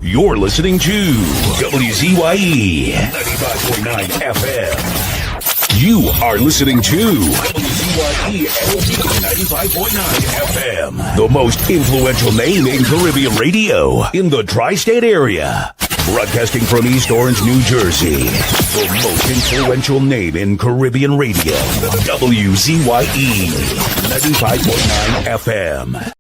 You're listening to WZYE 95.9 FM. You are listening to WZYE 95.9 FM. The most influential name in Caribbean radio in the tri-state area. Broadcasting from East Orange, New Jersey. The most influential name in Caribbean radio. WZYE 95.9 FM.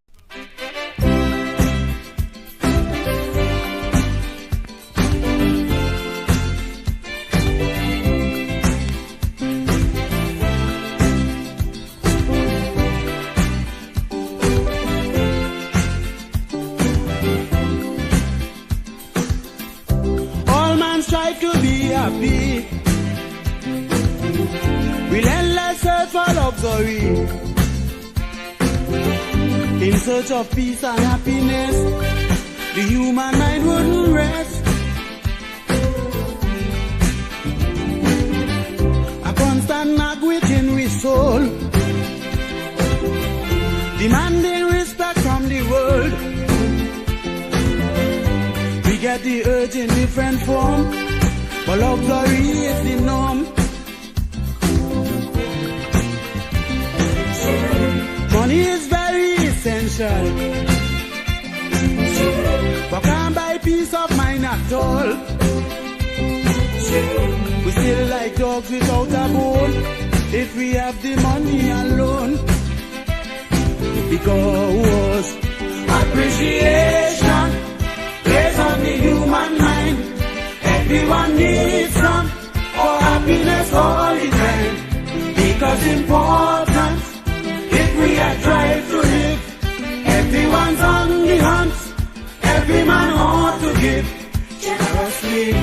Relentless search for luxury, in search of peace and happiness. The human mind wouldn't rest. A constant nag within we soul, demanding respect from the world. We get the urge in different form, but luxury is the norm. Money is very essential, but can't buy peace of mind at all. We still like dogs without a bone, if we have the money alone. Because appreciation plays on the human mind. Everyone needs some for happiness all the time. Because important, if we are trying to live, everyone's on the hunt. Every man ought to give generously.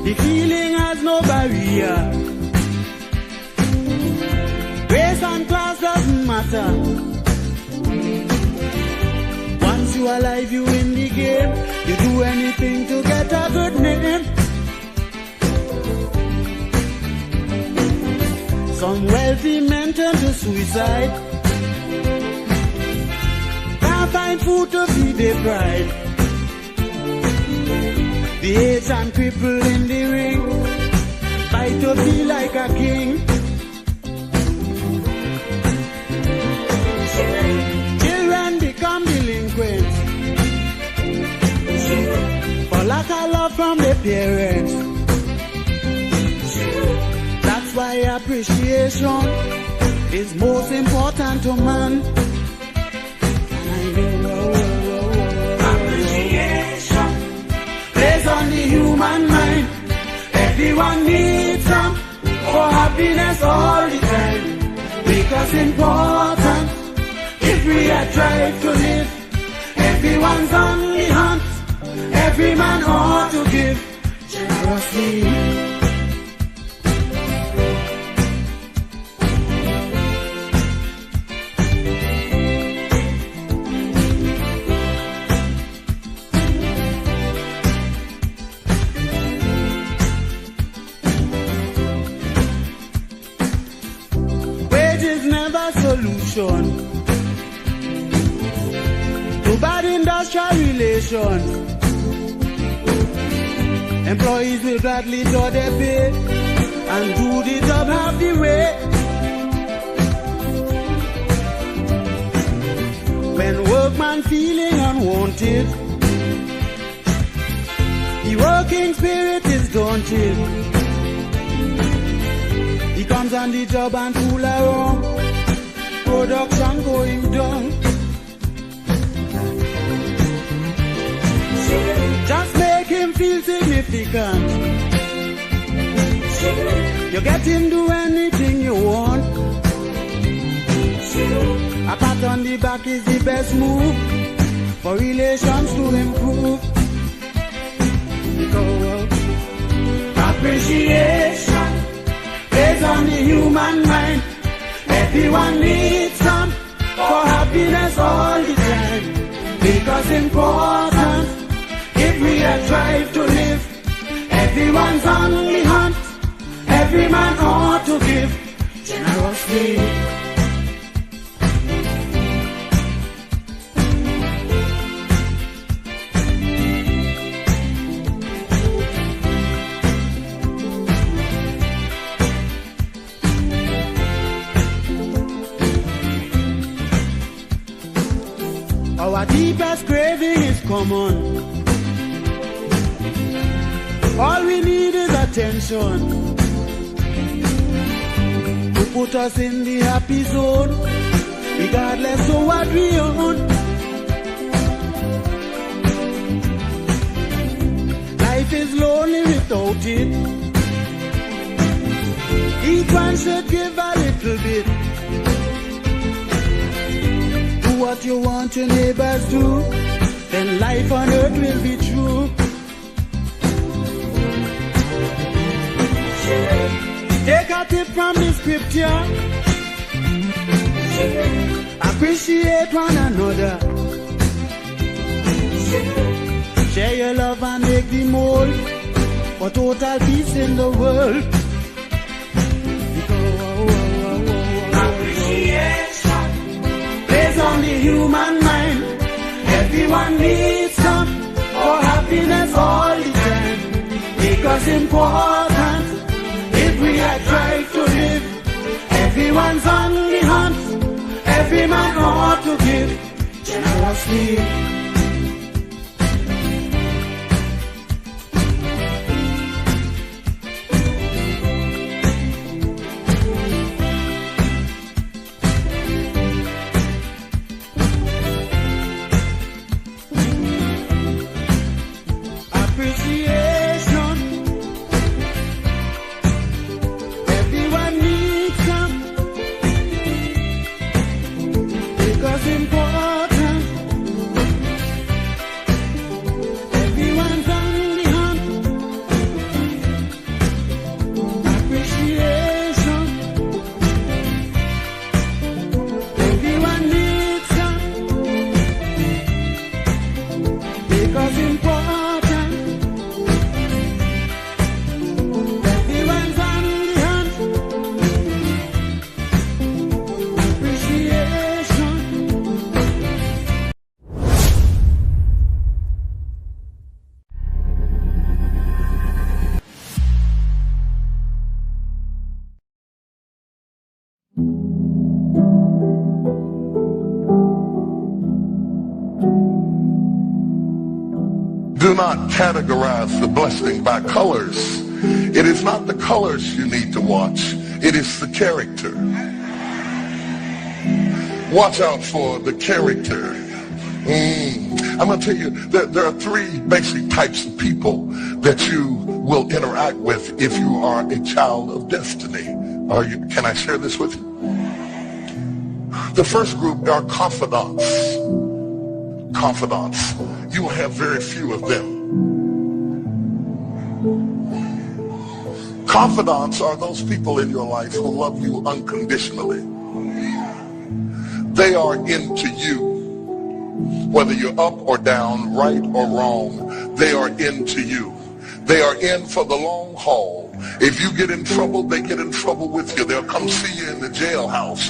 The feeling has no barrier. Race and class doesn't matter. Once you are alive, you win the game. You do anything to get a good name. Some wealthy men turn to suicide. Can't find food to feed their pride. The aged and crippled in the ring, fight to be like a king. Children become delinquents for lack of love from their parents. That's why appreciation is most important to man. On the human mind, everyone needs some for happiness all the time. Because important, if we are trying to live, everyone's on the hunt. Every man ought to give generously. Solution to bad industrial relations. Employees will gladly draw their pay and do the job half the way. When workman feeling unwanted, the working spirit is daunted. He comes on the job and fool around. Production going down. Just make him feel significant. You get him do anything you want. A pat on the back is the best move for relations to improve. Because appreciation is on the human mind. Everyone needs some for happiness all the time. because important. If we are drive to live, everyone's on the hunt. Every man ought to give generously. Our deepest craving is common. All we need is attention to put us in the happy zone, regardless of what we own. Life is lonely without it. Each one should give a little bit. Do what you want your neighbors do, then life on earth will be true. Take a tip from the scripture. Appreciate one another. Share your love and make the mold for total peace in the world. Appreciation plays on the human mind. Everyone needs some for happiness all the time. Because important. If we are trying to live, everyone's on the hunt. Every man ought to give generously. Do not categorize the blessing by colors. It is not the colors you need to watch. It is the character. Watch out for the character. I'm going to tell you, there are three basic types of people that you will interact with if you are a child of destiny. Can I share this with you? The first group are confidants. Confidants. You will have very few of them. Confidants are those people in your life who love you unconditionally. They are into you. Whether you're up or down, right or wrong, they are into you. They are in for the long haul. If you get in trouble, they get in trouble with you. They'll come see you in the jailhouse.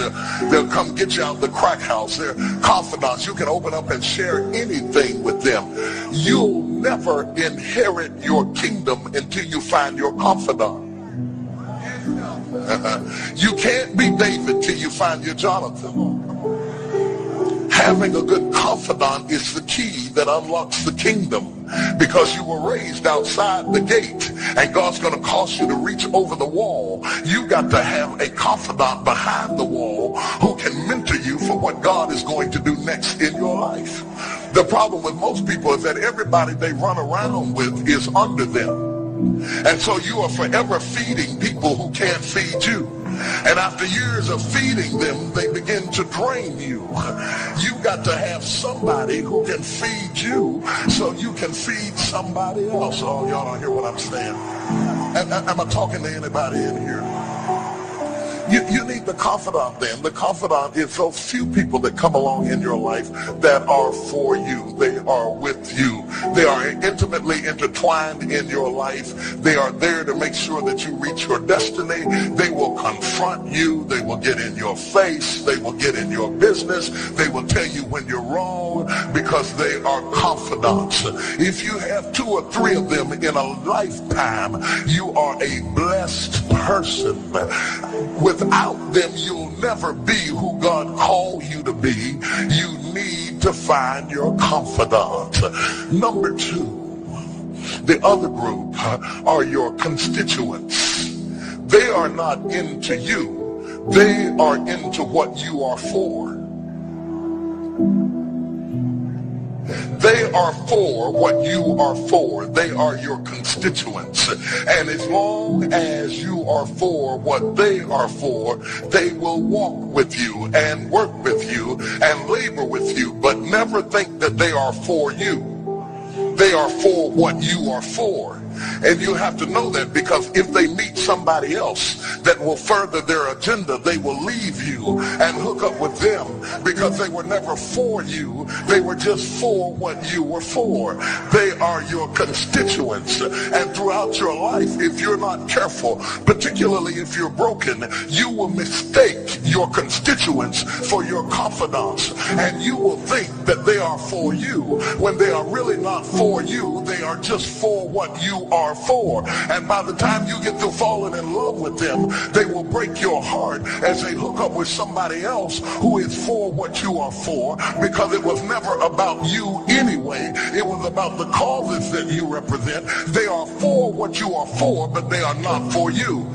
They'll come get you out of the crack house. They're confidants. You can open up and share anything with them. You'll never inherit your kingdom until you find your confidant. You can't be David till you find your Jonathan. Having a good confidant is the key that unlocks the kingdom, because you were raised outside the gate and God's going to cause you to reach over the wall. You got to have a confidant behind the wall who can mentor you for what God is going to do next in your life. The problem with most people is that everybody they run around with is under them. And so you are forever feeding people who can't feed you. And after years of feeding them, they begin to drain you. You got to have somebody who can feed you so you can feed somebody else. Oh, y'all don't hear what I'm saying. Am I talking to anybody in here? You need the confidant then. The confidant is those few people that come along in your life that are for you. They are with you. They are intimately intertwined in your life. They are there to make sure that you reach your destiny. They will confront you. They will get in your face. They will get in your business. They will tell you when you're wrong because they are confidants. If you have 2 or 3 of them in a lifetime, you are a blessed person. Without them, you'll never be who God called you to be. You need to find your confidant. Number 2, the other group are your constituents. They are not into you. They are into what you are for. They are for what you are for. They are your constituents. And as long as you are for what they are for, they will walk with you and work with you and labor with you, but never think that they are for you. They are for what you are for. And you have to know that, because if they meet somebody else that will further their agenda, they will leave you and hook up with them, because they were never for you. They were just for what you were for. They are your constituents. And throughout your life, if you're not careful, particularly if you're broken, you will mistake your constituents for your confidants. And you will think that they are for you when they are really not for you. They are just for what you are for. And by the time you get to falling in love with them, they will break your heart as they hook up with somebody else who is for what you are for, because it was never about you anyway. It was about the causes that you represent. They are for what you are for, but they are not for you.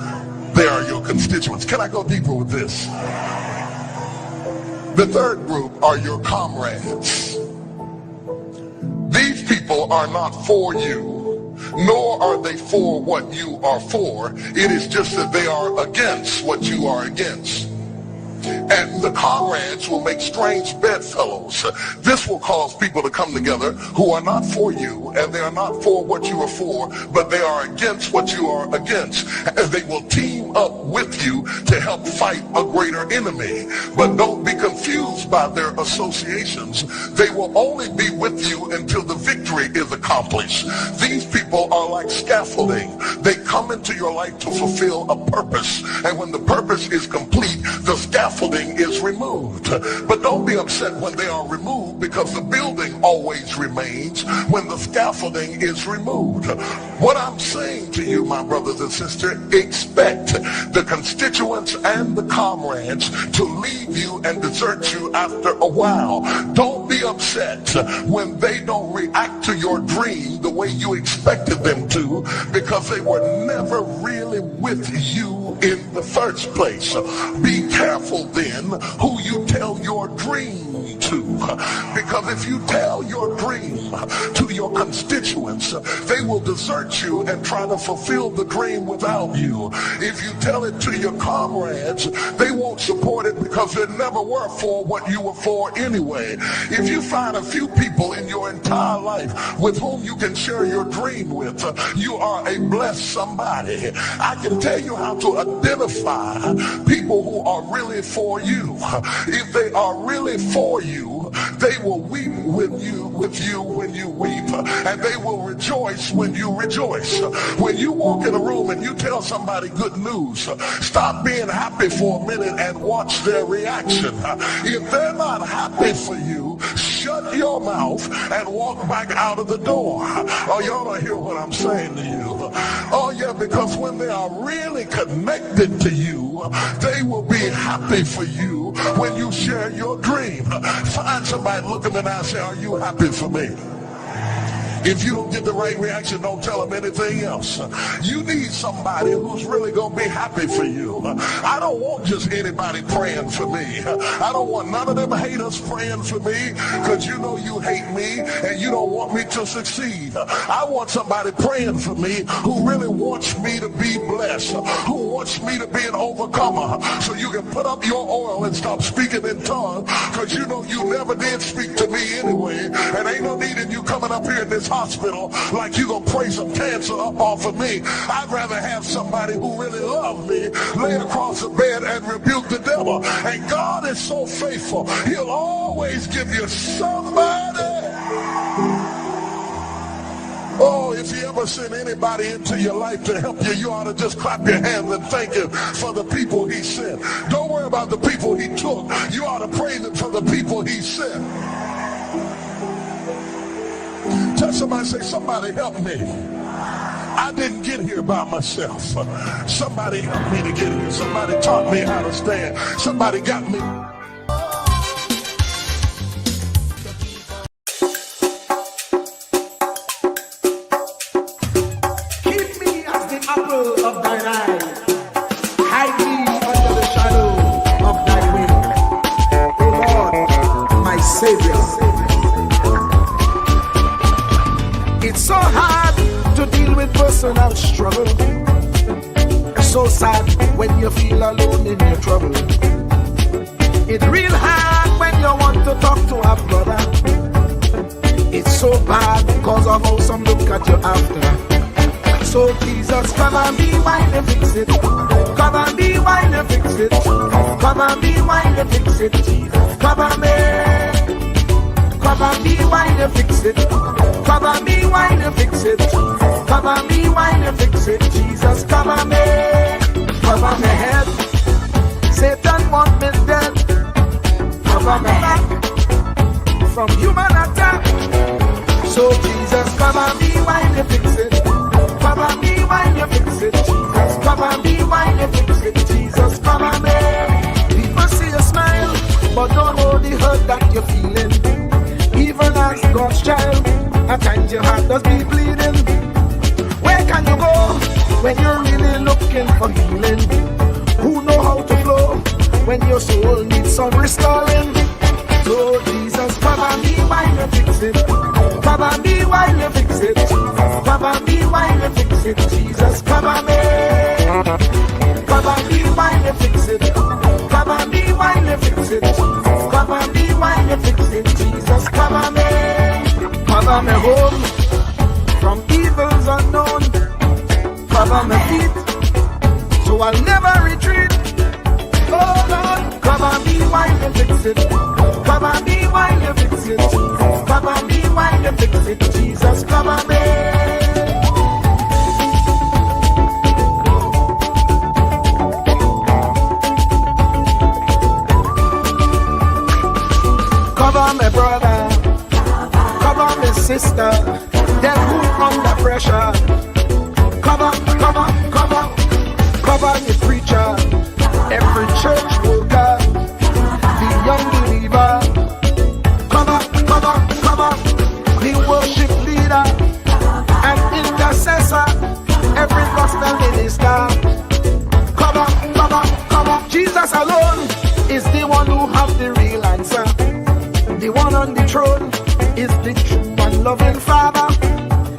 They are your constituents. Can I go deeper with this? The third group are your comrades. These people are not for you, nor are they for what you are for. It is just that they are against what you are against. And the comrades will make strange bedfellows. This will cause people to come together who are not for you, and they are not for what you are for, but they are against what you are against. And they will team up with you to help fight a greater enemy. But don't be confused by their associations. They will only be with you until the victory is accomplished. These people are like scaffolding. They come into your life to fulfill a purpose. And when the purpose is complete, the scaffolding is removed. But don't be upset when they are removed, because the building always remains when the scaffolding is removed. What I'm saying to you, my brothers and sisters, expect the constituents and the comrades to leave you and desert you after a while. Don't be upset when they don't react to your dream the way you expected them to, because they were never really with you in the first place. Be careful then who you tell your dream to, because if you tell your dream to your constituents, they will desert you and try to fulfill the dream without you. If you tell it to your comrades, they won't support it, because they never were for what you were for anyway. If you find a few people in your entire life with whom you can share your dream with, you are a blessed somebody. I can tell you how to identify people who are really for you. If they are really for you, they will weep with you when you weep, and they will rejoice when you rejoice. When you walk in a room and you tell somebody good news, stop being happy for a minute and watch their reaction. If they're not happy for you, shut your mouth and walk back out of the door. Oh, y'all don't hear what I'm saying to you. Oh yeah, because when they are really connected to you, they will be happy for you when you share your dream. Find somebody, look them in the eye and say, are you happy for me? If you don't get the right reaction, don't tell them anything else. You need somebody who's really going to be happy for you. I don't want just anybody praying for me. I don't want none of them haters praying for me, because you know you hate me and you don't want me to succeed. I want somebody praying for me who really wants me to be blessed, who wants me to be an overcomer, so you can put up your oil and stop speaking in tongues, because you know you never did speak to me anyway, and ain't no need in you coming coming up here in this hospital like you gonna pray some cancer up off of me. I'd rather have somebody who really loves me lay across the bed and rebuke the devil. And God is so faithful. He'll always give you somebody. Oh, if he ever sent anybody into your life to help you, you ought to just clap your hands and thank him for the people he sent. Don't worry about the people he took. You ought to praise him for the people he sent. Tell somebody, say, somebody help me. I didn't get here by myself. Somebody helped me to get here. Somebody taught me how to stand. Somebody got me. It's so hard to deal with personal struggle. It's so sad when you feel alone in your trouble. It's real hard when you want to talk to a brother. It's so bad because of how some look at you after. So Jesus, come and be while you fix it. Come and be while you fix it. Come and be while you fix it. Jesus, come and be. Come and be while you fix it. Come and be while you fix it. Come and be while you fix it. Jesus, come and be. Cover my head. Satan want me dead. Cover my back from human attack. So Jesus, come and be while you fix it. Come and be while you fix it. Jesus, come and be while you fix it. Jesus, come and be. People see you smile, but don't know the hurt that you're feeling. Even as God's child, at times your heart does be bleeding. Where can you go when you're really looking for healing? Who know how to flow when your soul needs some restoring? So Jesus, come and be while you fix it. Come and be while you fix it. Come and be while you fix it. Jesus, come and be. Come and be while you fix it. Come and be while you fix it. Come and be while you fix it. Jesus, come and be. Cover me home from evils unknown. Cover my feet so I'll never retreat. Oh Lord, come and be while you fix it. Come and be while you fix it. Come and be while you fix it. Jesus, come and be. Cover my brother, cover my sister, them who under pressure. Cover the preacher, every church worker, the young believer. Cover the worship leader and intercessor, every gospel minister. Cover. Jesus alone is the one who has the real answer. The one on the throne is the true and loving Father.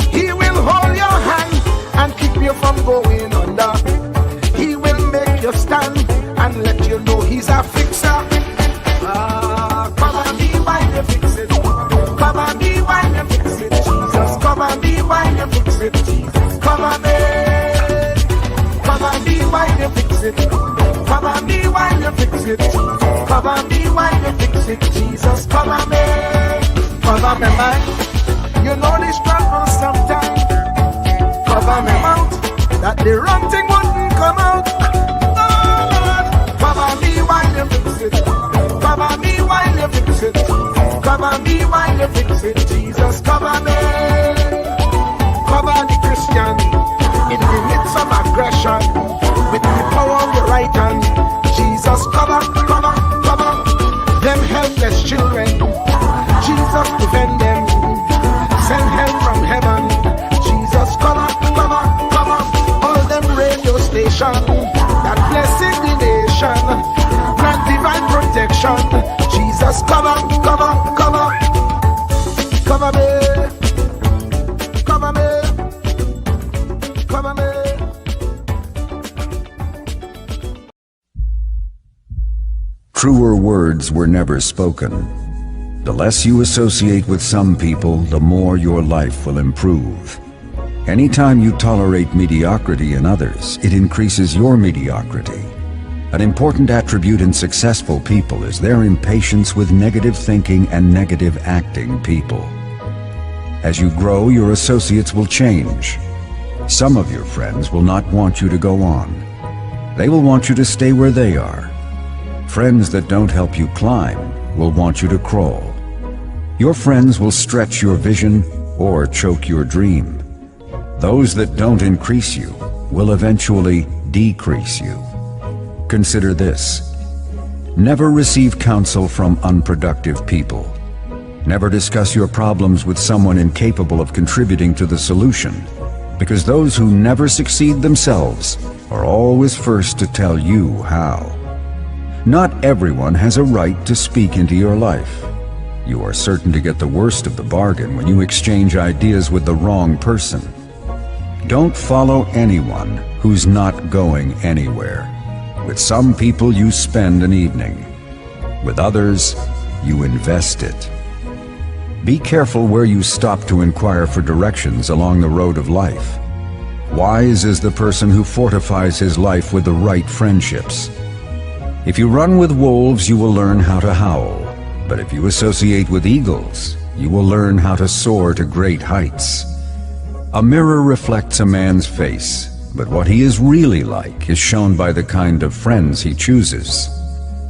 He will hold your hand and keep you from going under. He will make you stand and let you know he's a fixer. Come and be while you fix it. Come and be while you fix it. Jesus, come and be while you fix it. Jesus, come and be. Come and be while you fix it. Come and be while you fix it. Come and be while you fix it. Jesus, come and be. Cover my mind. You know this struggle sometimes. Cover my mouth, that the wrong thing wouldn't come out. Oh Lord, cover me while you fix it. Cover me while you fix it. Cover me while you fix it. Jesus, cover me. Cover the Christian in the midst of aggression with the power of your right hand. Jesus, cover them helpless children. Jesus, defend them. Send help from heaven. Jesus, cover all them radio stations that blessing the nation. Grant divine protection. Jesus, cover me. Truer words were never spoken. The less you associate with some people, the more your life will improve. Anytime you tolerate mediocrity in others, it increases your mediocrity. An important attribute in successful people is their impatience with negative thinking and negative acting people. As you grow, your associates will change. Some of your friends will not want you to go on. They will want you to stay where they are. Friends that don't help you climb will want you to crawl. Your friends will stretch your vision or choke your dream. Those that don't increase you will eventually decrease you. Consider this. Never receive counsel from unproductive people. Never discuss your problems with someone incapable of contributing to the solution, because those who never succeed themselves are always first to tell you how. Not everyone has a right to speak into your life. You are certain to get the worst of the bargain when you exchange ideas with the wrong person. Don't follow anyone who's not going anywhere. With some people you spend an evening. With others, you invest it. Be careful where you stop to inquire for directions along the road of life. Wise is the person who fortifies his life with the right friendships. If you run with wolves, you will learn how to howl. But if you associate with eagles, you will learn how to soar to great heights. A mirror reflects a man's face, but what he is really like is shown by the kind of friends he chooses.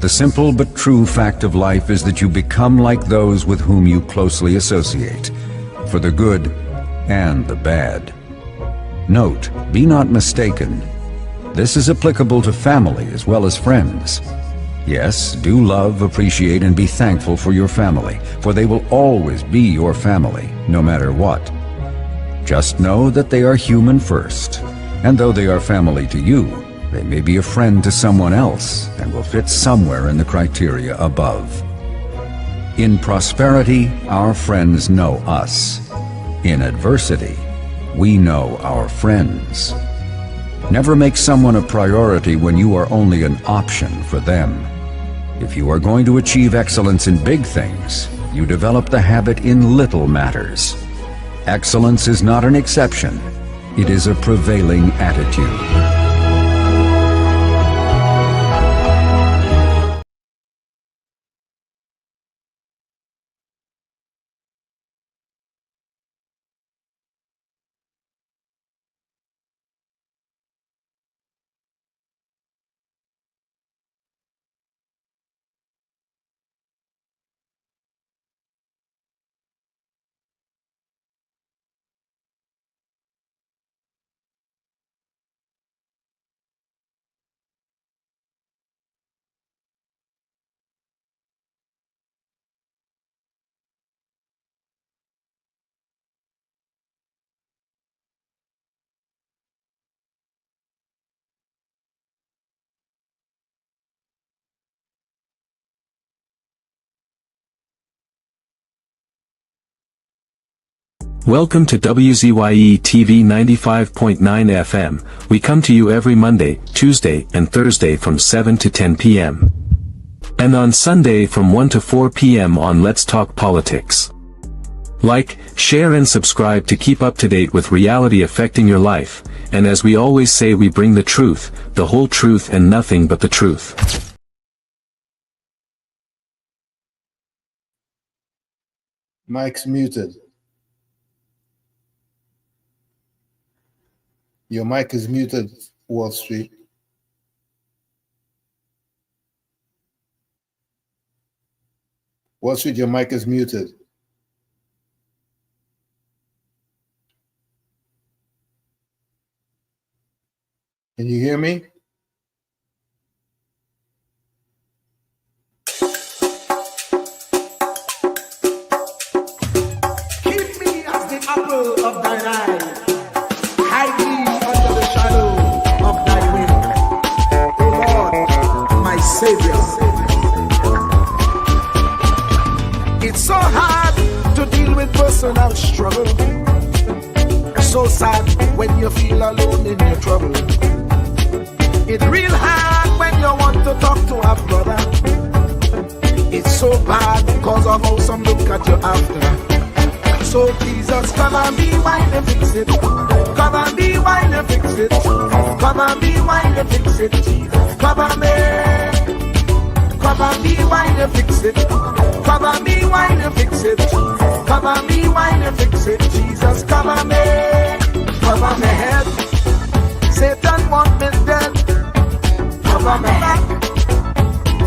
The simple but true fact of life is that you become like those with whom you closely associate, for the good and the bad. Note, be not mistaken. This is applicable to family as well as friends. Yes, do love, appreciate, and be thankful for your family, for they will always be your family, no matter what. Just know that they are human first. And though they are family to you, they may be a friend to someone else and will fit somewhere in the criteria above. In prosperity, our friends know us. In adversity, we know our friends. Never make someone a priority when you are only an option for them. If you are going to achieve excellence in big things, you develop the habit in little matters. Excellence is not an exception. It is a prevailing attitude. Welcome to WZYE TV 95.9 FM. We come to you every Monday, Tuesday, and Thursday from 7 to 10 p.m. And on Sunday from 1 to 4 p.m. on Let's Talk Politics. Like, share and subscribe to keep up to date with reality affecting your life, and as we always say, we bring the truth, the whole truth and nothing but the truth. Mike's muted. Your mic is muted, Wall Street. Wall Street, your mic is muted. Can you hear me? Keep me as the apple of thine eye. Hide me under the shadow of thy wing. O Lord, my Savior. It's so hard to deal with personal struggle. It's so sad when you feel alone in your trouble. It's real hard when you want to talk to a brother. It's so bad because of of how some look at you after. So Jesus, come and be wine and fix it. Come and be wine and fix it. Come and be wine and fix it. Jesus, come and be. Come and be wine and fix it. Come and be wine and fix it. Come and be wine and fix it. Jesus, come and be. Cover my head. Satan want me dead. Cover my back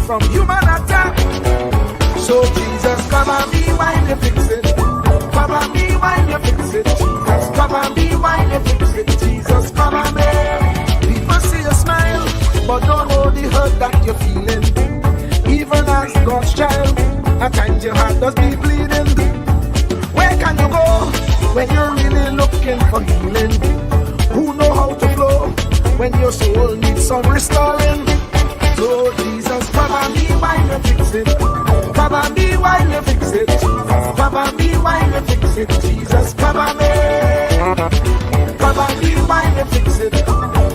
from human attack. So Jesus, come and be wine and fix it. Come and be wine and fix it. Jesus, come and be wine and fix it. Jesus, come and be. People see you smile, but don't know the hurt that you're feeling. Even as God's child, at times your heart does be bleeding. Where can you go when you're really looking for healing? Who know how to flow when your soul needs some restoring? So Jesus, come and be wine and fix it. Come and be wine and fix it. Come and be wine and fix it. Jesus, come and be. Come and be wine and fix it.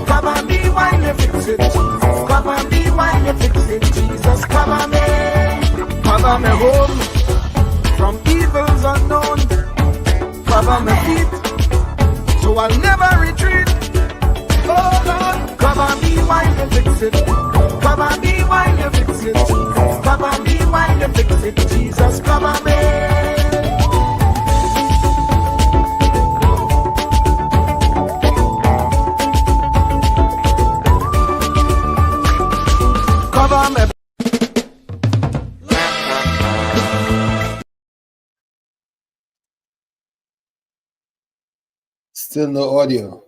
Come and be wine and fix it. Come and be wine and fix it. Jesus, come and be. Cover me home from evils unknown. Cover my feet so I'll never retreat. Oh Lord, come and be wine and fix it. Come and be wine and fix it. Come and be wine and fix it. Jesus, come and be. Cover me. Still no audio.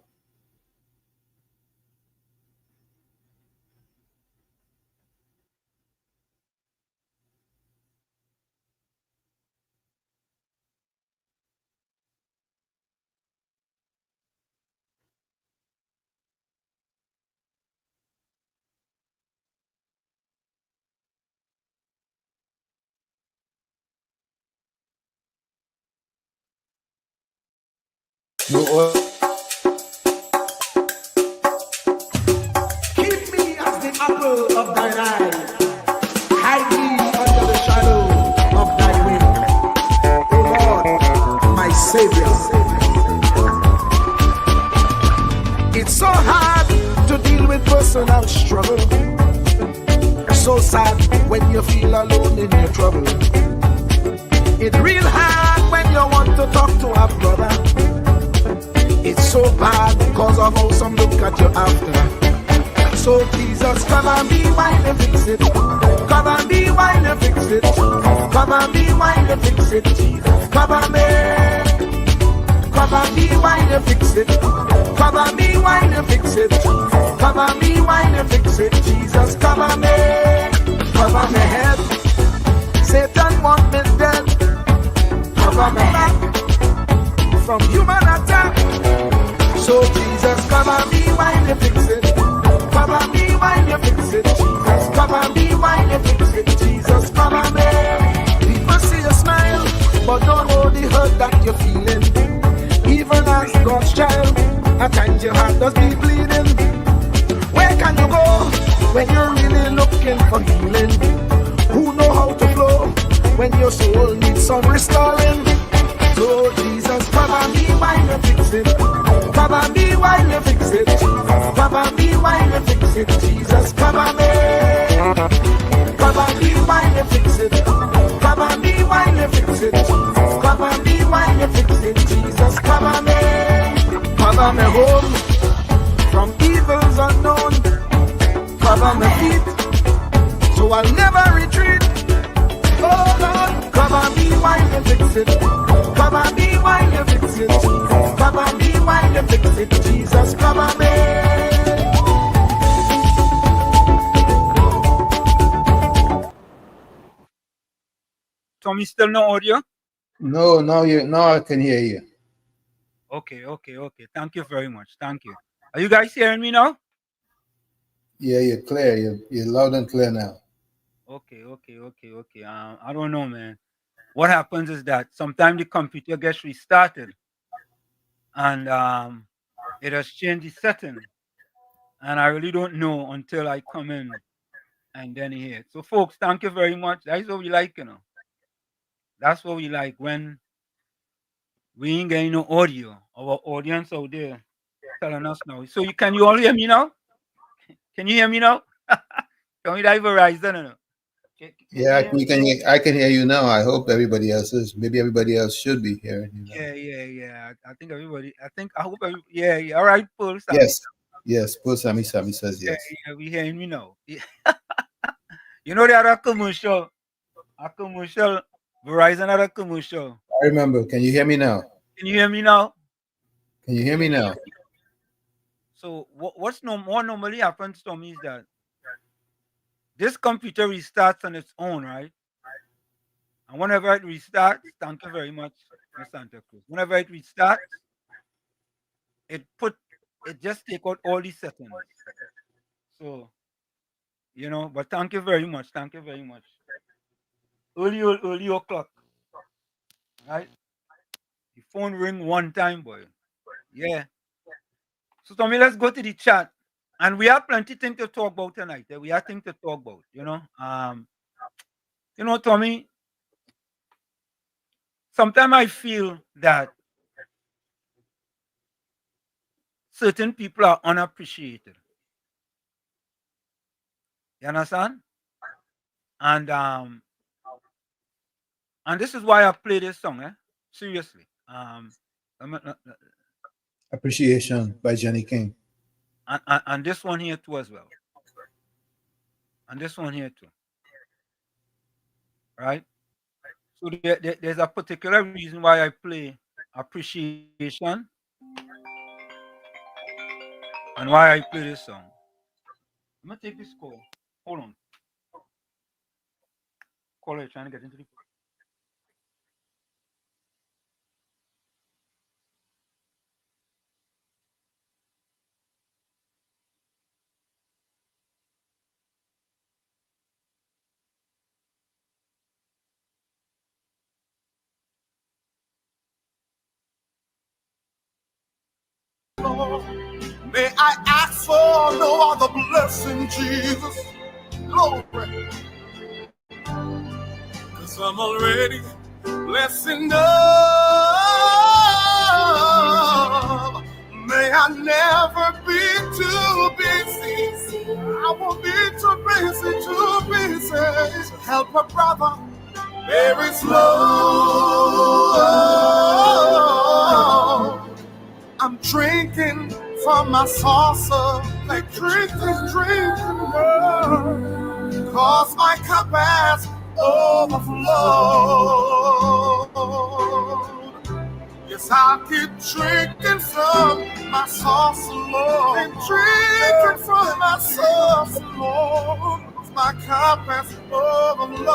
No audio. Keep me as the apple of thine eye. Hide me under the shadow of thy wing. O Lord, my Savior. It's so hard to deal with personal struggle. It's so sad when you feel alone in your trouble. It's real hard when you want to talk to a brother. It's so bad because of how some look at you after. So Jesus, come and be wine and fix it. Come and be wine and fix it. Come and be wine and fix it. Jesus, come and be. Come and be wine and fix it. Come and be wine and fix it. Come and be wine and fix it. Jesus, come and be. Cover my head. Satan want me dead. Cover my back from human attack. So Jesus, come and be wine and fix it. Come and be wine and fix it. Jesus, come and be wine and fix it. Jesus, come and be. People see you smile, but don't know the hurt that you're feeling. Even as God's child, at times your heart does be bleeding. Where can you go when you're really looking for healing? Who know how to flow when your soul needs some restoring? So Jesus, come and be wine and fix it. Come and be wine and fix it. Come and be wine and fix it. Jesus, come and be. Come and be wine and fix it. Come and be wine and fix it. Come and be wine and fix it. Jesus, come and be. Cover me home from evils unknown. Cover my feet so I'll never retreat. Oh Lord, come and be wine and fix it. Come and be wine and fix it. Come and be wine and fix it. Jesus, come and be. Tommy, still no audio? No, now I can hear you. Okay. Thank you very much. Thank you. Are you guys hearing me now? Yeah, you're clear. You're loud and clear now. Okay. I don't know, man. What happens is that sometimes the computer gets restarted and it has changed the setting. And I really don't know until I come in and then hear it. So, folks, thank you very much. That's what we like, you know. That's what we like when we ain't getting no audio. Our audience out there telling us now. So can you all hear me now? Can you hear me now? Tell me that Verizon. No? Yeah, I can hear you now. I hope everybody else is. Maybe everybody else should be hearing you now. Yeah. I think everybody. I hope. Yeah. All right, Paul. Sammy. Yes, yes. Poor Sammy says Yeah, yes. we hearing me now. Yeah. You know they had a commercial. Verizon had a commercial. I remember. Can you hear me now? Can you hear me now? Can you hear me now? So what normally happens to me is that this computer restarts on its own, right? And whenever it restarts, thank you very much, Miss Santa Cruz. Whenever it restarts, it just take out all these settings. So but thank you very much. Thank you very much. Early o'clock, right? The phone ring one time, boy. Yeah. So Tommy, let's go to the chat. And we have plenty things to talk about tonight. We have things to talk about, Tommy, sometimes I feel that certain people are unappreciated. You understand? And this is why I play this song, seriously. Appreciation by Johnny King. And this one here too as well. And this one here too. Right? So there's a particular reason why I play appreciation and why I play this song. I'm gonna take this call. Hold on. Caller trying to get into the May I ask for no other blessing, Jesus? Glory. Cause I'm already blessed enough. May I never be too busy. I won't be too busy to help a brother very slow. I'm drinking from my saucer, like drinking, cause my cup has overflowed. Yes, I'll keep drinking from my saucer, Lord. And drinking from my saucer, Lord. Cause my cup has overflowed.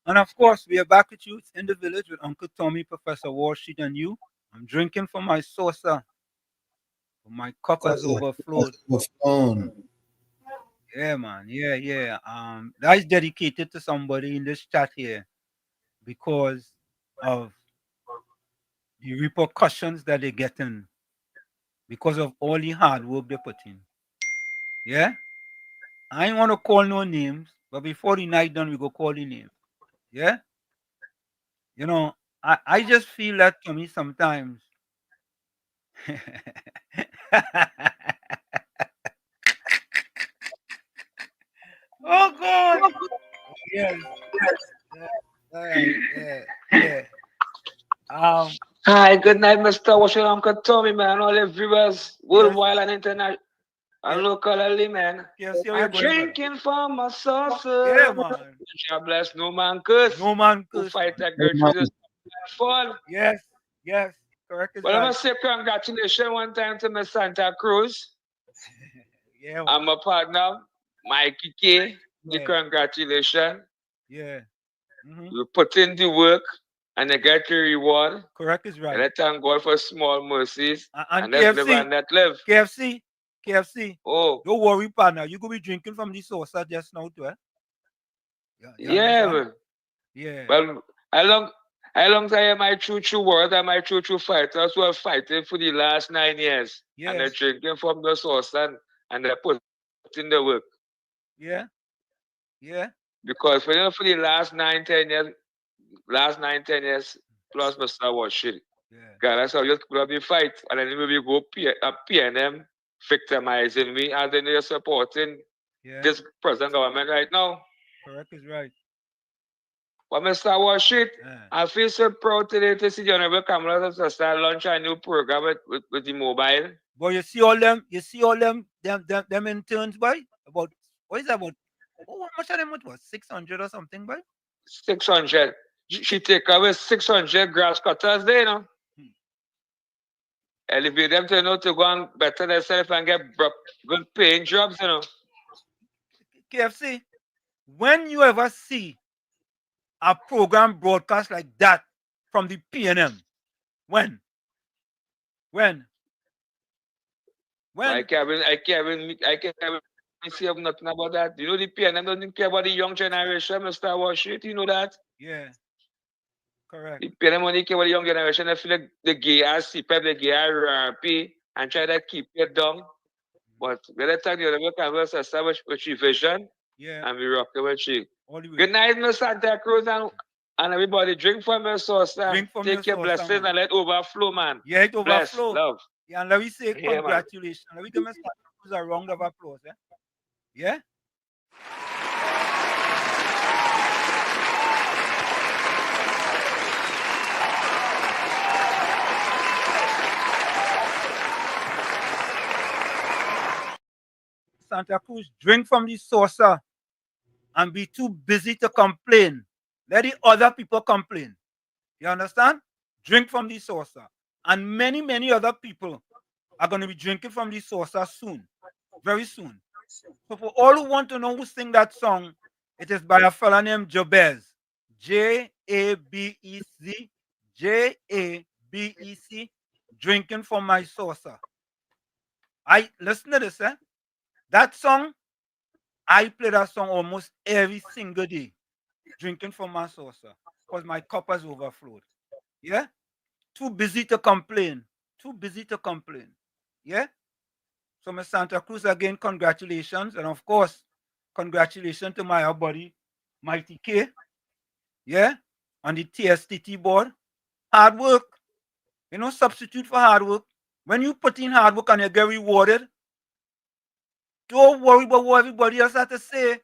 And of course, we are back with you. It's In the Village with Uncle Tommy, Professor Walsheet, and you. I'm drinking from my saucer. My cup has overflowed. Yeah, man. Yeah. That is dedicated to somebody in this chat here because of the repercussions that they're getting because of all the hard work they put in. Yeah? I ain't want to call no names, but before the night done, we go call the names. Yeah? I just feel that to me sometimes. Oh God! Yes. Yeah. Hi, good night, Mr. Washington, Uncle Tommy, man. All the viewers worldwide and international and locally, man. I'm drinking from my saucer. Yeah, man. God bless, no man curse. No man curse. Who fight that girl through this fall. Yes. Correct. Well, I must say congratulations one time to Miss Santa Cruz. Yeah. I'm my partner, Mikey K. The congratulations. Yeah. You put in the work and you get your reward. Correct is right. And I thank God for small mercies. And let's live and let live. KFC. Oh. Don't worry, partner. You could be drinking from the saucer just now too, Yeah, man. Yeah. Well, how long time my true word and my true fighters who have fighting for the last 9 years. Yes. And they're drinking from the saucer and they're putting in the work. Yeah. Yeah. Because for the last 9-10 years, plus my star was shit. Yeah. God, that's how you put up fight, and then maybe go PNM victimizing me, and then they're supporting this present government right now. Correct is right. But Mr. War shit, I feel so proud today to see the Honorable Kamala to start launching a new program with the mobile. But you see all them interns, boy? About what is that about? Oh, how much of them was 600 or something, boy? 600. She take away 600 grass cutters there, you know. Elevate them to go and better themselves and get good paying jobs, you know. KFC, when you ever see a program broadcast like that from the PNM, when? I can't see nothing about that. You know the PNM doesn't care about the young generation, Mr. Washit, you know that? Yeah. Correct. The PNM only care about the young generation. I feel like the gay ass CPEP, the gay RP, and try to keep it down. But by the time the canvas establish with your vision, and we rock with you. Good night, Miss Santa Cruz, and everybody drink from your sauce. Take your blessings and let overflow, man. Yeah, it overflow. Bless, love. Yeah, and let me say Yeah, congratulations. Let me give Mr. Cruz a round of applause. Yeah? Santa Cruz, drink from the saucer and be too busy to complain. Let the other people complain. You understand? Drink from the saucer. And many, many other people are going to be drinking from the saucer soon. Very soon. So for all who want to know who sing that song, it is by a fella named Jabez. Jabez. Jabez. Drinking from my saucer. I listen to this, That song, I play that song almost every single day. Drinking from my saucer. Because my cup has overflowed. Yeah? Too busy to complain. Too busy to complain. Yeah? So, Miss Santa Cruz, again, congratulations. And of course, congratulations to my buddy, Mighty K. Yeah? On the TSTT board. Hard work. You know, substitute for hard work. When you put in hard work and you get rewarded, don't worry about what everybody else has to say.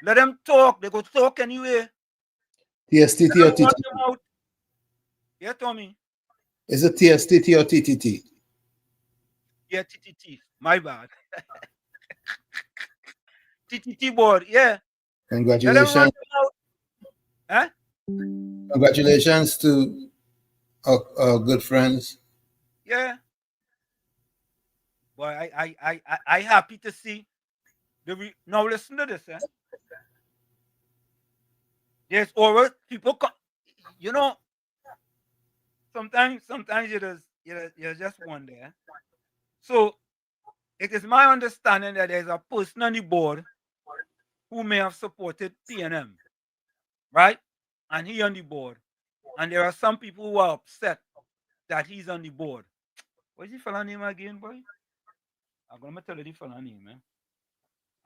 Let them talk. They go talk anyway. TSTT or TTT? Yeah, Tommy. Is it TSTT or TTT? Yeah, TTT. My bad. TTT board, yeah. Congratulations. Huh? Congratulations to our good friends. Yeah. Boy, I happy to see now listen to this, There's over people you know, sometimes you just wonder. So it is my understanding that there's a person on the board who may have supported PNM, right? And he on the board. And there are some people who are upset that he's on the board. What's the fella name again, boy? I'm gonna tell you the fella name, man.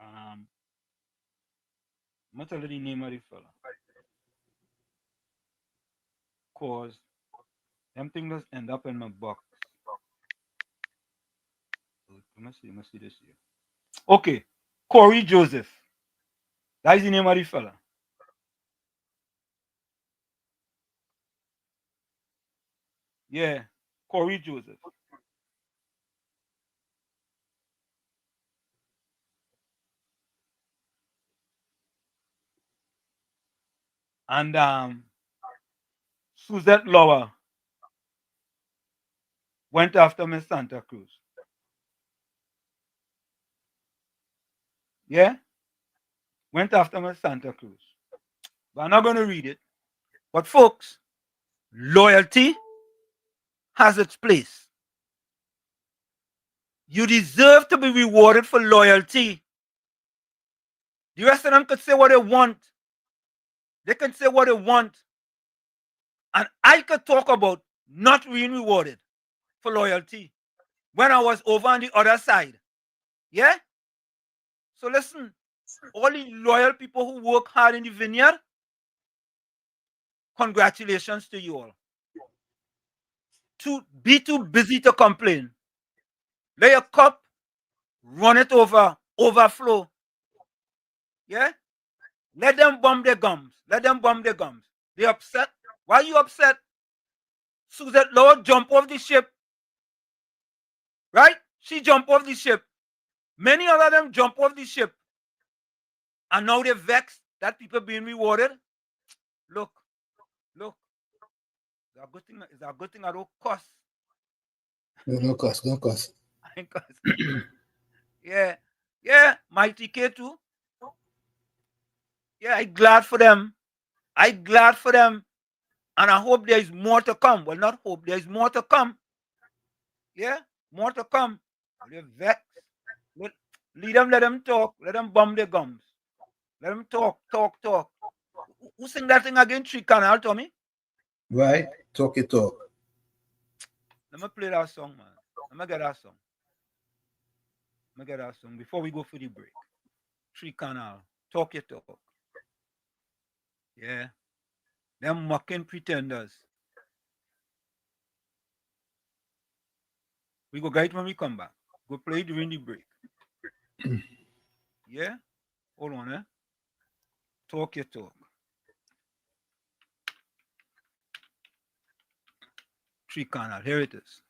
I'm gonna tell you the name of the fella. Cause them things end up in my box. Let me see this here. Okay, Corey Joseph. That is the name of the fella. Yeah, Corey Joseph. And Suzette Lower went after Miss Santa Cruz. Yeah? Went after Miss Santa Cruz. But I'm not going to read it. But folks, loyalty has its place. You deserve to be rewarded for loyalty. The rest of them could say what they want. They can say what they want. And I could talk about not being rewarded for loyalty when I was over on the other side. Yeah? So listen, all the loyal people who work hard in the vineyard, congratulations to you all. To be too busy to complain. Let your cup, run it over, overflow. Yeah? Let them bump their gums. Let them bump their gums. They upset. Why are you upset? Suzette Lord jump off the ship. Right? She jump off the ship. Many other them jump off the ship. And now they're vexed that people being rewarded. Look. It's a good thing I don't cuss. No cuss. I ain't cuss. Yeah, Mighty K too. Yeah, I'm glad for them. And I hope there is more to come. Well, not hope, there is more to come. Yeah, more to come. They're vexed. Lead them, let them talk. Let them bum their gums. Let them talk. Who sing that thing again? Tree Canal, Tommy? Right? Talk it talk. Let me play that song, man. Let me get that song before we go for the break. Tree Canal. Talk your talk. Yeah. Them mocking pretenders. We go get it when we come back. Go play it during the break. Yeah? Hold on, eh? Talk your talk. Tree Canal. Here it is.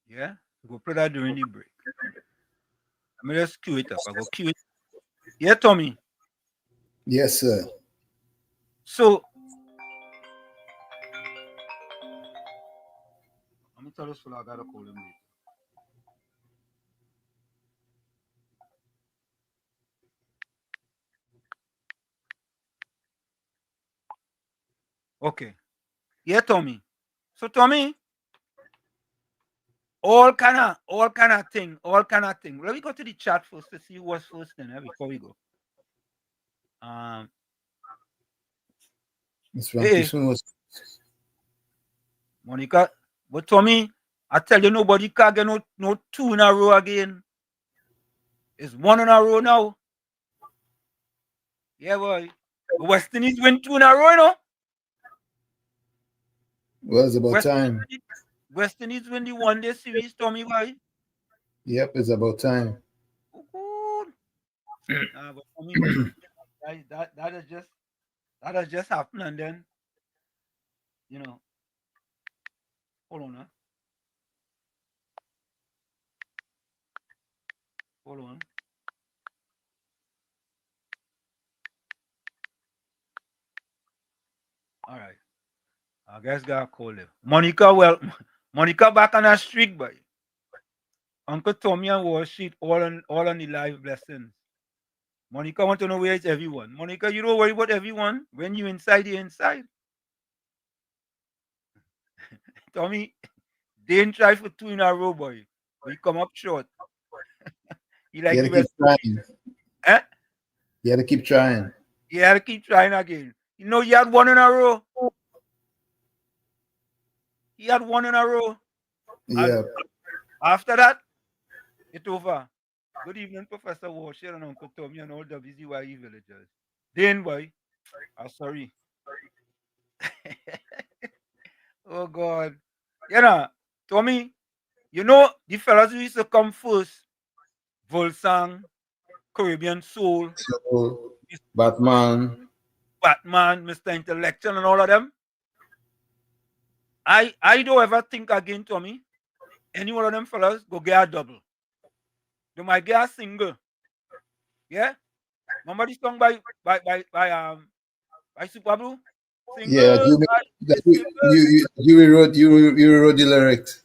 Yeah? Go play that during the break. Let me just cue it up. I go cue it. Yeah, Tommy? Yes, sir. So, let me tell this fella I gotta call him later. Okay. Yeah, Tommy. So, Tommy, all kind of thing. Let me go to the chat first to see what's first then, before we go. Hey, Monica, but Tommy, I tell you, nobody can get no 2 in a row again. It's 1 in a row now. Yeah, boy. The West Indies win 2 in a row, you know? Well, it's about time. West Indies win the 1-day series, Tommy, boy. Yep, it's about time. But for me, that has just happened, and then, you know, hold on, huh? Hold on. All right. I guess got call him. Monica back on that streak, boy. Uncle Tommy and Warsheet all on the live blessings. Monica want to know where is everyone. Monica, you don't worry about everyone. When you inside, you're inside. Tommy, they didn't try for 2 in a row, boy. But you come up short. You gotta keep trying. Eh? You gotta keep trying. You gotta keep trying again. You know, you had 1 in a row. Yeah. After that, it's over. Good evening, Professor Warshier and Uncle Tommy and all WZYE villagers. Then, boy, I'm sorry. Oh, God. You know, Tommy, you know, the fellas who used to come first, Volsang, Caribbean Soul, Batman, Mr. Intellectual, and all of them. I don't ever think again, Tommy. Any one of them fellas go get a double. They might get a single. Yeah? Remember this song by Super Blue? Yeah, you wrote the lyrics.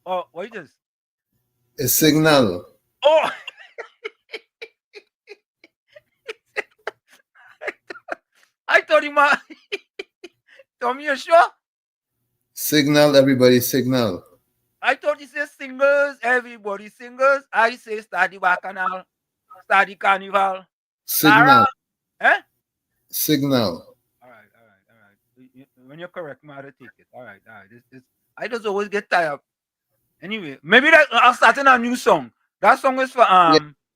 Oh, what is this? A signal. Oh, I thought he might. Tommy, you sure? Signal, everybody, signal. I thought he said singles, everybody singles. I say start the bacchanal, start the carnival. Signal. Lara, eh? Signal. All right. When you're correct, man, I take it. All right. I just always get tired. Anyway, maybe that I'll start in a new song. That song is for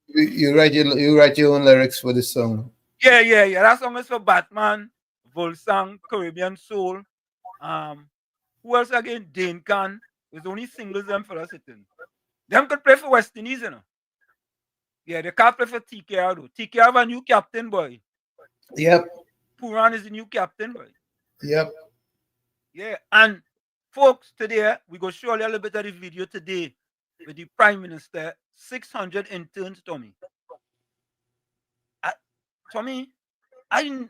You write your own lyrics for the song. Yeah. That song is for Batman, Volsang, Caribbean Soul. Who else again? Dane Khan. There's only singles them for us sitting. Them could play for West Indies, you know. Yeah, they can't play for TKR though. TKR have a new captain, boy. Yep. Puran is the new captain, boy. Yep. Yeah, and folks, today we go show you a little bit of the video today with the Prime Minister. 600 interns, Tommy. Tommy, I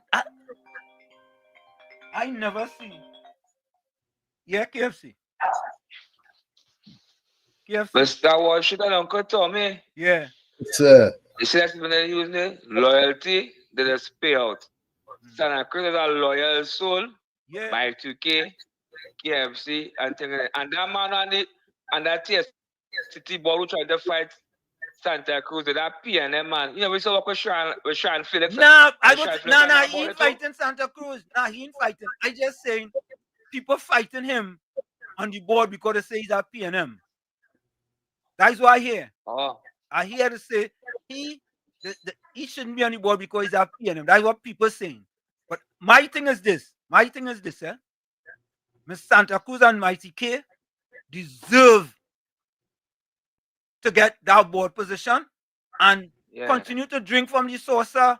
never see. Yeah, KFC. Mr. Washington, Uncle Tommy. Yeah. Sir. You see that's when they use the loyalty, they just pay out. Santa Cruz is a loyal soul. Yeah. By 2K, KFC, and things like that. And that man and that city ball who tried to fight Santa Cruz with that PNM man. You know, we saw what Sean Felix. Nah, he ain't fighting Santa Cruz. Nah, he ain't fighting. I just saying people fighting him on the board because they say he's a PNM. That's what I hear. Oh. I hear to say he shouldn't be on the board because he's a PNM. That's what people saying. But my thing is this, Miss Santa Cruz and Mighty K deserve to get that board position and continue to drink from the saucer.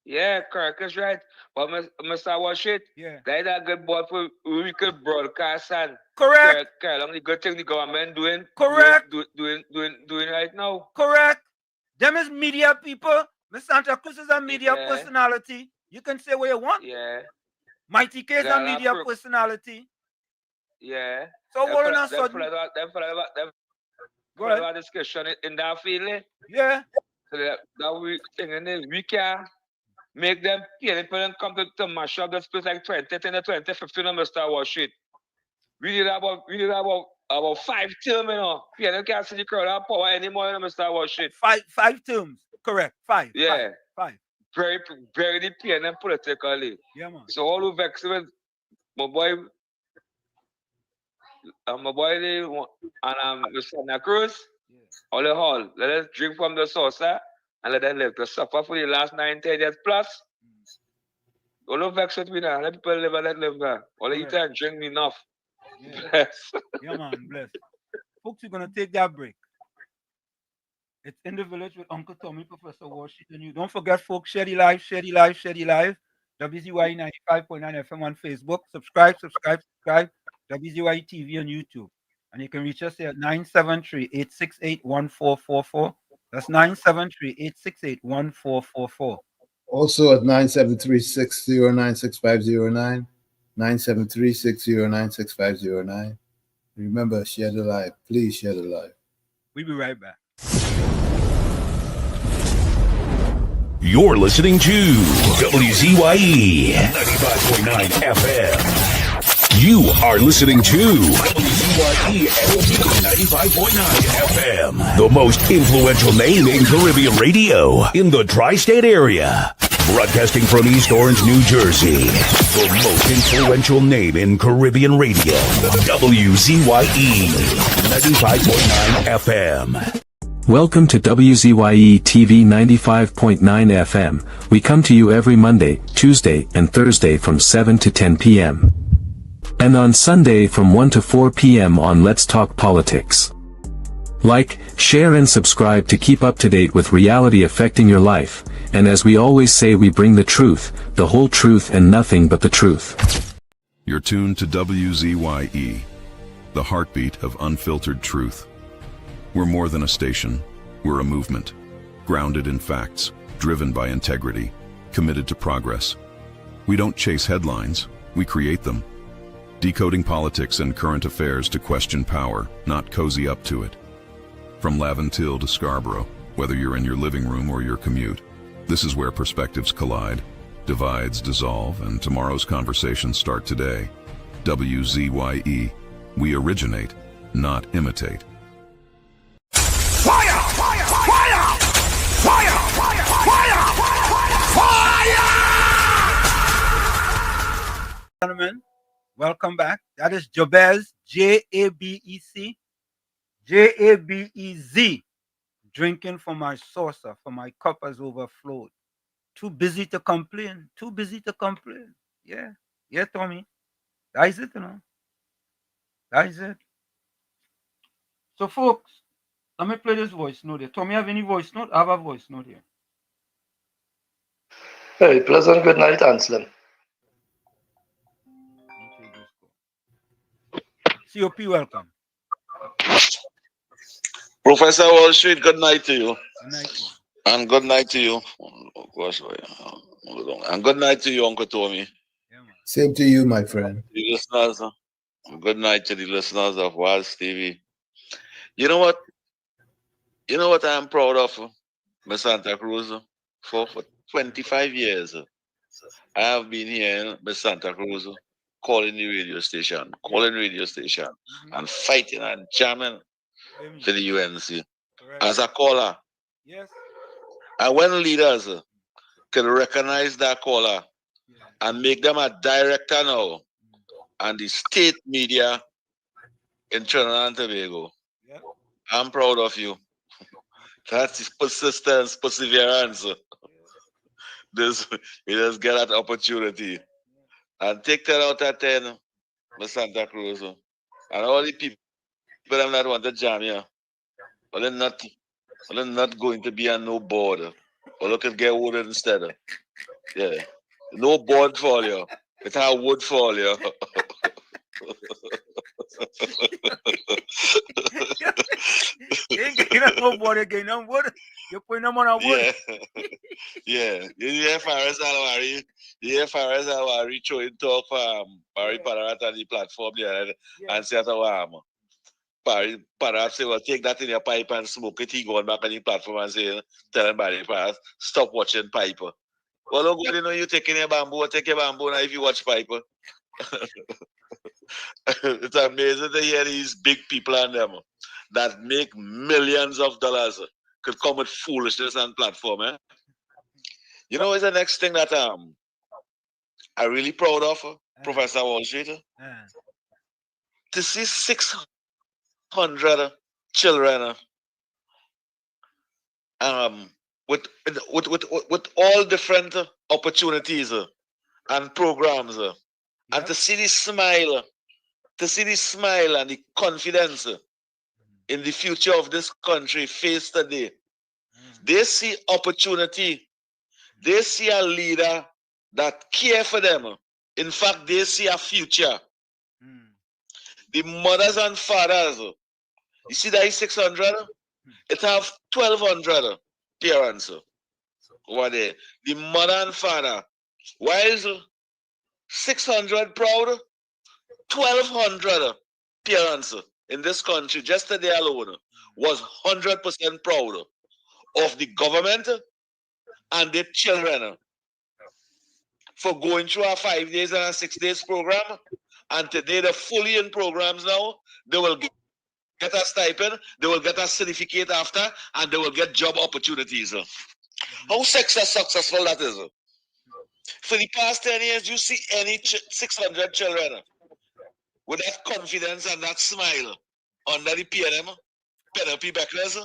Yeah, correct. That's right. But Mr. Washit, that is a good board for we could broadcast and correct. Only good thing the government doing. Correct. Doing right now. Correct. Them is media people. Miss Santa Cruz is a media personality. You can say what you want. Yeah. Mighty K is a media personality. Yeah. So what on a sudden? Go ahead. Discussion in that field. Yeah. So that we can make them people come to mash up the space like 2010 and 2015 on Mr. Washit. We need about 5 terms, you know. PNM can't see the crowd have power anymore, Mr. Washit. 5 terms. Correct. 5. Yeah. 5. Very the PNM politically. Yeah, man. So all who vex with my boy and Mr. Santa Cruz, all the hall. Let us drink from the saucer and let them live to suffer for the last 9-10 years plus. All who vex with me now. Let people live and let live now. All eat and drink enough. Yeah. Bless. Yeah, man, bless. Folks, we're gonna take that break. It's In the Village with Uncle Tommy, Professor Washington. You don't forget, folks, share the live. WZYE 95.9 FM on Facebook. Subscribe. WZYE TV on YouTube. And you can reach us here at 973-868-1444. That's 973-868-1444. Also at 973-609-6509. 973-609-6509. Remember, share the live. Please share the live. We'll be right back. You're listening to WZYE 95.9 FM. You are listening to WZYE 95.9 FM, the most influential name in Caribbean radio in the tri-state area. Broadcasting from East Orange, New Jersey, the most influential name in Caribbean radio, WZYE 95.9 FM. Welcome to WZYE TV 95.9 FM. We come to you every Monday, Tuesday, and Thursday from 7 to 10 p.m. And on Sunday from 1 to 4 p.m. on Let's Talk Politics. Like, share and subscribe to keep up to date with reality affecting your life. And as we always say, we bring the truth, the whole truth and nothing but the truth. You're tuned to WZYE, the heartbeat of unfiltered truth. We're more than a station, we're a movement, grounded in facts, driven by integrity, committed to progress. We don't chase headlines, we create them. Decoding politics and current affairs to question power, not cozy up to it. From Laventille to Scarborough, whether you're in your living room or your commute, this is where perspectives collide, divides dissolve, and tomorrow's conversations start today. WZYE, we originate, not imitate. Fire! Fire! Fire! Fire! Fire! Fire! Fire! Gentlemen, welcome back. That is Jabez, Jabec, JABEZ. Drinking from my saucer, for my cup has overflowed. Too busy to complain. Too busy to complain. Yeah. Yeah, Tommy. That is it, you know. That is it. So, folks, let me play this voice note here. Tommy, have any voice note? I have a voice note here. Hey, pleasant good night, Anselm. COP, welcome. Professor Wall Street, good night to you. Good night to you. And good night to you. Of course, and good night to you, Uncle Tommy. Same to you, my friend. The listeners, good night to the listeners of WAS TV. You know what? You know what I'm proud of, Miss Santa Cruz? For 25 years, I have been here in Miss Santa Cruz, calling the radio station, and fighting and jamming for the UNC as a caller. Yes. And when leaders can recognize that caller and make them a director now and the state media in Trinidad and Tobago, I'm proud of you. That's persistence, perseverance. You just get that opportunity. And take 10 out of 10, Miss Santa Cruz. And all the people that want to jam you, well, they're not going to be on no board. Or look at get wood instead. Yeah. No board for you. It's how wood for you. You ain't getting no board again, no wood. You're putting them on a wood. Yeah. You hear Faraz Alwari? You hear Faraz Alwari throwing talk for Barry Pararat on the platform there and say to Pararat say, well, take that in your pipe and smoke it. He going back on the platform and say, telling Barry Pararat, stop watching pipe. Well, look, you know, you taking your bamboo, take your bamboo now if you watch pipe. It's amazing to hear these big people and them that make millions of dollars could come with foolishness on platform. You know, it's the next thing that I'm really proud of, Professor Wall Street. To see 600 children with all different opportunities and programs, and to see the smile, and the confidence in the future of this country face today. They see opportunity. They see a leader that care for them. In fact, they see a future. The mothers and fathers, you see that is 600? It have 1,200 parents over there. The mother and father. Why is 600 proud? 1,200 parents in this country, just today alone, was 100% proud of the government and their children for going through a 5 days and a 6 days program. And today they're fully in programs now. They will get a stipend, they will get a certificate after, and they will get job opportunities. How successful that is. For the past 10 years, you see any 600 children with that confidence and that smile under the PNM, Penelope Becklers,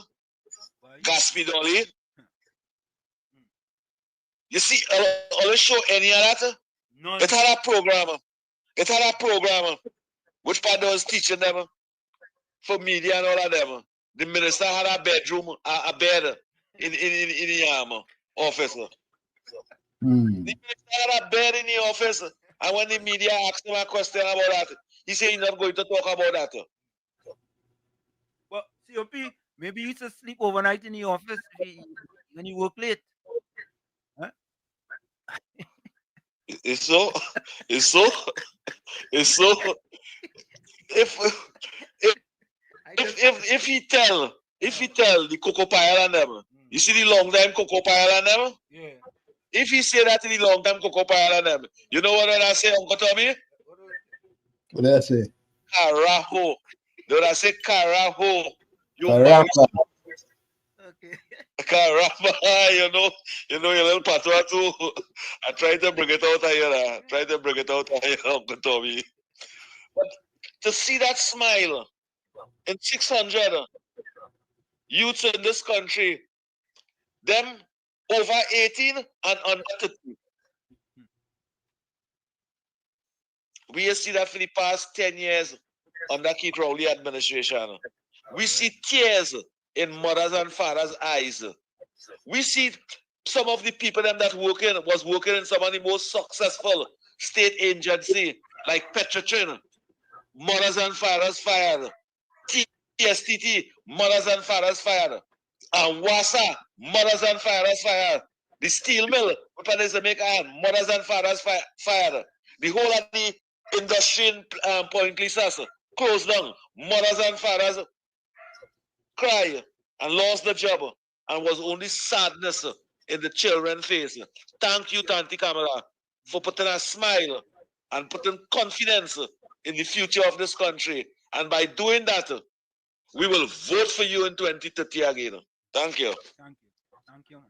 Gaspy Dolly. You see, I'll show any of that. It had a program. Which part was teaching them for media and all of them. The minister had a bedroom, a bed in the office. The minister had a bed in the office. And when the media asked him a question about that, he said he's not going to talk about that. Well, COP, maybe you should sleep overnight in the office when you work late. Huh? It's so. If he tell the cocoa pile and them, you see the long time cocoa pile and them? Yeah. If he say that in the long time cocoa pile and them, you know what I say, Uncle Tommy? What did I say? Carajo. Did I say carajo? Carajo. Okay. Caramba, you know your little patois too. I try to bring it out here, Uncle Tommy. But to see that smile in 600 youths in this country, them over 18 and under 30. We see that for the past 10 years under Keith Rowley administration. We see tears in mothers and fathers' eyes. We see some of the people them that was working in some of the most successful state agency like Petrotrin, mothers and fathers fired. TSTT, mothers and fathers fired. And WASA, mothers and fathers fired. The steel mill, mothers and fathers fired. The whole of the industry in Point Lisas closed down. Mothers and fathers cry and lost the job, and was only sadness in the children's face. Thank you, Tanti Kamala, for putting a smile and putting confidence in the future of this country. And by doing that, we will vote for you in 2030 again. Thank you. Thank you. Thank you.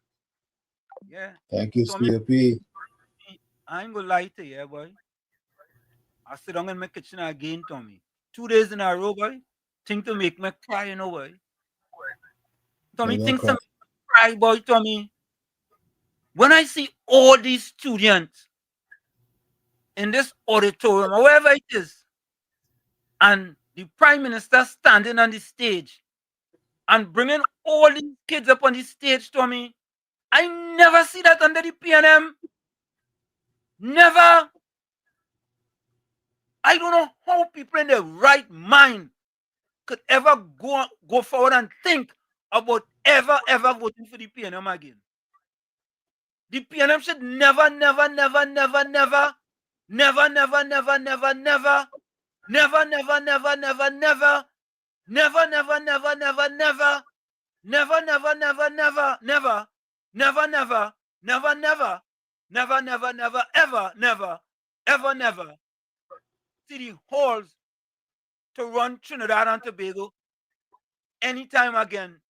Yeah. Thank you, So COP. I ain't gonna lie to you, boy. I sit down in my kitchen again, Tommy. 2 days in a row, boy. Think to make me cry, you know, boy. Tommy, think to make me cry, boy, Tommy. When I see all these students in this auditorium, or wherever it is, and the Prime Minister standing on the stage and bringing all these kids up on the stage, Tommy, I never see that under the PNM. Never. I don't know how people in their right mind could ever go forward and think about ever voting for the PNM again. The PNM should never city halls to run Trinidad and Tobago anytime again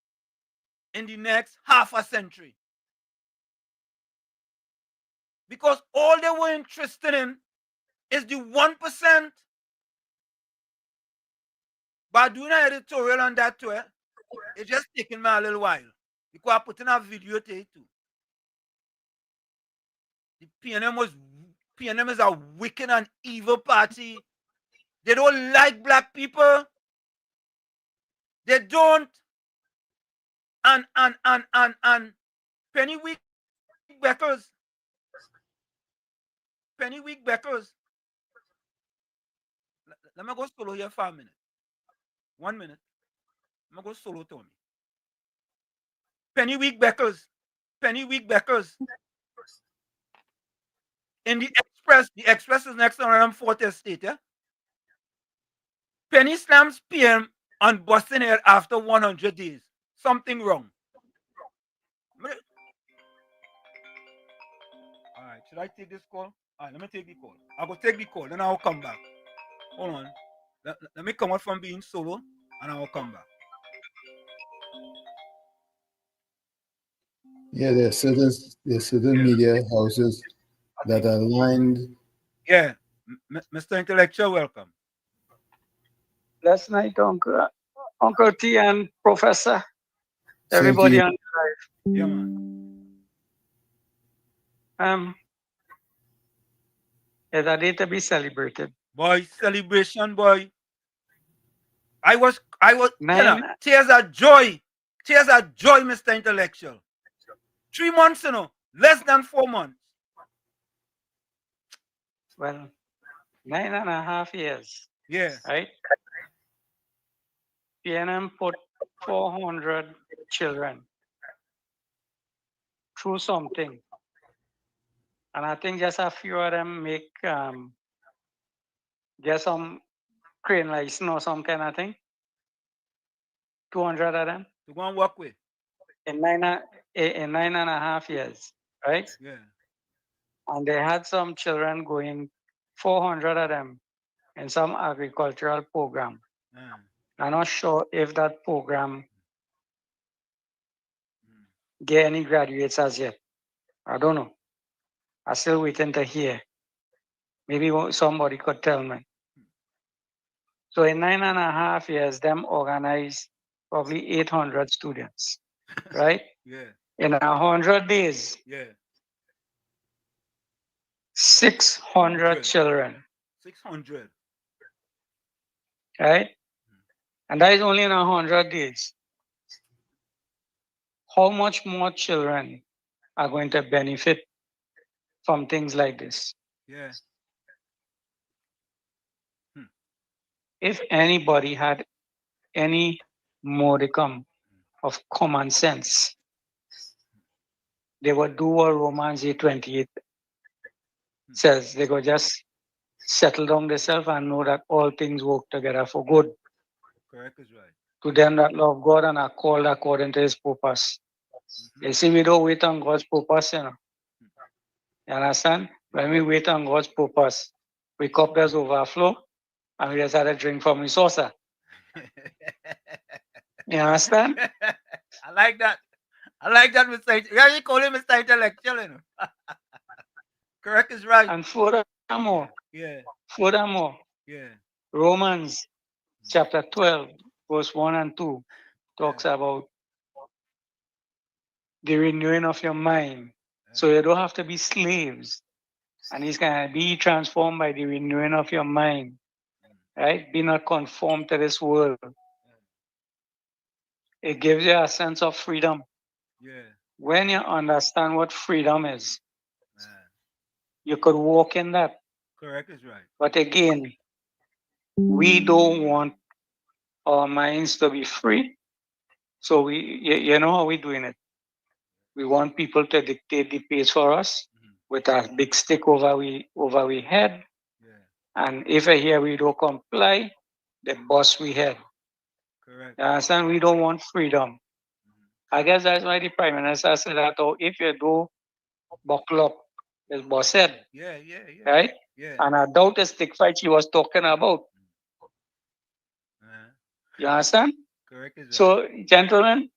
in the next half a century. Because all they were interested in is the 1%. By doing an editorial on that too, it's just taking me a little while. Because I put in a video to it too. The PNM is a wicked and evil party. They don't like black people. They don't. And Penny Week Beckers. Let me go solo here for a minute. 1 minute. I'm going to go solo, Tommy. Penny Week Beckers. In the Express is next on 4th Estate, yeah? Penny slams PM on Boston Air after 100 days. Something wrong. All right, should I take this call? All right, let me take the call. I'll go take the call, then I'll come back. Hold on. Let me come out from being solo, and I'll come back. Yeah, there are certain media houses that are aligned. Yeah, Mr. Intellectual, welcome. Last night, Uncle T and Professor, everybody on the live. Yeah, man. It's a day to be celebrated. Boy, celebration, boy. I was, tears of joy, Mr. Intellectual. 3 months, less than 4 months. Well, 9.5 years. Yeah. Right? PNM put 400 children through something. And I think just a few of them get some crane license or some kind of thing. 200 of them. To go and work with. In 9.5 years, right? Yeah. And they had some children going, 400 of them, in some agricultural program. Yeah. I'm not sure if that program get any graduates as yet. I don't know. I'm still waiting to hear. Maybe somebody could tell me. So in 9.5 years, them organized probably 800 students, right? Yeah. In 100 days, Yeah. 600 children, 600. right? And that is only in 100 days. How much more children are going to benefit from things like this? Yeah. If anybody had any modicum of common sense, they would do what Romans 8:28 says. They could just settle down themselves and know that all things work together for good. Correct is right. To them that love God and are called according to his purpose. You see, we don't wait on God's purpose, you know. You understand? When we wait on God's purpose, we cup does overflow and we just had a drink from the saucer. You understand? I like that. I like that, Mr. Yeah, you call him Mr. Intellectual, you know. Correct is right. And furthermore, Yeah. Yeah. Romans chapter 12, verse 1 and 2 talks about the renewing of your mind. So you don't have to be slaves. And he's going to be transformed by the renewing of your mind. Right? Be not conformed to this world. It gives you a sense of freedom. Yeah. When you understand what freedom is, you could walk in that. Correct is right. But again, we don't want our minds to be free. So you know how we're doing it. We want people to dictate the pace for us with a big stick over we head. And if I hear we don't comply, they bust we head. Correct. You understand? We don't want freedom. I guess that's why the Prime Minister said that, oh, if you do buckle up, it's boss head. Yeah. Right? Yeah. And I doubt the stick fight she was talking about. You understand? Correct is right. So, gentlemen,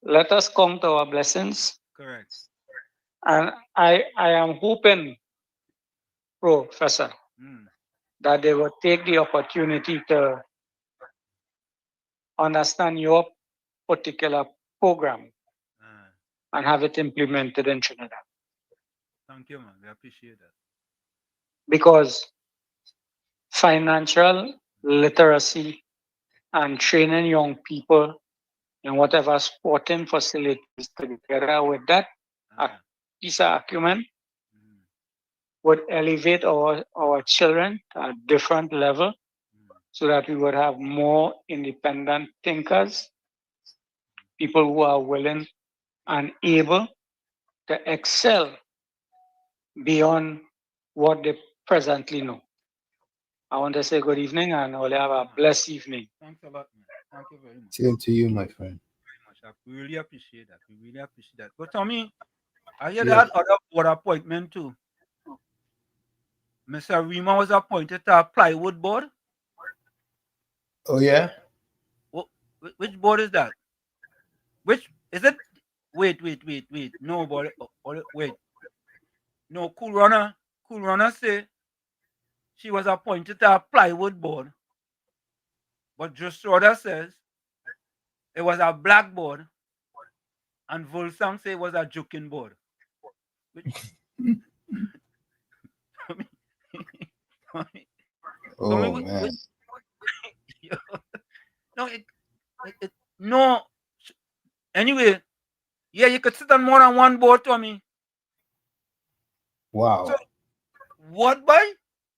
let us count our blessings. Correct. And I am hoping, Professor, that they will take the opportunity to understand your particular program and have it implemented in Trinidad. Thank you, man. We appreciate that. Because financial literacy and training young people in whatever sporting facilities together with that piece of acumen would elevate our children to a different level so that we would have more independent thinkers, people who are willing and able to excel beyond what they presently know. I want to say good evening and we'll have a blessed evening. Thanks a lot, man. Thank you very much. Same to you, my friend. Very much. We really appreciate that. We really appreciate that. But Tommy, I hear that other board appointment too. Mr. Rima was appointed to a plywood board. Oh yeah? Which board is that? Which is it? Wait. No, but wait. No, Cool Runner say she was appointed to a plywood board. But Justroda says it was a black board. And Volsang say it was a joking board. Oh man. No. Anyway, yeah, you could sit on more than one board, Tommy. Wow. So, what by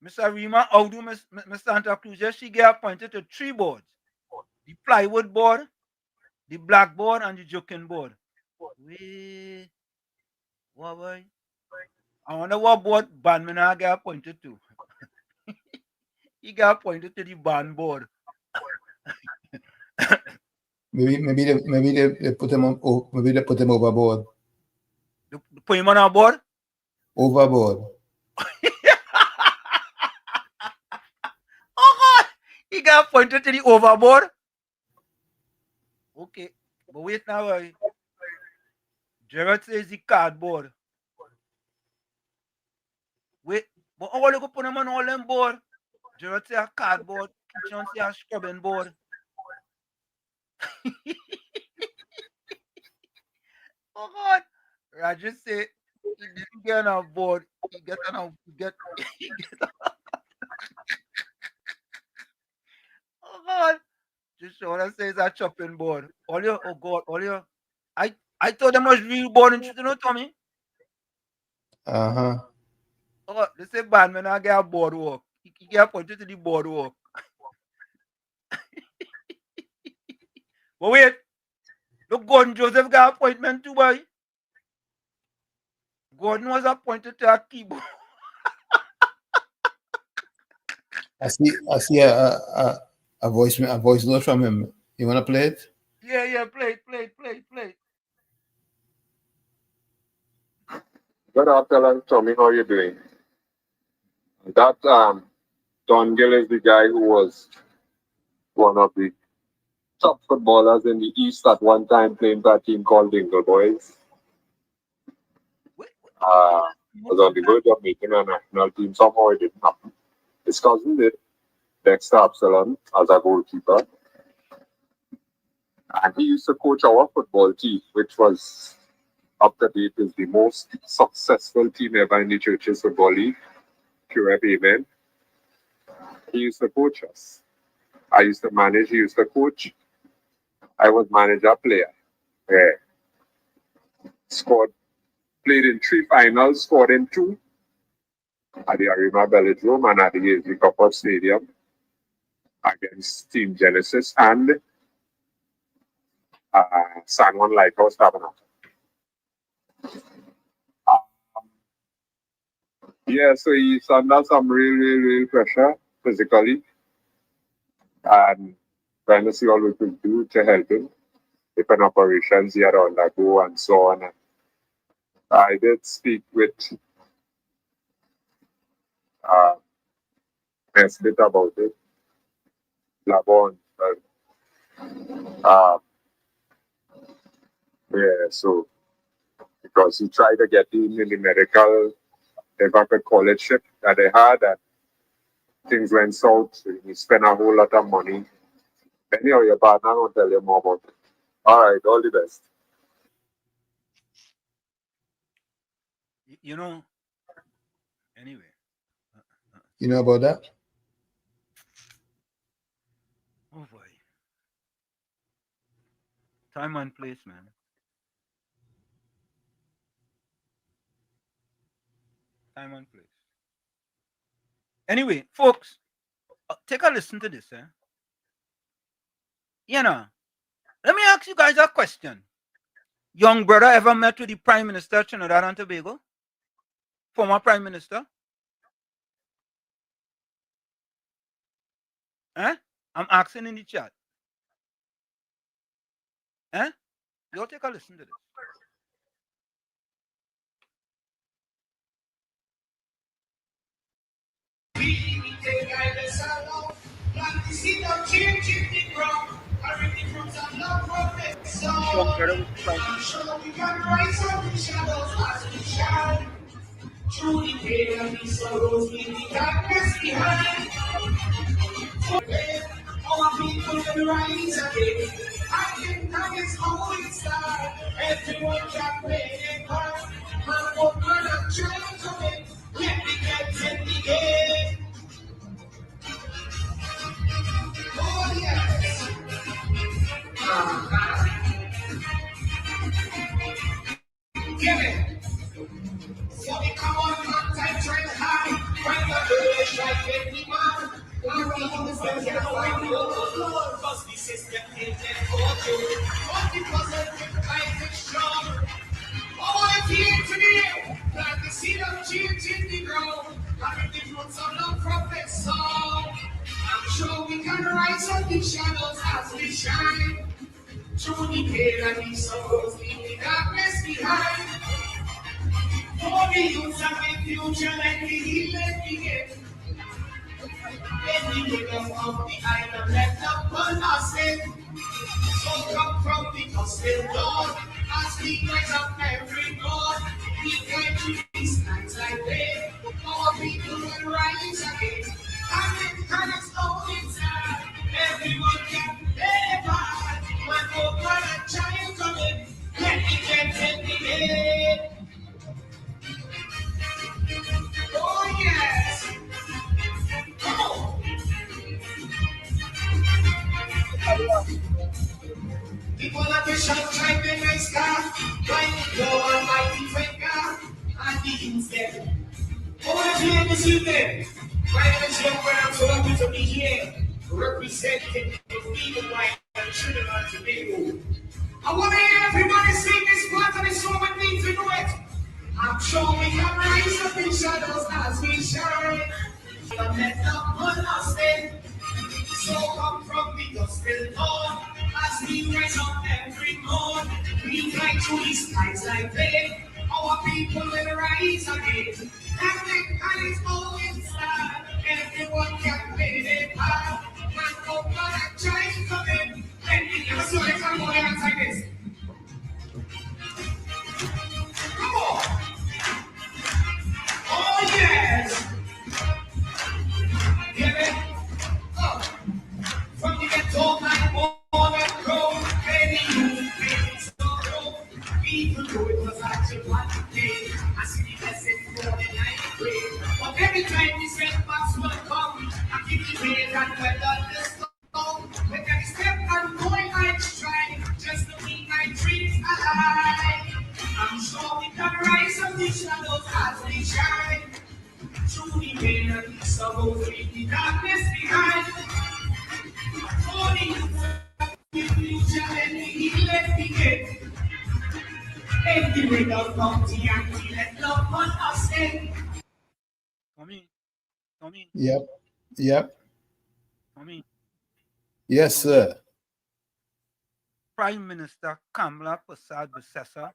Mr. Rima, how do Miss Santa Cruz? Yes, she get appointed to 3 boards: the plywood board, the black board, and the joking board. What boy? I wonder what board Bandman get appointed to. He got appointed to the band board. maybe they put him on. Oh, maybe they put him overboard. They put him on a board? Overboard. Oh God! He got appointed to the overboard. Okay, but wait now. Gerard says the cardboard. Wait, but how are you going to put him on all them board? Gerard says a cardboard. kitchen see a scrubbing board. Oh God. Roger say he didn't get on a board. He get on a he get oh God. Just show what I say is a chopping board. All your oh God, all your I thought them was real board and you know, Tommy. Uh-huh. Oh, they say bad man I get a boardwalk. He get appointed to the boardwalk. But wait, look, Gordon Joseph got appointment too, boy. Gordon was appointed to a keyboard. I see a voice note from him. You wanna play it? Yeah, play it. Good afternoon, Tommy. How are you doing? That Don Gill is the guy who was one of the top footballers in the East at one time, playing for a team called Dingle Boys. Was on the verge of making a national team. Somehow it didn't happen. His cousin did, Dexter Absalom, as a goalkeeper. And he used to coach our football team, which was up to date is the most successful team ever in the Churches Football League. QF Amen. He used to coach us. I used to manage, he used to coach. I was manager player. Yeah. Played in 3 finals, scored in 2 at the Arima Velodrome and at the Aisley Copper Stadium against Team Genesis and San Juan Lighthouse Tabernacle. Yeah, so he's under some real pressure physically and trying to see what we could do to help him. Different operations he had to undergo and so on. And I did speak with Nesbit about it. Labon. Yeah, so because he tried to get him in the medical evacuate collegeship that they had, and things went south. He spent a whole lot of money. Anyhow, your partner will tell you more about it. All right, all the best. You know, anyway. You know about that? Oh boy. Time and place, man. Time and place. Anyway, folks, take a listen to this, eh? You know, let me ask you guys a question. Young brother ever met with the Prime Minister of Trinidad and Tobago? Former Prime Minister? Eh? I'm asking in the chat. Eh? Y'all take a listen to this. Truly pain and the sorrows leave the darkness behind. Our people will rise again. I think that is how it starts. Everyone can play their part. Man, woman, I'm trying to win. Let me get in the game. Oh, yes. Give it. So we come on, one time, try to hide. Find the village, like every man. Cause the system ain't that for you. But because of the kind is strong. I want to hear today. Plant the seed of change in the ground. Having the roots of love from the song. I'm sure we can rise up the shadows as we shine. Through the pain and the sorrows, leave the darkness behind. For the youth of the future, let the healing begin. Let the rhythm of the island, let the burn us in. So come from the gospel dawn, as we rise up every dawn. We can treat these nights like day. Our people will rise again, and it connects all the time. politicians trying to make scar, like the almighty finger, and the instead. I want to hear this evening. My name is Young Brown, so lucky to be here, representing the people white and Trinidad and Tobago. I want to hear everybody sing this part of the song with me to do it. I'm sure we can rise up in shadows as we shine. But let the one us in. So come from the gospel dawn, as we rise up every morn. We fly through the skies like they. Our people will rise again. And it's all inside. Everyone can play their part. And no one try to come in. And we can so let's come on and like this. Come on. Oh yes. Give it. Oh. From the ghetto, my born and grown, many you made sorrow. People know it was actually one day. I see the blessing for the night pray. But every time we send back will come, I keep the faith and weather the storm. When every step I'm going, I try just to keep my dreams alive. I'm sure we can rise up the shadows as we shine. Through the pain and the sorrow, leave the darkness behind. Tommy. Yep. Tommy. Yes, sir. Prime Minister Kamala Prasad Bissessa.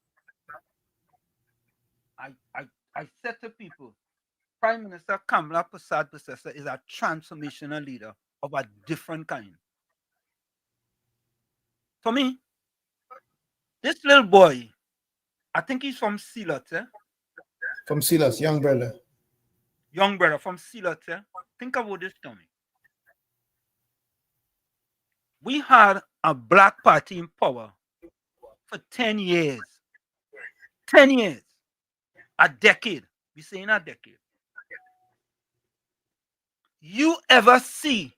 I said to people, Prime Minister Kamala Prasad Bissessa is a transformational leader of a different kind. For me, this little boy, I think he's from Silat, eh? From Silas, young brother. Young brother from Silat, eh? Think about this, Tommy. We had a black party in power for 10 years. 10 years. A decade. We're saying a decade. You ever see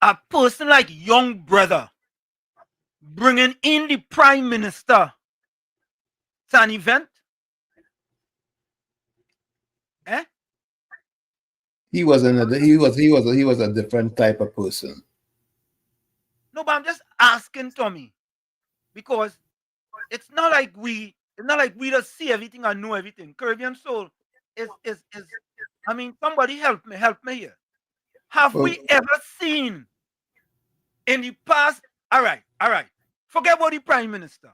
a person like young brother bringing in the prime minister to an event? Eh? He was a different type of person. No, but I'm just asking Tommy, because it's not like we just see everything and know everything. Caribbean Soul is I mean, somebody help me here. Have we ever seen in the past? All right. Forget about the prime minister.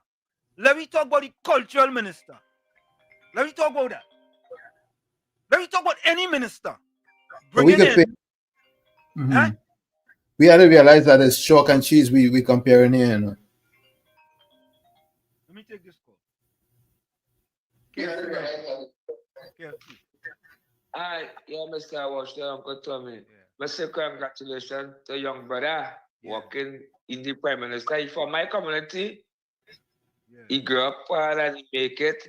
Let me talk about the cultural minister. Let me talk about that. Let me talk about any minister. Bring it in. Huh? We had to realize that it's chalk and cheese we comparing here. You know? Let me take this call. Hi, yeah, Mr. Washington, Uncle Tommy. Mr. Congratulations to young brother working in the Prime Minister. For my community, he grew up hard and he make it.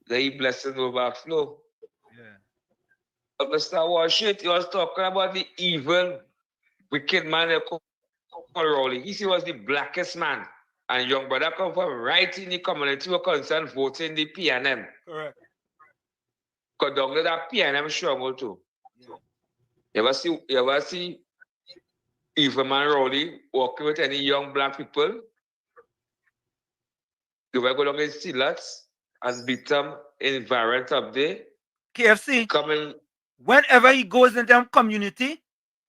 The blessing overflow. But Mr. Washington, he was talking about the evil, wicked man called Rowley. He was the blackest man. And young brother come from right in the community who concerned voting the PNM. Correct. Because down there that PNM struggle too. You ever see evil man Rowley working with any young black people? You ever go down in Silas and beat them in environment up there? KFC. Coming. Whenever he goes in them community,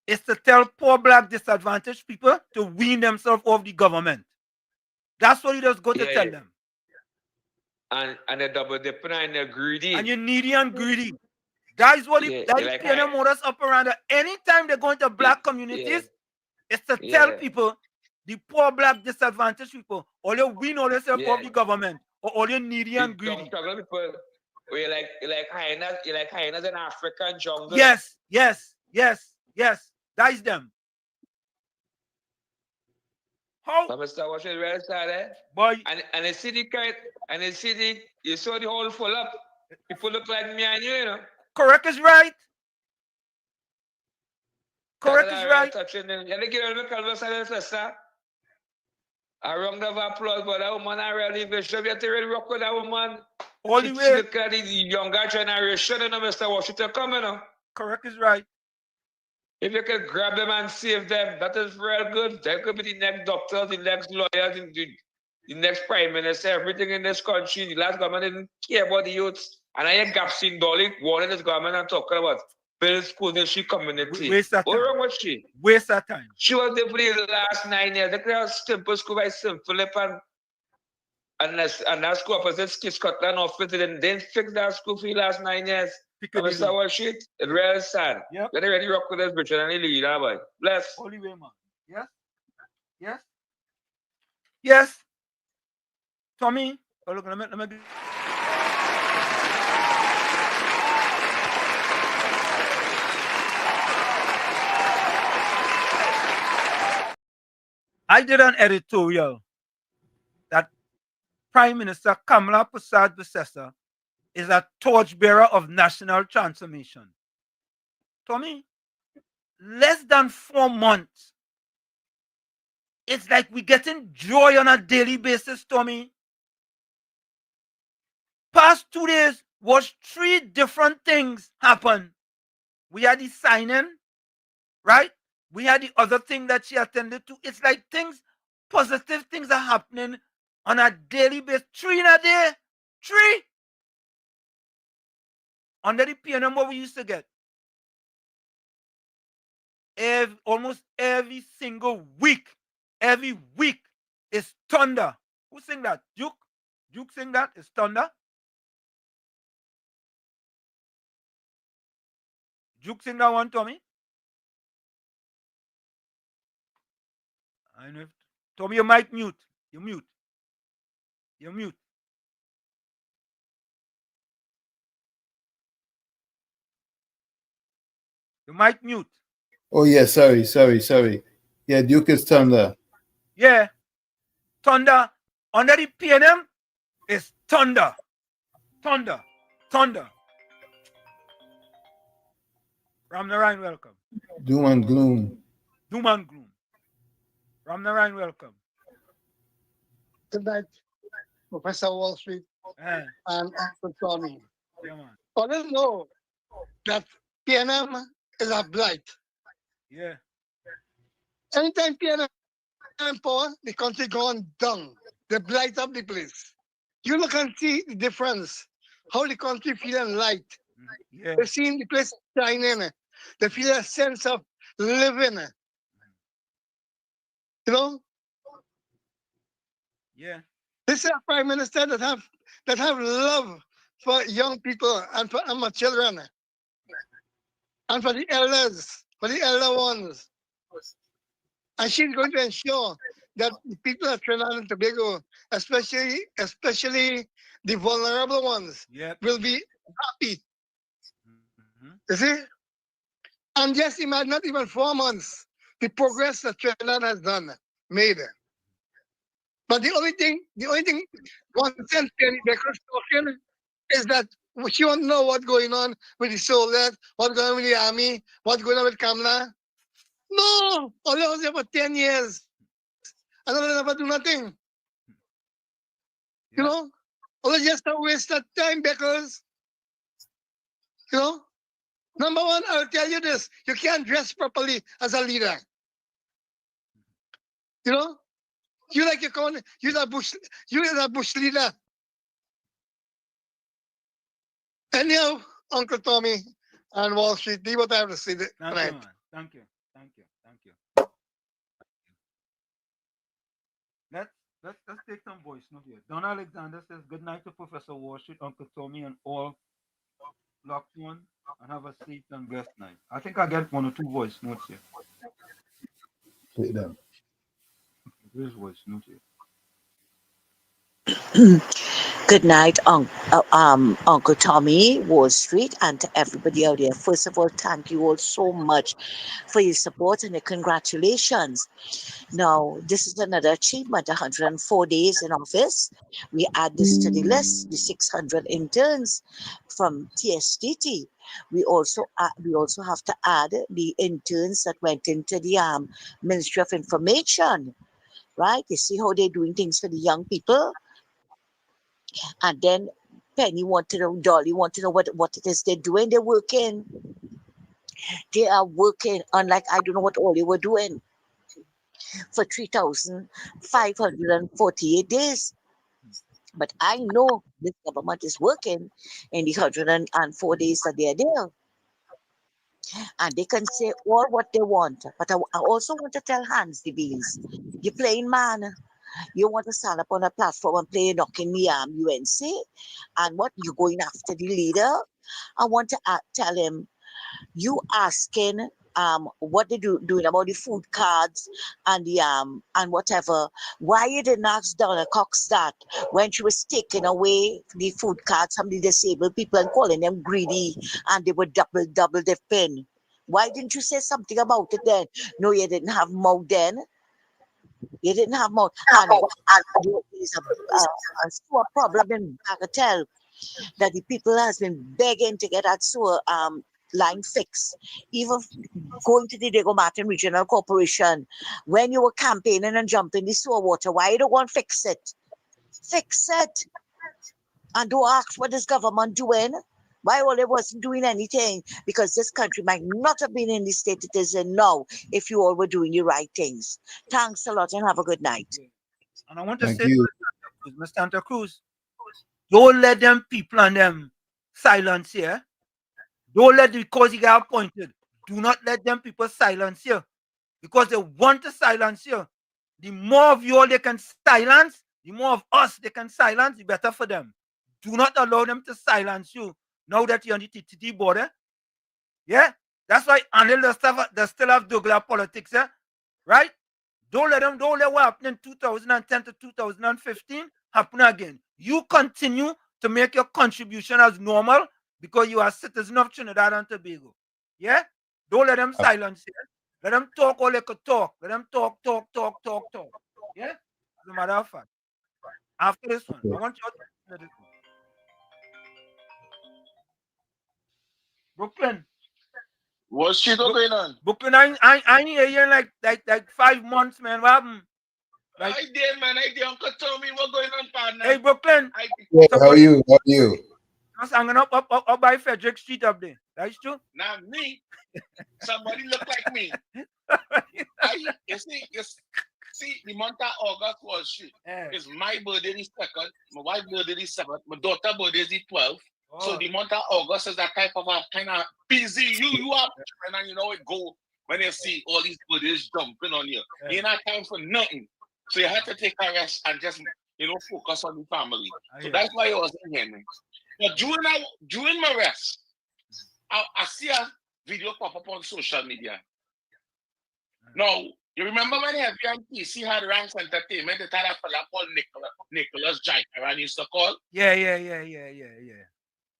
it's to tell poor black disadvantaged people to wean themselves off the government. That's what he does go to tell them. And they double dipping and they're greedy. And you're needy and greedy. That is what he like PNM modus operandi. Anytime they go into black communities, it's to tell people, the poor black disadvantaged people, all you win all yourself off the government, or all you needy and greedy. People, you like hyenas in African jungle. Yes. That is them. How? Mr. Washington, where started? Boy. And the city and the city, you saw the whole full up. People look like me and you know. Correct is right. Correct is right. A round of applause, but that woman I really bishop. You have to really rock with that woman. All the way. Look at the younger generation, Mr. Washington coming up. Correct is right. If you can grab them and save them, that is real good. They could be the next doctors, the next lawyers, the next prime minister, everything in this country. The last government didn't care about the youths. And I hear gaps in Dolly warning this government and talking about build schools in she community. Waste that time. What's wrong with she? Waste that time. She was there for the last 9 years. They could have simple school by St. Philip and that school opposite Scotland office. They didn't fix that school for the last 9 years. Mr. Washit, it's real sad. Yep. Get ready to rock with this bitch and lead that boy. Bless. Holy way, man. Yes? Yes? Yes? Tommy? Oh, look, let me I did an editorial that Prime Minister Kamala Persad-Bissessar is a torchbearer of national transformation. Tommy, less than 4 months. It's like we're getting joy on a daily basis, Tommy. Past 2 days was 3 different things happen. We had the signing, right? We had the other thing that she attended to. It's like things, positive things are happening on a daily basis. 3 in a day. 3. Under the PNM, what we used to get. Almost every single week. Every week is thunder. Who sing that? Duke? Duke sing that? It's thunder. Duke sing that one, Tommy? I know. Tommy, your mic mute. You're mute. You're mute. Your mic mute. Oh, yeah, sorry. Yeah, Duke is thunder. Yeah. Thunder. Under the PNM is thunder. Thunder. Thunder. Ram Narayan, welcome. Doom and gloom. Doom and gloom. Ram Narayan, welcome. Good night, Professor Wall Street and Uncle Tommy. Yeah, man. I don't know that PNM is a blight. Yeah. Anytime PNM power, the country gone down. The blight of the place. You look and see the difference. How the country feeling light. Yeah. They see the place shining. They feel a sense of living. You know? Yeah. This is a prime minister that have love for young people and for our children. And for the elders, for the elder ones. And she's going to ensure that the people of Trinidad and Tobago, especially the vulnerable ones, will be happy. You see? And just imagine, not even 4 months, the progress that Trinidad has made. But the only thing, 1 cent Penny Becker's talking is that she won't know what's going on with the soldiers, what's going on with the army, what's going on with Kamala. No, all I was there for 10 years. And I never do nothing. You know? All just a waste of time because, you know, number one, I'll tell you this, you can't dress properly as a leader. You know? You're a bush leader. Anyhow, Uncle Tommy and Wall Street, do what I have to say tonight. Thank you, man. Thank you. Let's take some voice note here. Don Alexander says, good night to Professor Wall Street, Uncle Tommy, and all locked on, and have a safe and blessed night. I think I get 1 or 2 voice notes here. Play them. Where's voice note here? Good night, Uncle Tommy, Wall Street, and to everybody out there. First of all, thank you all so much for your support and your congratulations. Now, this is another achievement, 104 days in office. We add this to the list, the 600 interns from TSTT. We also have to add the interns that went into the Ministry of Information. right? You see how they're doing things for the young people. And then Penny wanted to know, Dolly wanted to know what it is they're doing. They're working. They are working, unlike I don't know what all they were doing for 3,548 days. But I know this government is working in the 104 days that they are there. And they can say all what they want. But I also want to tell Hans the Beans, you're playing man. You want to stand up on a platform and play knocking the UNC, and what you're going after the leader. I want to tell him, you asking what they doing about the food cards and the and whatever. Why you didn't ask Donna Cox that when she was taking away the food cards from the disabled people and calling them greedy and they were double dipping? Why didn't you say something about it then? No, you didn't have mouth then. You didn't have mouth. And there's a sewer problem in Bagatelle that the people has been begging to get that sewer line fixed. Even going to the Diego Martin Regional Corporation, when you were campaigning and jumping the sewer water, why you don't want to fix it? Fix it. And don't ask what this government doing. Why all they wasn't doing anything? Because this country might not have been in the state it is in now if you all were doing the right things. Thanks a lot and have a good night. And I want to Thank say you. to Mr. Santa Cruz, don't let them people and them silence here. Don't let because you got appointed. Do not let them people silence you because they want to silence you. The more of you all they can silence, the more of us they can silence, the better for them. Do not allow them to silence you now that you're on the TTT border. Yeah, that's why until they still have Douglas politics, yeah? Right? Don't let what happened in 2010 to 2015 happen again. You continue to make your contribution as normal because you are a citizen of Trinidad and Tobago. Yeah? Don't let them silence you. Let them talk all they could talk. Let them talk. Yeah? As a matter of fact. After this one, I want you to listen to this one. Brooklyn. What's shit going on? Brooklyn, I ain't hear you in like 5 months, man. What happened? Like, I did, man. I did. Uncle Tommy, what's going on, partner? Hey, Brooklyn. Yeah, how are you? How are you? Just hanging up by Frederick Street up there. That's true? Not me. Somebody look like me. You see, the month of August was shit. It's my birthday the 2nd, my wife's birthday the 7th, my daughter's birthday is the 12th. Oh. So the month of August is that type of a kind of busy. You are, and you know it go when you see all these birthdays jumping on you. You ain't have time for nothing. So you have to take a rest and just focus on the family. So that's why I was in here, man. But during my rest, I see a video pop up on social media. Now, you remember when FBMTC had Ranks Entertainment, they had a fella called Nicholas Jaikaran used to call? Yeah.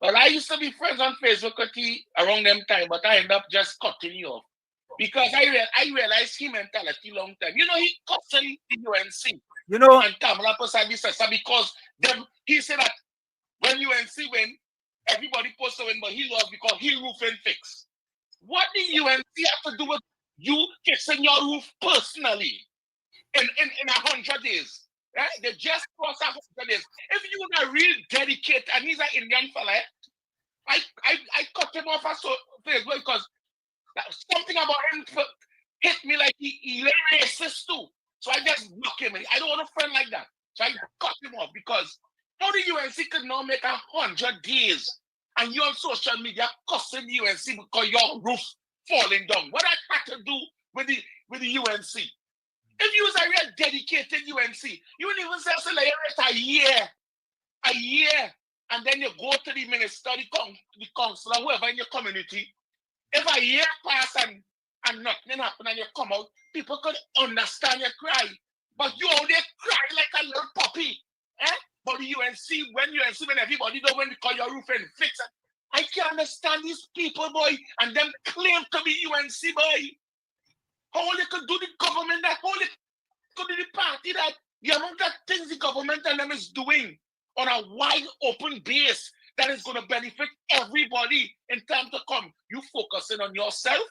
Well, I used to be friends on Facebook with he around them time, but I ended up just cutting you off. Because I realized his mentality long time. He cussing the UNC. And Kamala Pasadi says because he said that when UNC win, everybody supposed to win, but he lost because he roof and fix. What did UNC have to do with you fixing your roof personally in 100 days? Right? They just crossed 100 days. If you were real dedicated, and he's an Indian fella, I cut him off as Facebook because something about him hit me like he racist too. So I just block him. I don't want a friend like that. So I cut him off because how the UNC could now make 100 days and you're on social media cussing the UNC because your roof falling down? What that had to do with the UNC? If you was a real dedicated UNC, you wouldn't even say a year, and then you go to the minister, the councillor, whoever in your community. If a year pass and nothing happen and you come out, people could understand your cry. But you out there cry like a little puppy. But the UNC, when everybody know when they call your roof and fix it. I can't understand these people, boy, and them claim to be UNC, boy. How they could do the government that, how they could do the party that, the amount of things the government and them is doing on a wide open base that is going to benefit everybody in time to come. You focusing on yourself?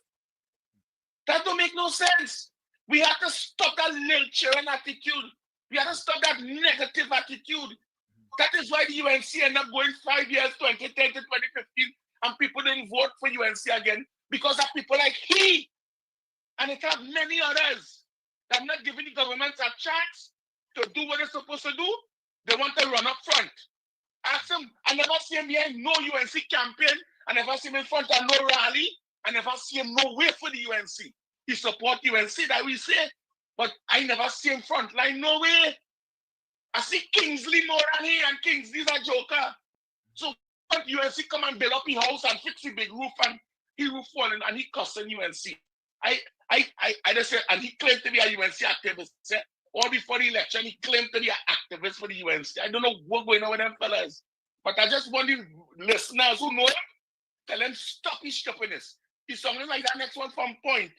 That don't make no sense. We have to stop that nurturing attitude. We have to stop that negative attitude. That is why the UNC ended up going 5 years, 2010 to 2015, and people didn't vote for UNC again because of people like he. And it have many others that are not giving the government a chance to do what they're supposed to do. They want to run up front. Ask him, I never see him behind no UNC campaign. I never see him in front of no rally. I never see him no way for the UNC. He support UNC, that we say, but I never see him front line, no way. I see Kingsley more than he, and Kingsley's a joker. So UNC come and build up his house and fix the big roof, and he roof falling, and he cussing UNC. I just said, and he claimed to be a UNC activist. Or before the election, he claimed to be an activist for the UNC. I don't know what's going on with them fellas. But I just want the listeners who know him, tell them stop his stupidness. He's something like that next one from Point,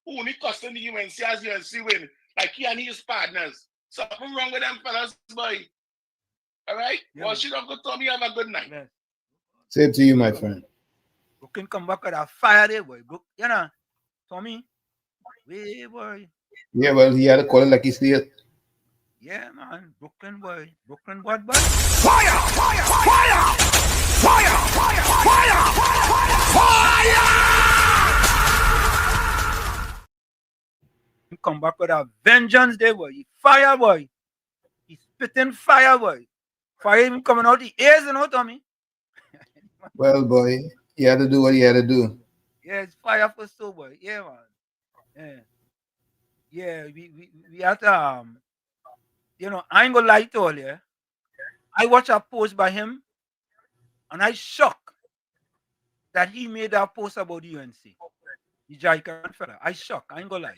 who only cussing the UNC as UNC win. Like he and his partners. Something wrong with them fellas, boy. All right? Yeah. Well, she don't go to me. Have a good night. Yes. Same to you, my friend. You can come back with a fire there, boy. You know, Tommy. Way, boy. Yeah, well, he had to call it like he's here. Yeah, man. Brooklyn boy. Brooklyn boy. Fire! Fire! Fire! Fire! Fire! Fire! Fire! He come back with a vengeance there, boy. He fire, boy. He's spitting fire, boy. Fire even coming out the ears, you know, Tommy. Well, boy, he had to do what he had to do. Yeah, it's fire for so, boy. Yeah, man. Yeah. Yeah, we had to, you know, I ain't gonna lie to all you. I watched a post by him, and I shocked that he made that post about the UNC. The Jamaican fella. I shocked. I ain't gonna lie.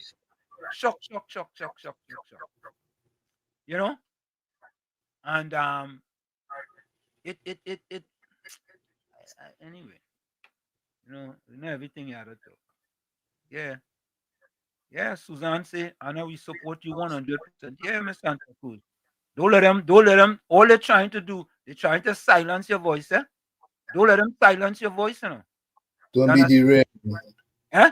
Shock. You know? And anyway, you know everything you had to talk. Yeah. Yeah, Suzanne say, I know we support you 100%. Yeah, Miss Santa Cruz. Don't let them. All they're trying to do, they're trying to silence your voice, eh? Don't let them silence your voice, you know. Don't be derailed. Eh?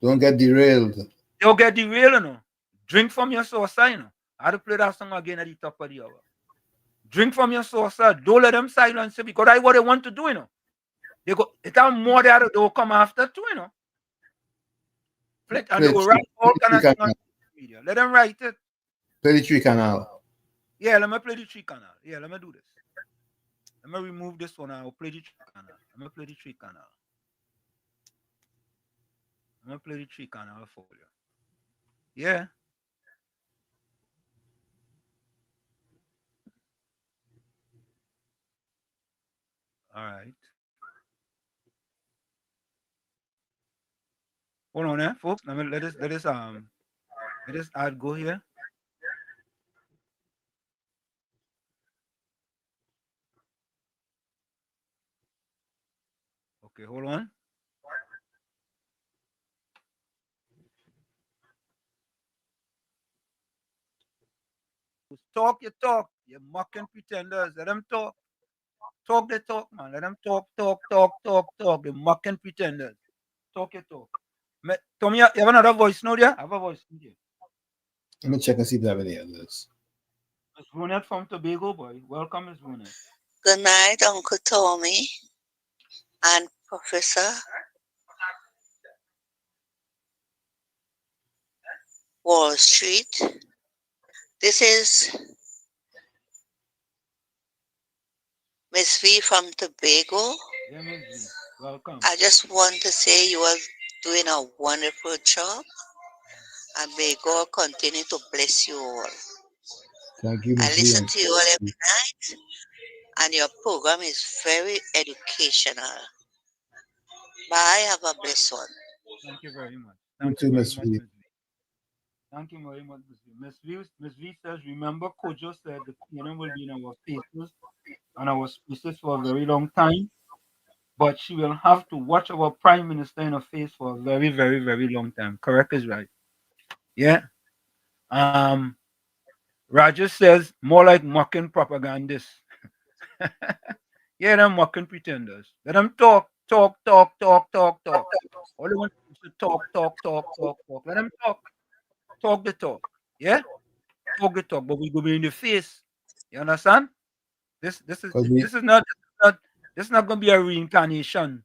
Don't get derailed. Don't get derailed, you know. Drink from your saucer, you know. I had to play that song again at the top of the hour. Drink from your saucer. Don't let them silence you because that's what they want to do, you know. It have more there they'll come after too, you know. And they will write all kind of stuff. Let them write it. Play the tree canal. Yeah, let me play the tree canal. Yeah, let me do this. Let me remove this one. I'll play the tree canal. Let me play the tree canal. Let me play the tree canal for you. Yeah. All right. Hold on there, folks. Let us add go here. Okay, hold on. Talk your talk. You mocking pretenders. Let them talk. Talk the talk, man. Let them talk. The mocking pretenders. Talk your talk. Tommy, you have another voice note there? I have a voice note here. Let me check and see if they have any others. Miss Brunette from Tobago, boy. Welcome, Miss Brunette. Good night, Uncle Tommy and Professor Wall Street. This is Miss V from Tobago. Yeah, Miss V. Welcome. I just want to say you are doing a wonderful job, and may God continue to bless you all. Thank you, I Miss listen to you all every night, and your program is very educational. Bye. Have a blessed one. Thank you very much. Thank you, Miss V. Thank you very much, Miss V. Miss V says, remember, Kojo said the piano will be in our faces and our spaces for a very long time, but she will have to watch our Prime Minister in her face for a very, very, very long time. Correct is right. Yeah. Roger says, more like mocking propagandists. Yeah, they're mocking pretenders. Let them talk. All they want is to talk. Let them talk. talk the talk. Yeah? Talk the talk, but we go be in the face. You understand? This is not gonna be a reincarnation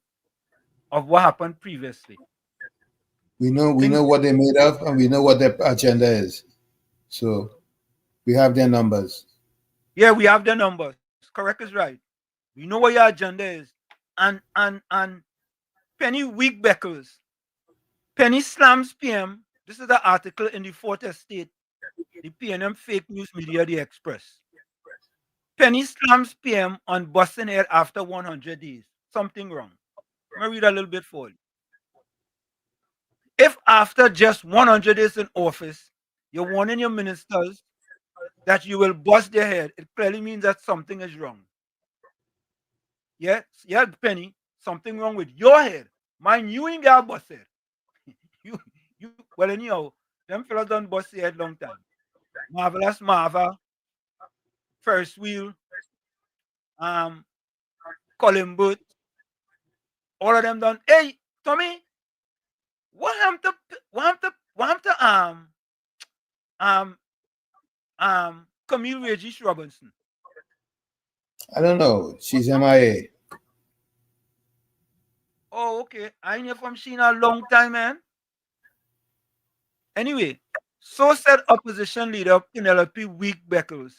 of what happened previously. We know what they made of, and we know what their agenda is. So we have their numbers. Yeah, we have the numbers. Correct is right. We know what your agenda is. And Penny weak Beckles. Penny slams PM. This is the article in the Fourth Estate, the PNM fake news media, the Express. Penny slams PM on busting head after 100 days. Something wrong. Let me read a little bit for you. If after just 100 days in office, you're warning your ministers that you will bust their head, it clearly means that something is wrong. Yes, yeah, Penny, something wrong with your head. Mind you ain't got bust head. Well, anyhow, them fellas done bust their head long time. Marvelous Marva, First Wheel, Colin Booth, all of them done. Hey, Tommy, what happened to Camille Regis Robinson? I don't know. She's MIA. Oh, okay. I ain't hear from she in a long time, man. Anyway, so said opposition leader Penelope Week Beckles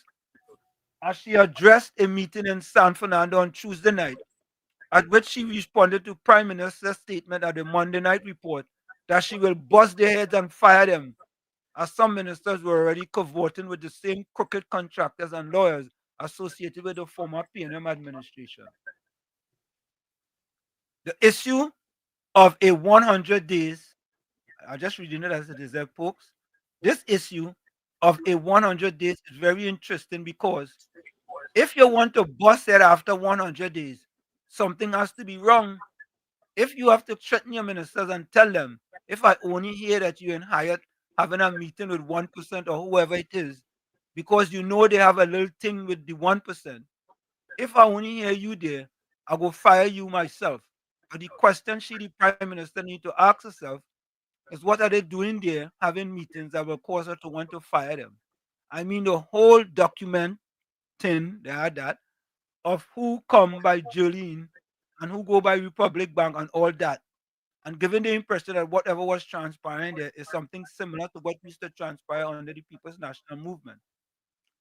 as she addressed a meeting in San Fernando on Tuesday night, at which she responded to Prime Minister's statement at the Monday night report that she will bust their heads and fire them, as some ministers were already cavorting with the same crooked contractors and lawyers associated with the former PNM administration. The issue of a 100 days, I'm just reading it as it is there, folks. This issue of a 100 days is very interesting because if you want to bust it after 100 days, something has to be wrong. If you have to threaten your ministers and tell them, if I only hear that you're in Hyatt having a meeting with 1% or whoever it is, because you know they have a little thing with the 1%, if I only hear you there, I will fire you myself. But the question the Prime Minister need to ask herself is, what are they doing there having meetings that will cause her to want to fire them? I mean, the whole document thing, they had that, of who come by Jolene and who go by Republic Bank and all that, and giving the impression that whatever was transpiring there is something similar to what used to transpire under the People's National Movement.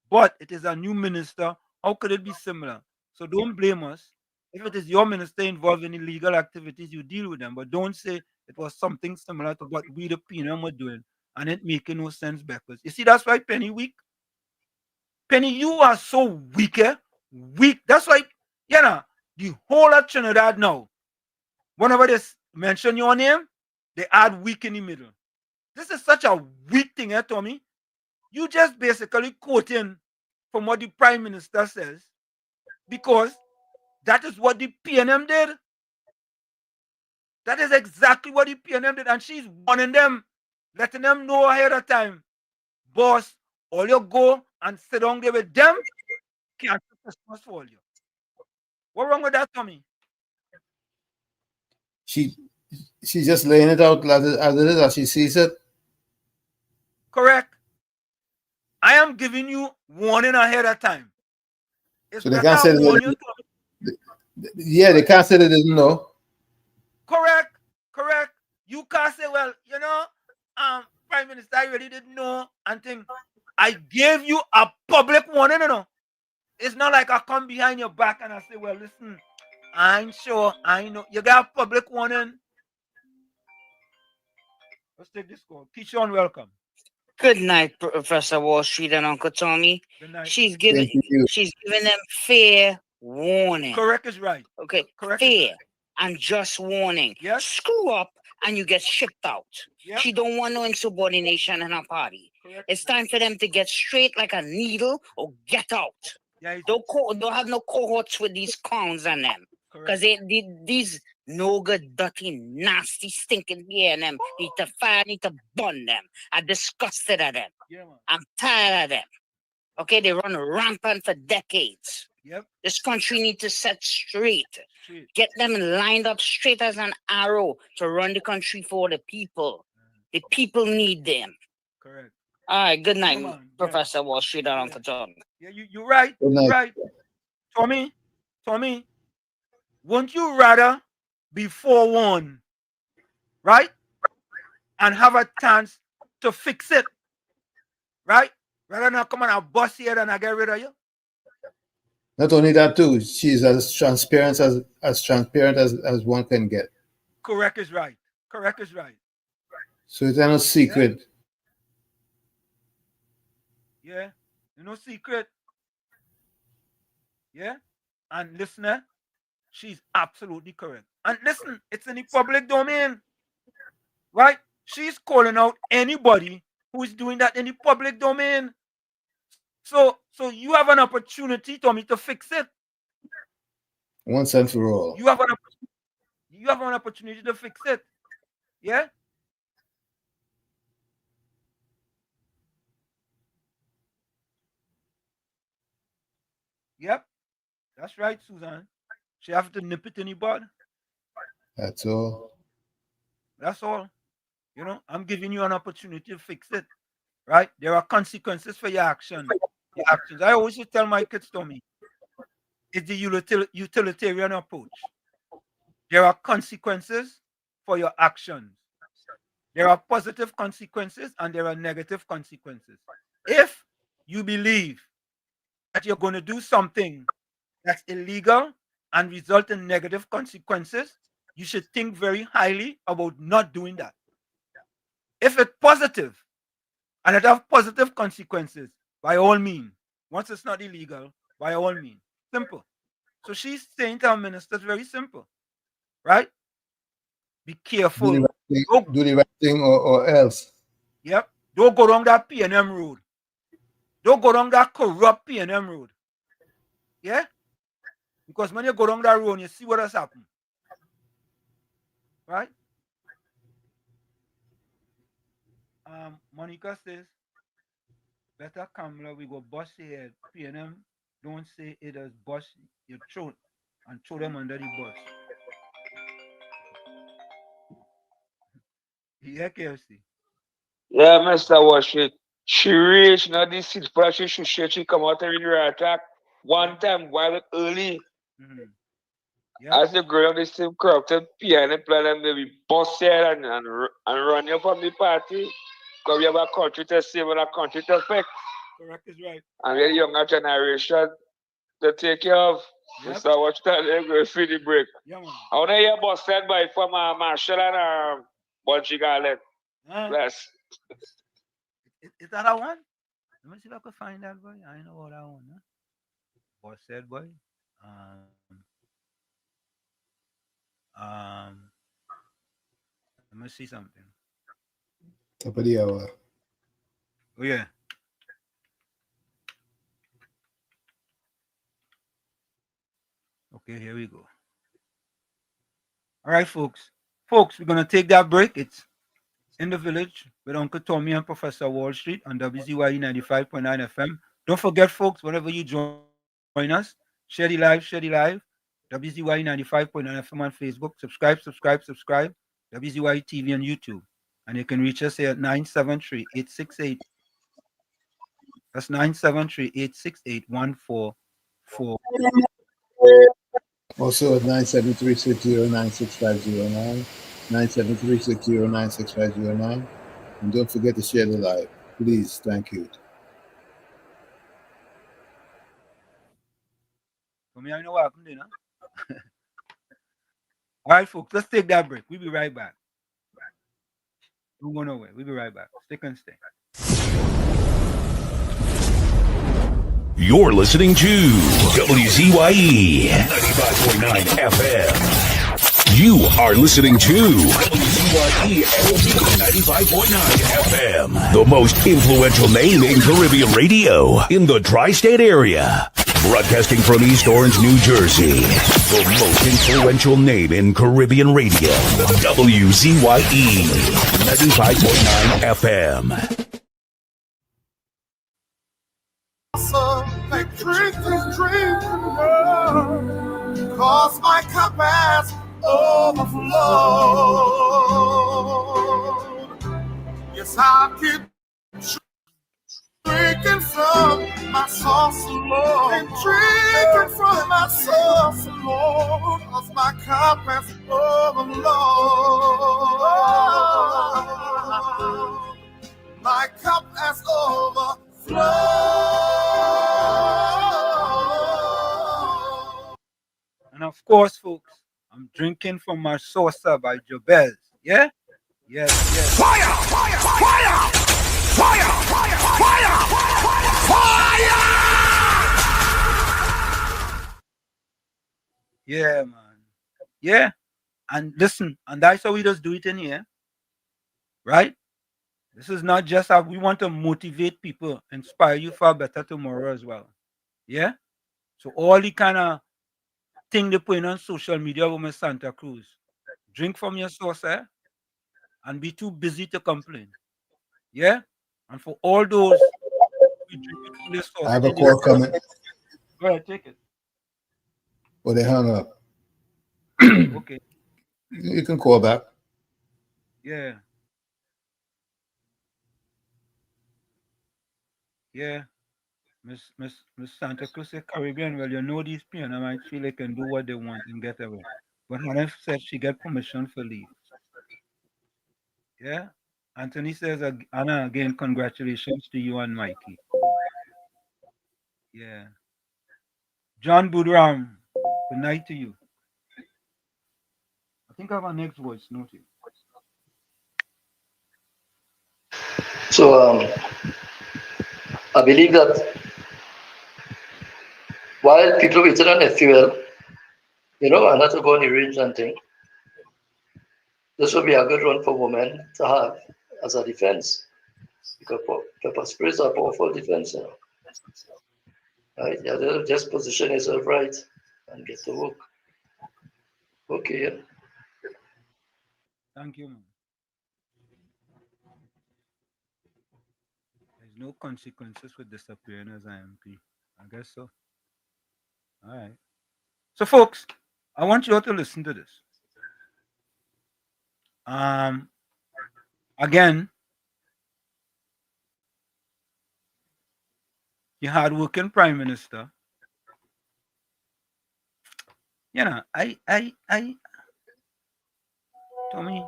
But it is a new minister. How could it be similar? So don't blame us. If it is your minister involved in illegal activities, you deal with them. But don't say it was something similar to what we, the PNM, were doing, and it making no sense backwards. You see, that's why Penny weak. Penny, you are so weak, eh? Weak. That's why, the whole of Trinidad now, whenever they mention your name, they add weak in the middle. This is such a weak thing, eh, Tommy? You just basically quoting from what the Prime Minister says, because that is what the PNM did. That is exactly what the PNM did, and she's warning them, letting them know ahead of time. Boss, all you go and sit down there with them, can't Christmas for you. What wrong with that, Tommy? She's just laying it out as it is, as she sees it. Correct. I am giving you warning ahead of time. So they can't say they can't say they didn't know. Correct. You can't say, well, Prime Minister, I really didn't know and think. I gave you a public warning, It's not like I come behind your back and I say, well, listen, I ain't sure, I know. You got a public warning. Let's take this call. Keyshawn, welcome. Good night, Professor Wall Street and Uncle Tommy. Good night. She's giving them fair warning. Correct is right. Okay, correct. Fair and just warning. Yes. Screw up and you get shipped out. Yep. She don't want no insubordination in her party. Correct. It's time for them to get straight like a needle or get out. Yeah, don't have no cohorts with these clowns and them. Because these no good, dirty, nasty, stinking PNM need to fire, need to burn them. I'm disgusted at them. Yeah, man. I'm tired of them. Okay, they run rampant for decades. Yep. This country needs to set straight. Get them lined up straight as an arrow to run the country for the people. The people need them. Correct. All right, good night, Professor Wall Street and Uncle Tommy. Yeah, you're right. You're right. Tommy, wouldn't you rather be forewarned, right? And have a chance to fix it, right? Rather than come on and bust here and I get rid of you. Not only that too, she's as transparent as one can get. Correct is right. Correct is right. So it's no secret. Yeah, no secret. Yeah, and listener, she's absolutely correct. And listen, it's in the public domain, right? She's calling out anybody who is doing that in the public domain. So you have an opportunity, Tommy, to fix it. Once and for all. You have an opportunity to fix it. Yeah? Yep. That's right, Susan. She have to nip it in the bud. That's all. That's all. You know, I'm giving you an opportunity to fix it. Right? There are consequences for your actions. I always tell my kids, Tommy, it's the utilitarian approach. There are consequences for your actions. There are positive consequences and there are negative consequences. If you believe that you're going to do something that's illegal and result in negative consequences, you should think very highly about not doing that. If it's positive and it has positive consequences, by all means, once it's not illegal, by all means, simple. So she's saying to our ministers, very simple, right? Be careful. Do the right thing or else. Yep. Don't go down that P&M road. Don't go down that corrupt P&M road. Yeah? Because when you go down that road, you see what has happened. Right? Monica says, better Kamala, we go bust your head. P&M, don't say it as bust your throat and throw them under the bus. Yeah, KFC. Yeah, Mr. Washit. She reached now this seat, but she come out in the attack one time while early. As the girl of the same corrupted piano plan and they be busted and run you from the party. Because we have a country to save and a country to fix. Correct is right. And we have a younger generation to take care of. Yep. Mr. Watch that they go through the break. Yeah, man. I want to hear busted by from Marshall and Bunchy Garland. Bless. Is that a one? Let me see if I can find that boy. I know what that one. Huh? Busted boy. Let me see something. Top of the hour. Oh yeah. Okay, here we go. All right, folks. Folks, we're gonna take that break. It's In the Village with Uncle Tommy and Professor Wall Street on WZYE 95.9 FM. Don't forget, folks, whenever you join us, share the live. WZYE 95.9 FM on Facebook. Subscribe. WZYE TV on YouTube. And you can reach us here at 973-868. That's 973-868-144. Also at 973-609-6509. 973-609-6509. And don't forget to share the live. Please, thank you. For me, I know what happened there, huh? All right, folks, let's take that break. We'll be right back. Don't go nowhere. We'll be right back. Stick and stay. You're listening to WZYE 95.9 FM. You are listening to WZYE 95.9 FM, the most influential name in Caribbean radio in the tri-state area. Broadcasting from East Orange, New Jersey, the most influential name in Caribbean radio, WZYE 95.9 FM. Victory is dream, cause my cup has overflowed. Yes, I keep my source, Lord. And drinking from my source, Lord. Cause my cup has overflowed. My cup has overflowed. And of course, folks, I'm drinking from my saucer by Jobez. Yeah? Yes, yes. Fire! Fire! Fire! Fire! Fire! Fire! Fire! Yeah, man. Yeah. And listen, and that's how we just do it in here. Right? This is not just how we want to motivate people, inspire you for a better tomorrow as well. Yeah? So all the kind of thing they put on social media with my Santa Cruz. Drink from your source, and be too busy to complain. Yeah? And for all those who drink it from their source. I have a call coming. Go ahead, take it. Well, they hung up. Okay. You can call back. Yeah. Yeah. Miss Santa Cruz said Caribbean. Well, you know these people might feel they can do what they want and get away. But Hannah said she get permission for leave. Yeah. Anthony says, Anna, again, congratulations to you and Mikey. Yeah. John Budram, good night to you. I think I have our next voice note here. So I believe that while people waited on fuel, and not to go on the range and thing, this would be a good one for women to have as a defense. Because pepper sprays are powerful defense, Right? Yeah, just position yourself right and get to work. Okay, yeah. Thank you, man. There's no consequences for disappearing as IMP. I guess so. All right. So, folks, I want you all to listen to this. Again, your hardworking Prime Minister. Tommy,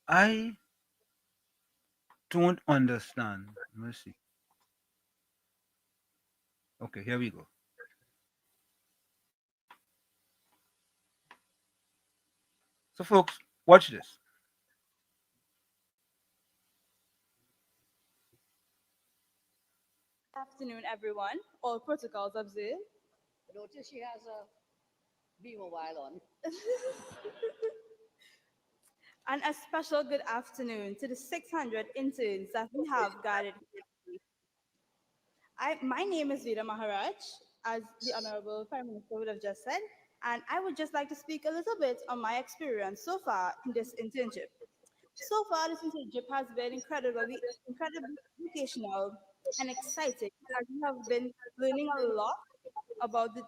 I don't understand. Let me see. Okay, here we go. So, folks, watch this. Afternoon, everyone. All protocols observed. Notice she has a B-mobile on. And a special good afternoon to the 600 interns that we have gathered here. My name is Vida Maharaj, as the Honorable Prime Minister would have just said, and I would just like to speak a little bit on my experience so far in this internship. So far, this internship has been incredibly educational and exciting, as we have been learning a lot about the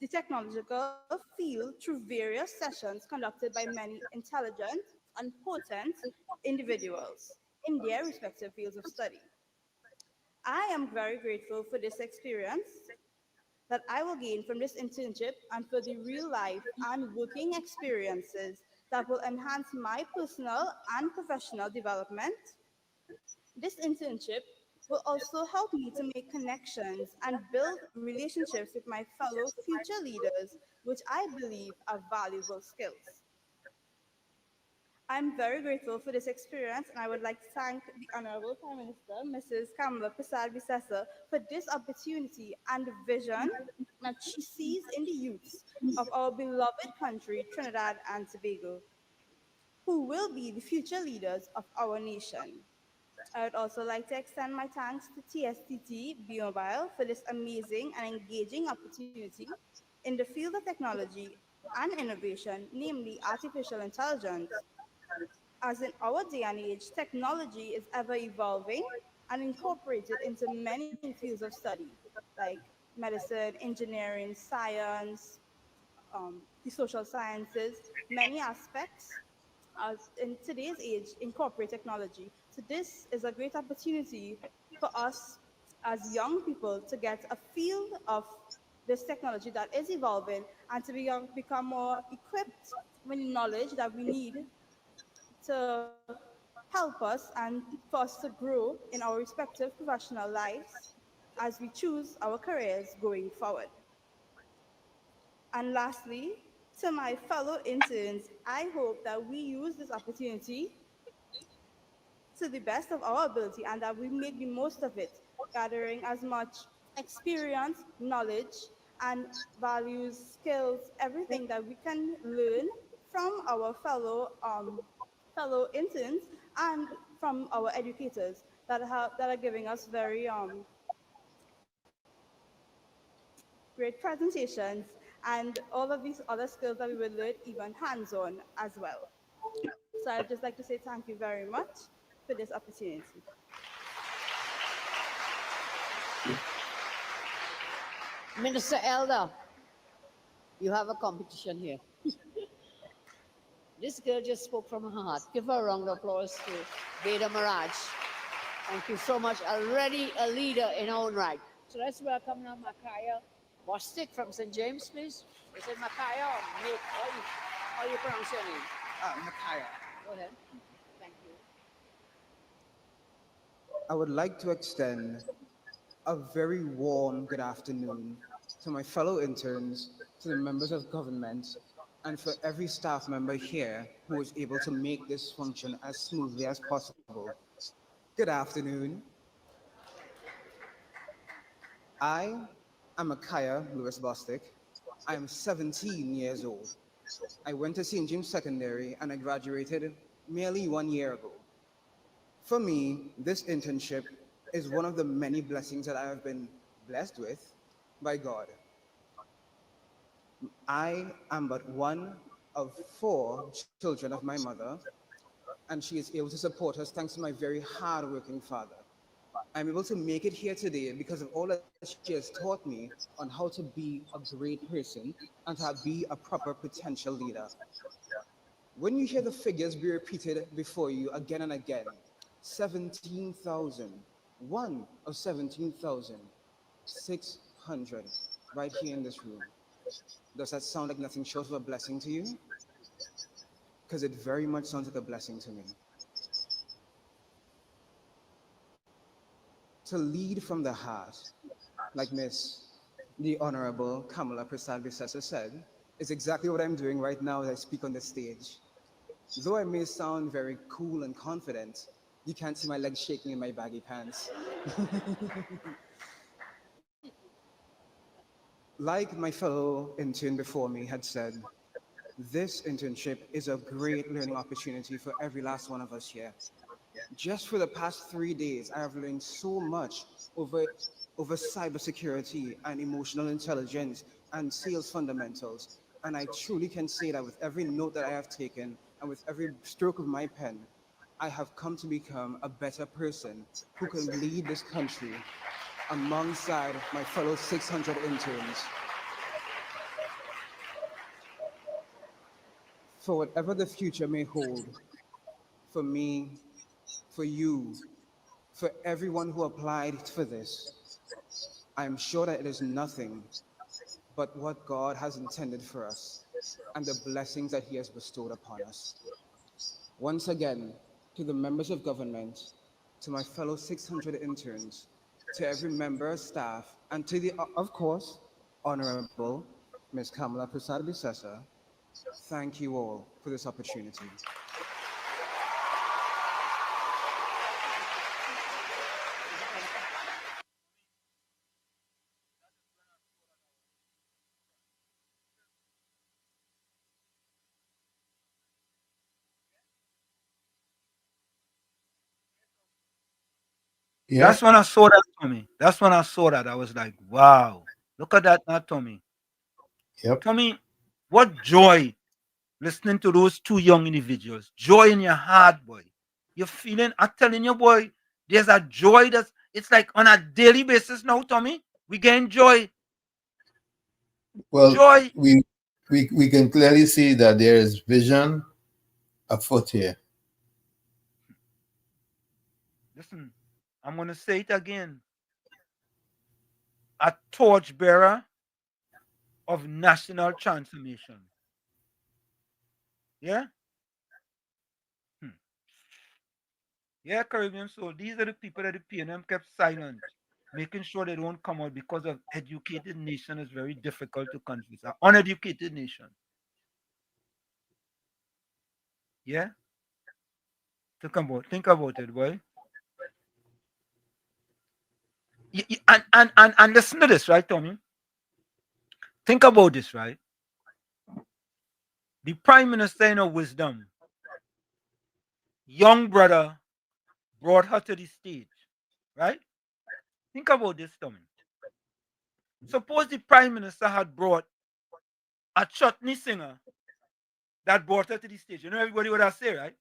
technological field through various sessions conducted by many intelligent and potent individuals in their respective fields of study. I am very grateful for this experience that I will gain from this internship and for the real life and working experiences that will enhance my personal and professional development. This internship will also help me to make connections and build relationships with my fellow future leaders, which I believe are valuable skills. I'm very grateful for this experience, and I would like to thank the Honorable Prime Minister, Mrs. Kamala Prasad Bisesa, for this opportunity and the vision that she sees in the youths of our beloved country, Trinidad and Tobago, who will be the future leaders of our nation. I would also like to extend my thanks to TSTT B-Mobile for this amazing and engaging opportunity in the field of technology and innovation, namely artificial intelligence. As in our day and age, technology is ever evolving and incorporated into many fields of study, like medicine, engineering, science, the social sciences, many aspects in today's age incorporate technology. So this is a great opportunity for us as young people to get a feel of this technology that is evolving and to become more equipped with knowledge that we need to help us and for us to grow in our respective professional lives as we choose our careers going forward. And lastly, to my fellow interns, I hope that we use this opportunity to the best of our ability and that we make the most of it, gathering as much experience, knowledge, and values, skills, everything that we can learn from our fellow interns and from our educators that are giving us very great presentations and all of these other skills that we will learn even hands-on as well. So I'd just like to say thank you very much for this opportunity. Minister Elder, you have a competition here. This girl just spoke from her heart. Give her a round of applause to Veda Maraj. Thank you so much. Already a leader in her own right. So let's welcome now Makaya Bostic from St. James, please. Is it Makaya or Make? How you pronounce your name? Makaya. Go ahead. Thank you. I would like to extend a very warm good afternoon to my fellow interns, to the members of government, and for every staff member here who was able to make this function as smoothly as possible. Good afternoon. I am Makaya Lewis Bostic. I am 17 years old. I went to St. James Secondary and I graduated merely 1 year ago. For me, this internship is one of the many blessings that I have been blessed with by God. I am but one of 4 children of my mother, and she is able to support us thanks to my very hardworking father. I'm able to make it here today because of all that she has taught me on how to be a great person and to be a proper potential leader. When you hear the figures be repeated before you again and again, 17,000, one of 17,600 right here in this room. Does that sound like nothing short of a blessing to you? Because it very much sounds like a blessing to me. To lead from the heart, like the Honorable Kamala Prasad-Visesa said, is exactly what I'm doing right now as I speak on the stage. Though I may sound very cool and confident, you can't see my legs shaking in my baggy pants. Like my fellow intern before me had said, this internship is a great learning opportunity for every last one of us here. Just for the past 3 days, I have learned so much over cybersecurity and emotional intelligence and sales fundamentals. And I truly can say that with every note that I have taken and with every stroke of my pen, I have come to become a better person who can lead this country alongside my fellow 600 interns. For whatever the future may hold, for me, for you, for everyone who applied for this, I am sure that it is nothing but what God has intended for us and the blessings that He has bestowed upon us. Once again, to the members of government, to my fellow 600 interns, to every member of staff, and to the, of course, Honorable Ms. Kamala Prasad-Visesa, thank you all for this opportunity. Yeah. That's when I saw that, Tommy. That's when I saw that. I was like, wow, look at that now, Tommy. Yep. Tommy, what joy listening to those 2 young individuals. Joy in your heart, boy. You're feeling, I'm telling you, boy, there's a joy it's like on a daily basis now, Tommy. We gain joy. Well, Joy. we can clearly see that there is vision afoot here. Listen, I'm going to say it again. a torchbearer of national transformation. Yeah? Yeah, Caribbean Soul. These are the people that the PNM kept silent, making sure they don't come out because of educated nation is very difficult to convince. An uneducated nation. Yeah? Think about it, boy. And listen to this, right, Tommy? Think about this, right? The Prime Minister in her wisdom, young brother, brought her to the stage, right? Think about this, Tommy. Suppose the Prime Minister had brought a chutney singer that brought her to the stage. You know everybody would have said, right?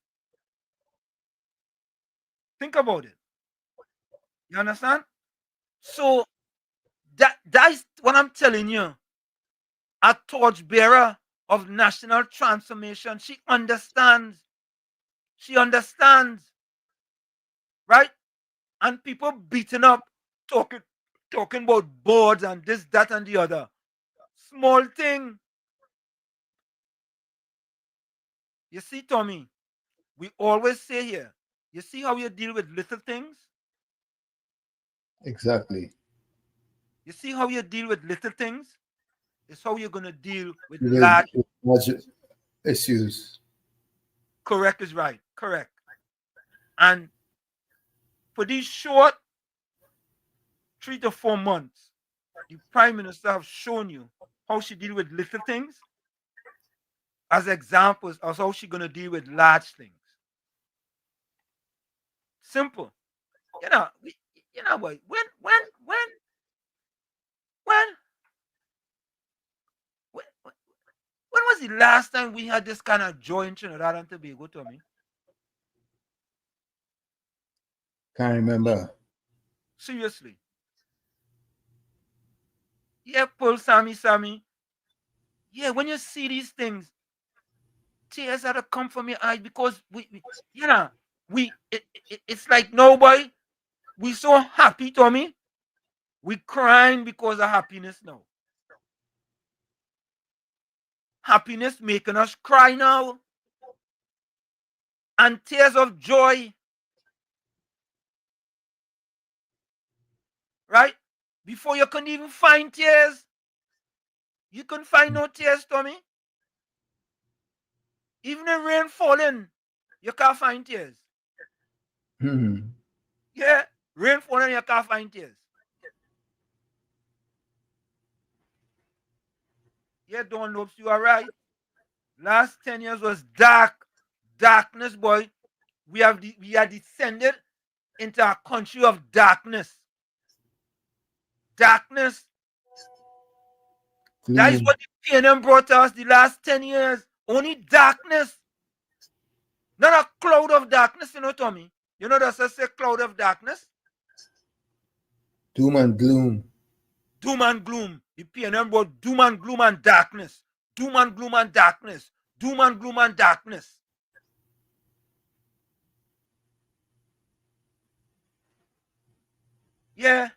Think about it. You understand? So that's what I'm telling you. A torchbearer of national transformation. She understands. She understands. Right? And people beating up, talking about boards and this, that, and the other. Small thing. You see, Tommy, we always say here, you see how you deal with little things? Exactly. You see how you deal with little things? It's how you're going to deal with large issues. Correct is right. Correct. And for these short 3 to 4 months, the Prime Minister have shown you how she deal with little things as examples of how she's going to deal with large things. Simple. You know, what? When was the last time we had this kind of joy in Trinidad and Tobago, Tommy? Can't remember. Seriously. Yeah, pull Sammy. Yeah, when you see these things, tears had to come from your eyes because it's like nobody. We so happy, Tommy. We crying because of happiness now. Happiness making us cry now. And tears of joy. Right? Before you can even find tears. You can find no tears, Tommy. Even in rain falling, you can't find tears. Yeah, rain falling, you can't find tears. Yeah, Don Lopes, you are right. Last 10 years was darkness, boy. We are descended into a country of darkness. Darkness. That is what the PNM brought us the last 10 years. Only darkness. Not a cloud of darkness, you know, Tommy. You know that's a cloud of darkness? Doom and gloom. Doom and gloom. The PNM brought doom and gloom and darkness. Doom and gloom and darkness. Doom and gloom and darkness. Yeah.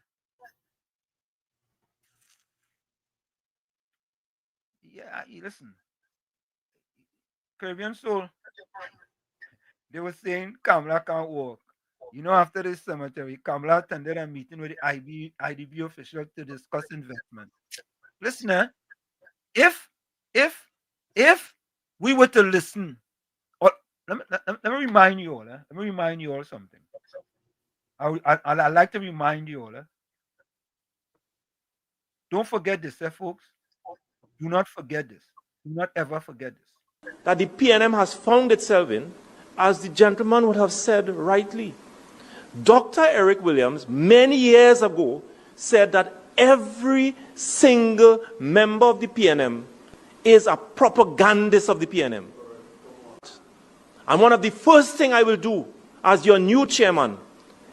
Yeah, listen. Caribbean Soul, they were saying Kamala can't walk. You know, after this cemetery, Kamala attended a meeting with the IDB officials to discuss investment. Listen, if we were to listen, or let me remind you all. Let me remind you all something. I'd like to remind you all. Don't forget this, folks. Do not forget this. Do not ever forget this. That the PNM has found itself in, as the gentleman would have said rightly. Dr. Eric Williams, many years ago, said that every single member of the PNM is a propagandist of the PNM. And one of the first things I will do as your new chairman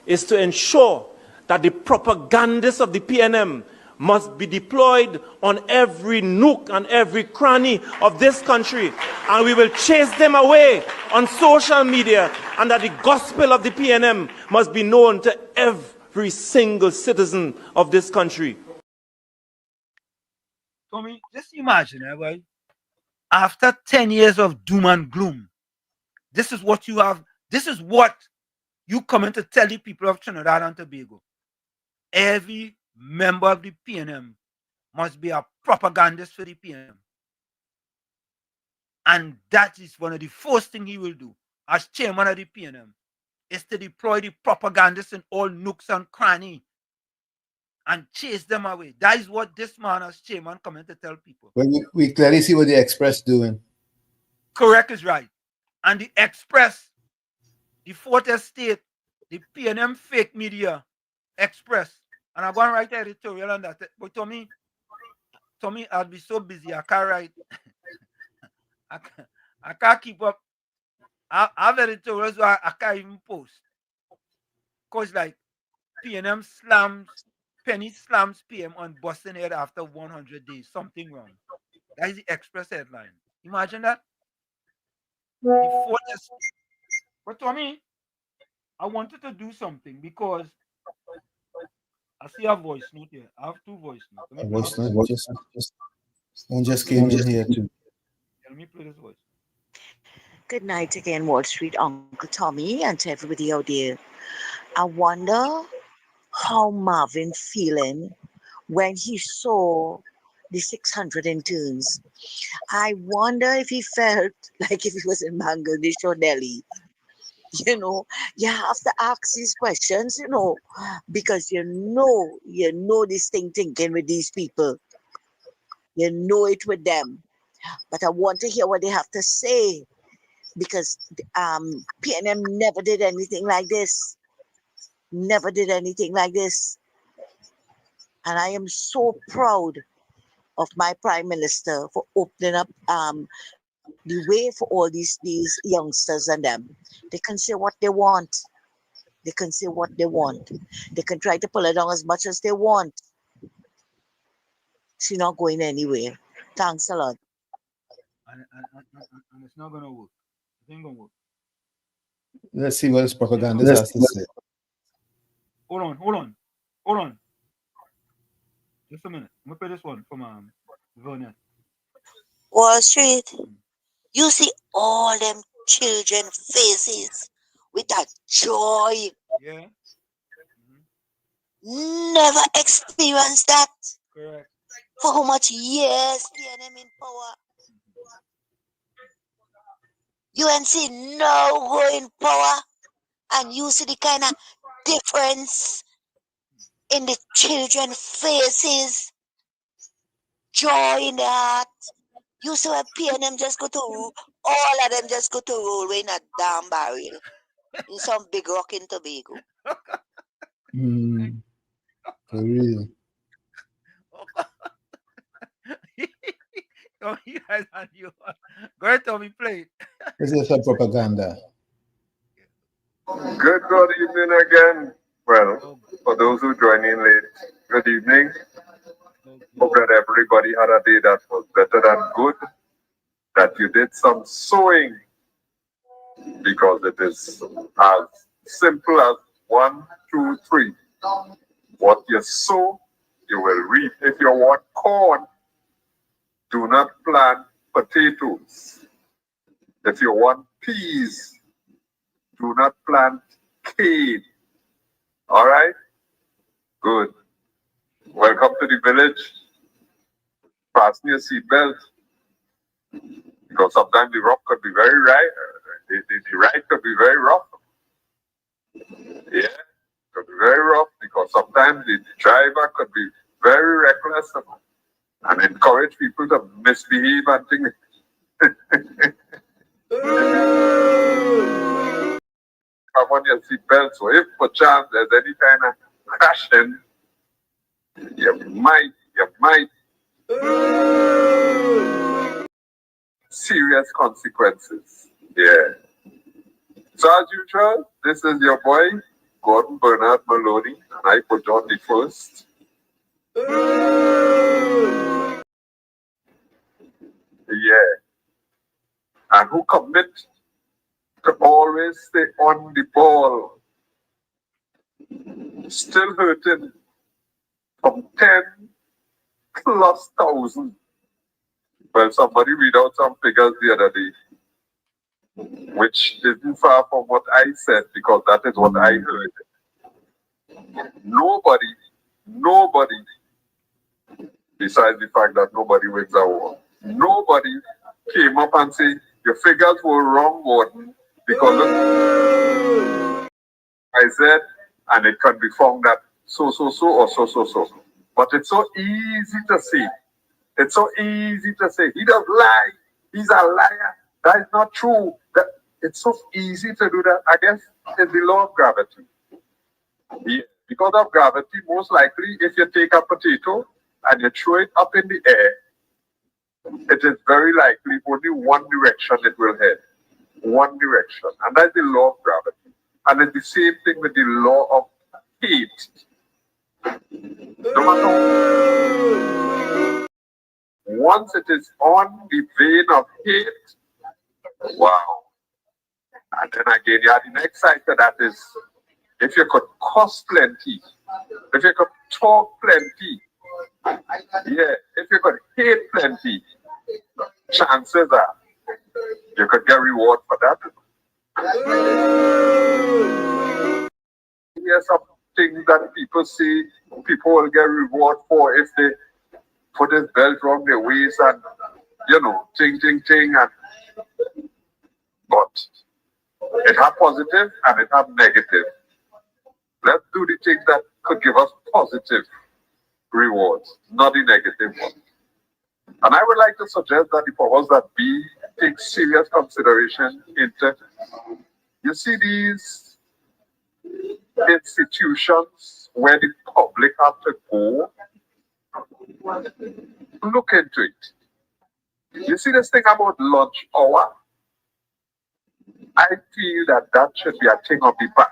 is to ensure that the propagandists of the PNM must be deployed on every nook and every cranny of this country, and we will chase them away on social media, and that the gospel of the PNM must be known to every single citizen of this country. Tommy, just imagine, right? After 10 years of doom and gloom, this is what you have. This is what you come in to tell the people of Trinidad and Tobago. Every member of the PNM must be a propagandist for the PNM. And that is one of the first things he will do as chairman of the PNM, is to deploy the propagandists in all nooks and crannies and chase them away. That is what this man as chairman coming to tell people. Well, we clearly see what the Express doing. Correct is right. And the Express, the Fourth Estate, the PNM fake media, Express. And I'm going to write an editorial on that. But Tommy, I'll be so busy. I can't write. I can't keep up. I have editorials so I can't even post. Because like PNM slams, penny slams PM on Boston Head after 100 days. Something wrong. That is the Express headline. Imagine that. The Fourth Estate. But Tommy, I wanted to do something because I see a voice note here. I have two voice notes. A voice note just came in here too. Let me play this voice. Good night again, Wall Street Uncle Tommy, and to everybody out there. I wonder how Marvin feeling when he saw the 600 interns. I wonder if he felt like if he was in Bangladesh or Delhi. You know, you have to ask these questions, you know, because you know this thing thinking with these people. You know it with them. But I want to hear what they have to say, because PNM never did anything like this. Never did anything like this. And I am so proud of my Prime Minister for opening up the way for all these youngsters and them. They can say what they want. They can say what they want. They can try to pull it down as much as they want. She's not going anywhere. Thanks a lot. And it's not going to work. It ain't going to work. Let's see what his propagandist has to say. Hold on. Just a minute. I'm going to play this one from Vernet. Wall Street, you see all them children faces with that joy. Yeah. Never experienced that. Correct. For how much years PNM in power? UNC now go in power, and you see the kind of difference in the children faces, joy in the heart. You see where PNM just go to, all of them just go to roll in a damn barrel in some big rock in Tobago. For real. Tommy has on you. Go ahead, Tommy, play it. This is some propaganda. Good evening again. Well, for those who join in late, good evening. Hope that everybody had a day that was better than good, that you did some sewing, because it is as simple as 1, 2, 3. What you sow, you will reap. If you want corn, do not plant potatoes. If you want peas, do not plant cane. All right? Good. Welcome to the village. Fasten your seatbelt, because sometimes the rock could be very right. The ride could be very rough. Yeah, could be very rough, because sometimes the driver could be very reckless and encourage people to misbehave and things. Have on your seatbelt, so if per chance there's any kind of crashing, you might serious consequences. Yeah. So as usual, this is your boy, Gordon Bernard Maloney, and I put on the first. Yeah. And who commit to always stay on the ball. Still hurting from 10 plus 1,000. Well, somebody read out some figures the other day, which isn't far from what I said, because that is what I heard. Nobody, besides the fact that nobody wins a war, nobody came up and said, your figures were wrong, Gordon, because look, I said, and it can be found that so, or so. But it's so easy to say. It's so easy to say, he does lie. He's a liar. That is not true. It's so easy to do that. I guess it's the law of gravity. Yeah. Because of gravity, most likely, if you take a potato and you throw it up in the air, it is very likely only one direction it will head. One direction. And that's the law of gravity. And it's the same thing with the law of heat. No matter once it is on the vein of hate, wow. And then again, you have the next side to that is, if you could cuss plenty, if you could talk plenty, yeah, if you could hate plenty, chances are you could get reward for that. Here's some things that people say people will get reward for if they put this belt around their waist and, ting, and but it have positive and it have negative. Let's do the things that could give us positive rewards, not the negative ones. And I would like to suggest that the powers that be take serious consideration into, you see, these institutions where the public have to go, look into it. You see this thing about lunch hour? I feel that should be a thing of the past.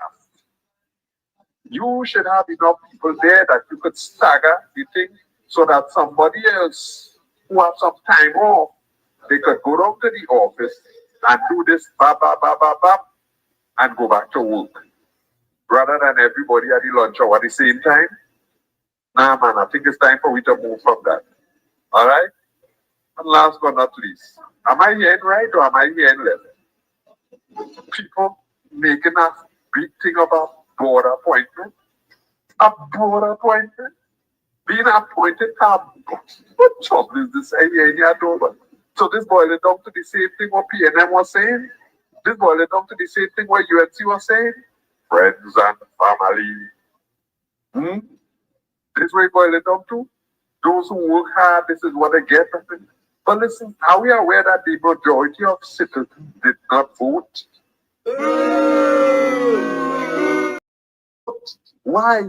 You should have enough people there that you could stagger the thing so that somebody else who have some time off, they could go down to the office and do this and go back to work. Rather than everybody at the lunch hour at the same time. Nah, man, I think it's time for we to move from that. All right? And last but not least, am I hearing right or am I hearing left? People making a big thing about board appointment. A board appointment? Being appointed what trouble is this? So this boiled down to the same thing what PNM was saying? This boiled down to the same thing what UNC was saying? Friends and family. This way boiled it down to? Those who work hard, this is what they get. But listen, are we aware that the majority of citizens did not vote? Why?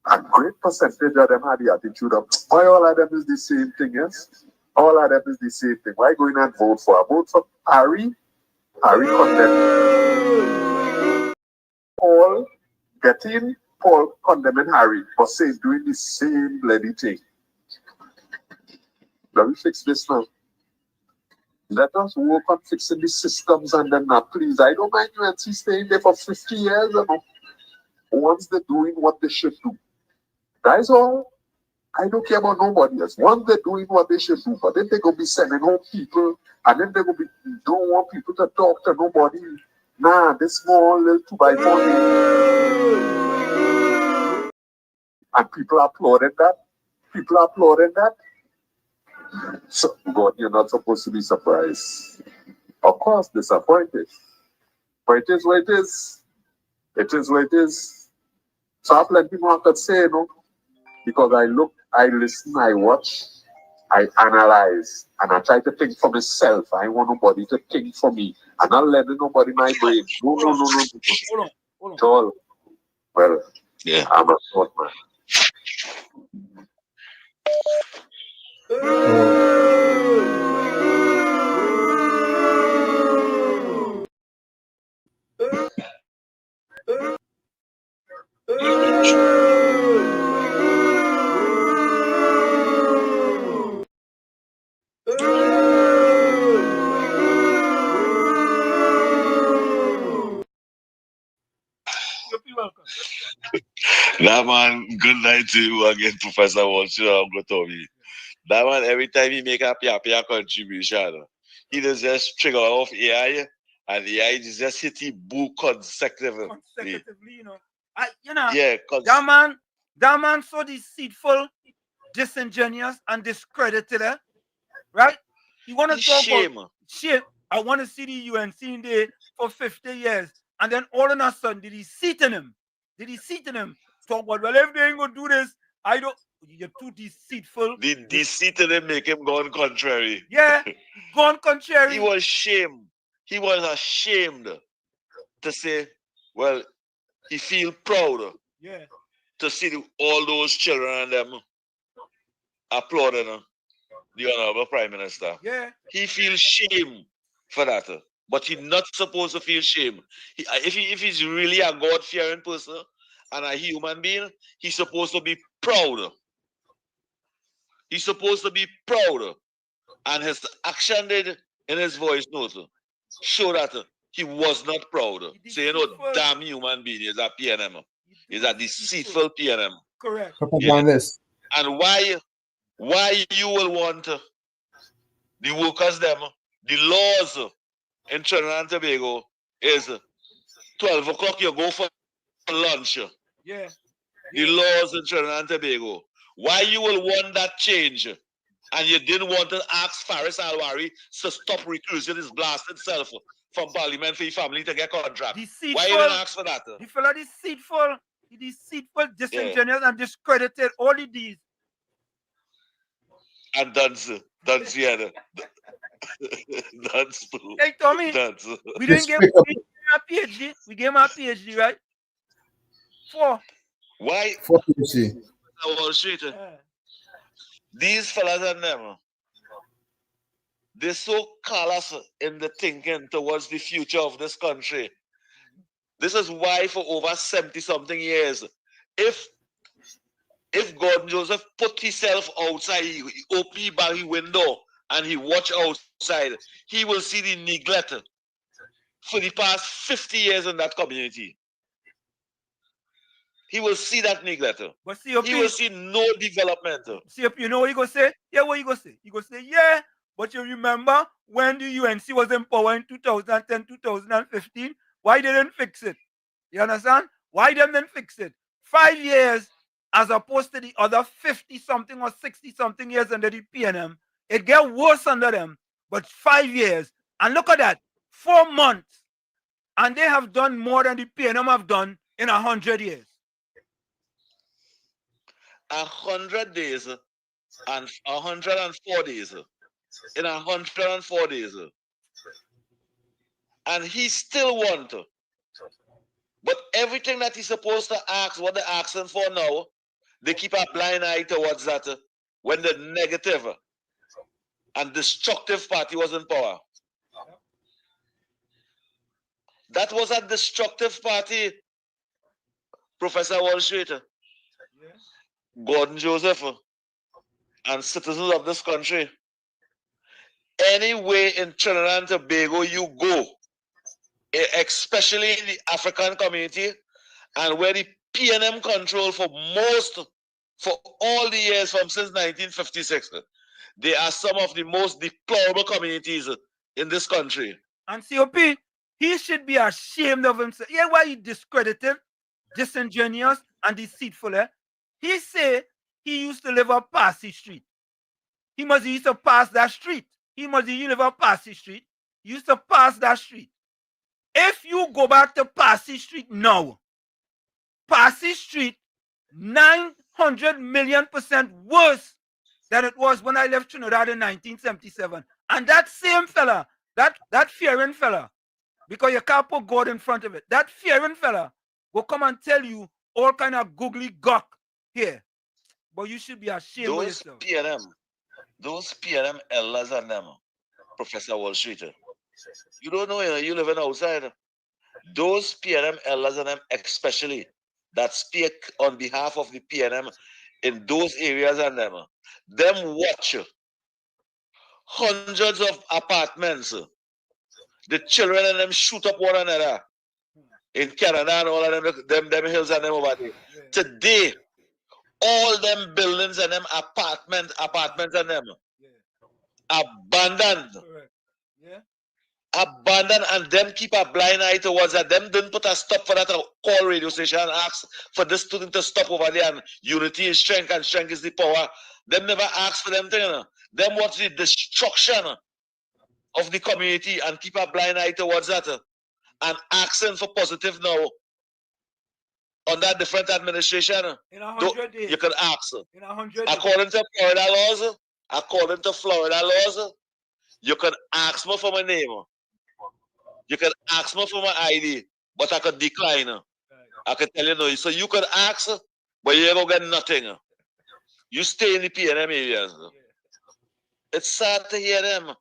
A great percentage of them had the attitude of, why all of them is the same thing, yes? All of them is the same thing. Why going and vote for? A vote for Harry? Harry condemned Paul, getting Paul condemning Harry for saying doing the same bloody thing. Let me fix this now. Let us work on fixing the systems and then not, please. I don't mind UNC staying there for 50 years. Once they're doing what they should do. That is all. I don't care about nobody else. Once they're doing what they should do, but then they're going to be sending home people, and then they're going to be, don't want people to talk to nobody. Nah, this small little 2x4. And people applauded that. So, God, you're not supposed to be surprised. Of course, disappointed. But it is what it is. It is what it is. So I have plenty more I could say, because I look, I listen, I watch, I analyze, and I try to think for myself. I want nobody to think for me. I'm not letting nobody in my brain. No. Hold on. Well, yeah, I'm a short man. That man, good night to you again, Professor Walsh, Uncle Tommy. That man, every time he make a pia contribution, he just trigger off AI, and AI just hit the boo consecutively. You know. Yeah, that man so deceitful, disingenuous, and discredited, right? You want to talk about shit? I want to see the UNC in there for 50 years, and then all of a sudden, did he see to him? Did he see to him? Talk about, well, if they ain't gonna do this, I don't. You're too deceitful. The deceit in him make him gone contrary. Yeah, gone contrary. He was ashamed. He was ashamed to say, well, he feel proud. Yeah. To see all those children and them applauding the Honorable Prime Minister. Yeah. He feels shame for that. But he's not supposed to feel shame. If he's really a God-fearing person and a human being, he's supposed to be proud. He's supposed to be proud. And his action did in his voice note show that he was not proud. Saying, oh, damn human being is a PNM. He's a deceitful PNM. Correct. Propagandist. And why you will want the workers them, the laws in Trinidad and Tobago is 12 o'clock you go for lunch. Yeah. The laws in Trinidad and Tobago. Why you will want that change? And you didn't want to ask Faris Alwari to stop recruiting his blasted self from Parliament for your family to get contract. Deceitful. Why you didn't ask for that? The fella deceitful, disingenuous, and discredited all of these. And dance yeah. Dance too. Hey Tommy, dance. We gave him a PhD. We gave him a PhD, right? 4. Why? 4 PhD. Wall Street. These fellas and them, they're so callous in the thinking towards the future of this country. This is why for over 70-something years, if Gordon Joseph put himself outside, he open his back window and he watch outside, he will see the neglect for the past 50 years in that community. He will see that neglect. But COP, he will see no development. COP, you know what he gonna say? Yeah, what he gonna say? He gonna say, yeah, but you remember when the UNC was in power in 2010, 2015? Why they didn't fix it? You understand? Why they didn't fix it? 5 years as opposed to the other 50-something or 60-something years under the PNM. It get worse under them, but 5 years. And look at that, 4 months. And they have done more than the PNM have done in 100 years. 100 days and 104 days. In 104 days. And he still want. But everything that he's supposed to ask, what they're asking for now, they keep a blind eye towards that when the negative and destructive party was in power. That was a destructive party, Professor Wall Street. Gordon Joseph and citizens of this country. Anywhere in Trinidad and Tobago you go, especially in the African community, and where the PNM control for all the years since 1956, they are some of the most deplorable communities in this country. And COP, he should be ashamed of himself. Yeah, why he discredited, disingenuous, and deceitful. He say he used to live up Passy Street. He used to pass that street. He live up Passy Street. He used to pass that street. If you go back to Passy Street now, Passy Street 900 million% worse than it was when I left Trinidad in 1977. And that same fella, that fearing fella, because you can't put God in front of it, that fearing fella will come and tell you all kind of googly gawk here. But you should be ashamed of yourself. Those PNM elders and them, Professor Wall Street. You don't know, you living outside. Those PNM elders and them, especially that speak on behalf of the PNM in those areas and them watch hundreds of apartments. The children and them shoot up one another. in Canada and all of them hills and them over there. Today, all them buildings and them apartments and them abandoned. Abandoned, and them keep a blind eye towards that. Them didn't put a stop for that call radio station and ask for this student to stop over there, and unity is strength and strength is the power. Them never ask for them thing. Them watch the destruction of the community and keep a blind eye towards that, and asking for positive now on that different administration. In 100 days. You can ask. In 100 According to Florida laws, you can ask me for my name. You can ask me for my ID, but I could decline. I can tell you no. So you can ask, but you don't get nothing. You stay in the PNM areas. It's sad to hear them.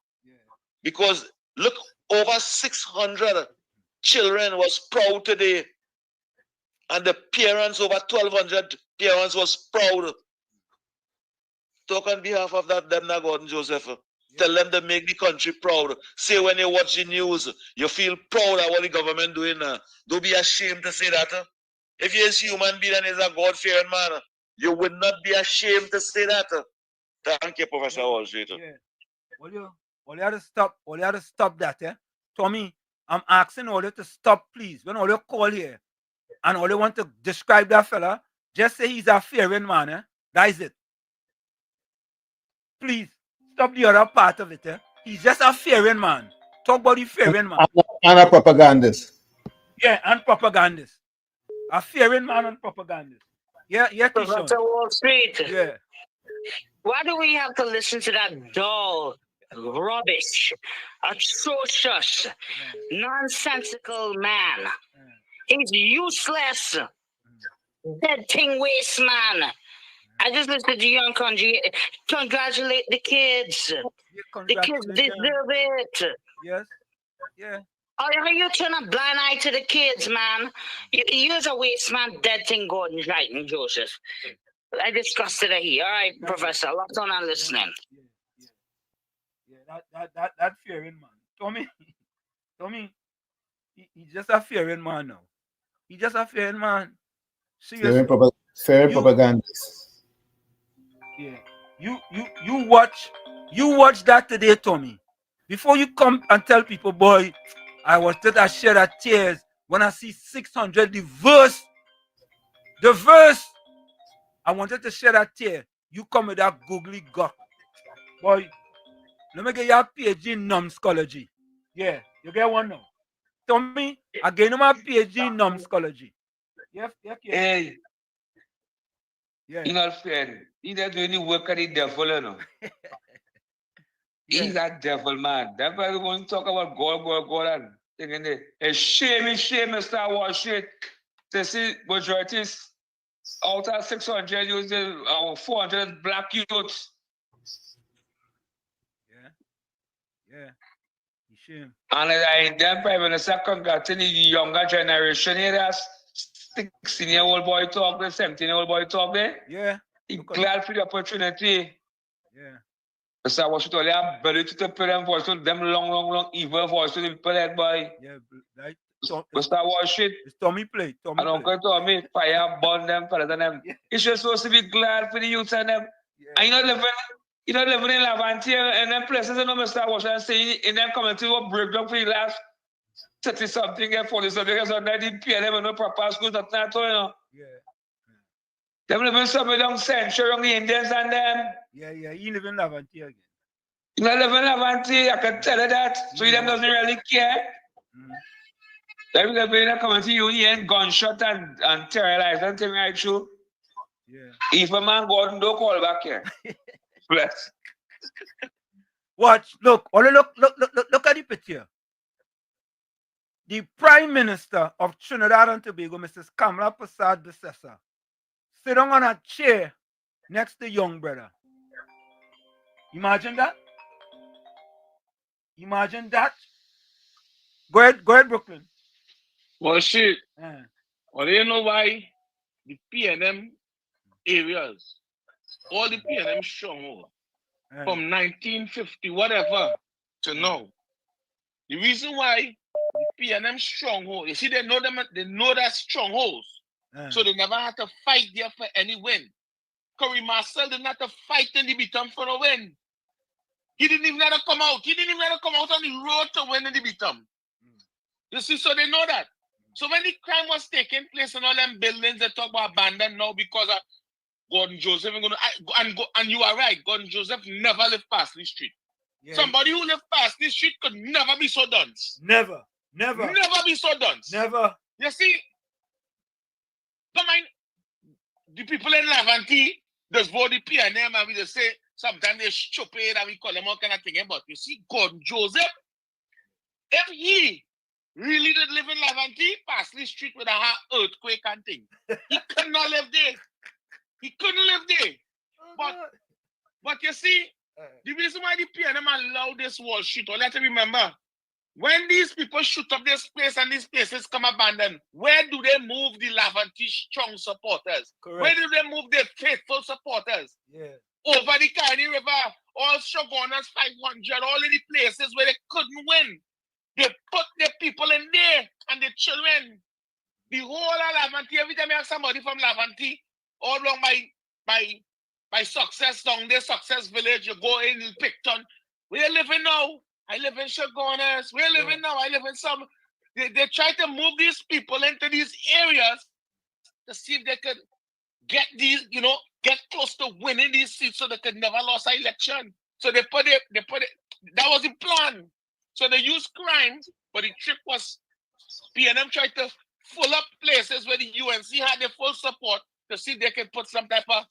Because look, over 600 children was proud today. And the parents, over 1,200 parents was proud. Talk on behalf of that, them not Gordon Joseph. Tell them to make the country proud. Say when you watch the news, you feel proud of what the government doing now. Don't be ashamed to say that. If you're a human being and is a God-fearing man, you would not be ashamed to say that. Thank you, Professor Wall Street. All you have to stop that, eh? Tommy, I'm asking all you to stop, please. When all you call here and all you want to describe that fella, just say he's a fearing man, eh? That is it. Please. Stop the other part of it. Eh? He's just a fearing man. Talk about the fearing man. And a propagandist. Yeah, and propagandist. A fearing man and propagandist. Yeah, Professor Wall Street. Yeah. Why do we have to listen to that dull, rubbish, atrocious, nonsensical man? He's useless. Dead thing waste man. I just listened to young congratulate the kids. The kids deserve it. Yes. Yeah. Are you turn a blind eye to the kids, man? You're a waste man, dead thing, Gordon, right, and Joseph. I discussed it here. All right, Professor, locked on and listening. Yeah, that fearing man. Tommy, he's just a fearing man now. He's just a fearing man. Seriously. Fearing propagandist. Yeah, you watch that today, Tommy. Before you come and tell people, boy, I was just a shed of tears when I see 600 the verse. I wanted to shed a tear. You come with that googly gawk, boy. Let me get your PhD in numbscology. Yeah, you get one now. Tommy, I gave him my PhD in numbscology. Yeah. Hey. Yeah. You know, friend, he's not doing the work of the devil, you know. He's a devil, man. That's why we want to talk about God, and thinking that it's shame, Mr. Wall Street. To see majorities out of 600 using 400 black youths. Yeah. Shame. And I then Prime Minister congratulating the younger generation here. That's 16-year-old boy talk there, 17-year-old boy talk there. Yeah. He's glad for the opportunity. Yeah. So I was to the ability to put them voice to them long evil voice to the people that boy. Yeah, right. Mr. Wall Street. It's Tommy play. And Uncle Tommy, fire burn them for them. It's just supposed to be glad for the youth and them. Yeah. And you're not living in Lavantier and them places, you know, Mr. Washington saying in them community will break down for the last 30 something and 40 something years on that they pay them in no proper school, that's not all, you know. Yeah. Them living somewhere down Central, on the Indians and them. Yeah, you live in Lavantier again. You not live in Lavantier, I can tell you that. So them doesn't really care. Them live in a community union, gunshot and terrorize and thing right through. Yeah. If a man go out and don't call back here. Bless. Watch, look at the picture. The Prime Minister of Trinidad and Tobago, Mrs. Kamala Prasad Bissessa, sitting on a chair next to young brother. Imagine that. Imagine that. Go ahead, Brooklyn. Well, shit. Well, you know why the PNM areas, all the PNM stronghold, from 1950, whatever, to now. The reason why the PNM stronghold. You see, they know that strongholds. So they never had to fight there for any win. Curry Marcel didn't have to fight in the Bitom for a win. He didn't even have to come out. He didn't even have to come out on the road to win in the Bitom. You see, so they know that. So when the crime was taking place in all them buildings, they talk about abandoned now because of Gordon Joseph. And you are right, Gordon Joseph never lived past the street. Yeah. Somebody who lived past this street could never be so dunce. Never. Never be so dunce. Never. You see, don't mind the people in Lavanti, just vote the PNM and we just say sometimes they're stupid and we call them all kind of thing. But you see, Gordon Joseph, if he really did live in Lavanti, past the street with a hard earthquake and thing, he could not live there. He couldn't live there. But you see, the reason why the PNM allowed this Wall Street, or let's remember, when these people shoot up this place and these places come abandoned, where do they move the Lavanti strong supporters? Correct. Where do they move their faithful supporters? Yeah. Over the Carney River, all Shogunas 500, all of the places where they couldn't win. They put their people in there and the children. The whole of Lavanti, every time you have somebody from Lavanti, all along by Success down there, Success Village, you go in Picton. Where you living now? I live in Shogunas. Where you living now? I live in some. They try to move these people into these areas to see if they could get these, get close to winning these seats so they could never lose an election. So they put it, that was the plan. So they used crimes, but the trick was PNM tried to full up places where the UNC had their full support to see if they could put some type of,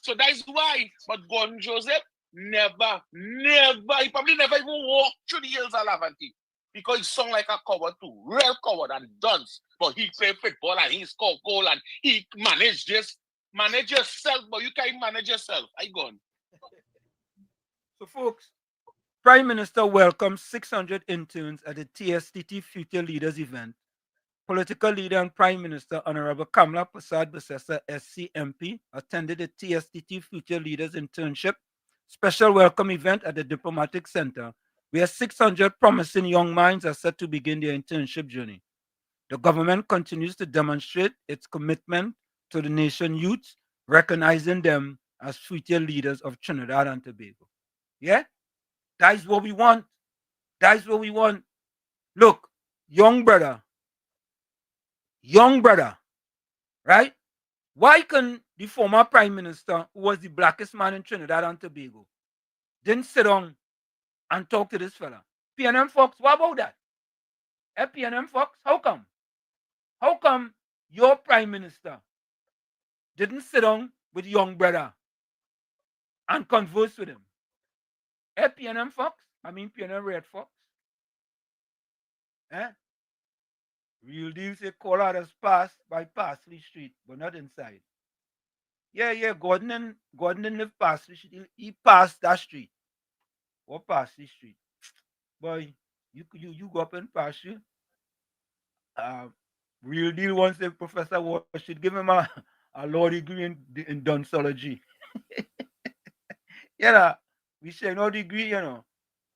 so that's why. But Gordon Joseph never, he probably never even walked through the hills of Lavanti because he sung like a coward too, real coward and dunce. But he played football and he scored goal and he managed this. Manage yourself, but you can't manage yourself. I gone. So folks, Prime Minister welcomes 600 interns at the TSTT Future Leaders event. Political leader and Prime Minister Honorable Kamla Prasad Basesa, SC MP, attended the TSTT Future Leaders Internship special welcome event at the Diplomatic Center, where 600 promising young minds are set to begin their internship journey. The government continues to demonstrate its commitment to the nation youth, recognizing them as future leaders of Trinidad and Tobago. Yeah? That's what we want. That's what we want. Look, young brother, right? Why can the former Prime Minister, who was the blackest man in Trinidad and Tobago, didn't sit down and talk to this fella? PNM folks, what about that? PNM folks, how come? How come your Prime Minister didn't sit down with young brother and converse with him? PNM folks, PNM Red Fox. Real deal say call out as pass by Parsley Street, but not inside. Yeah, Gordon didn't live Parsley Street. He passed that street. Or Parsley Street. Boy, you go up and pass you. Real deal wants the Professor Walsh should give him a law degree in doxology. Yeah, we say no degree,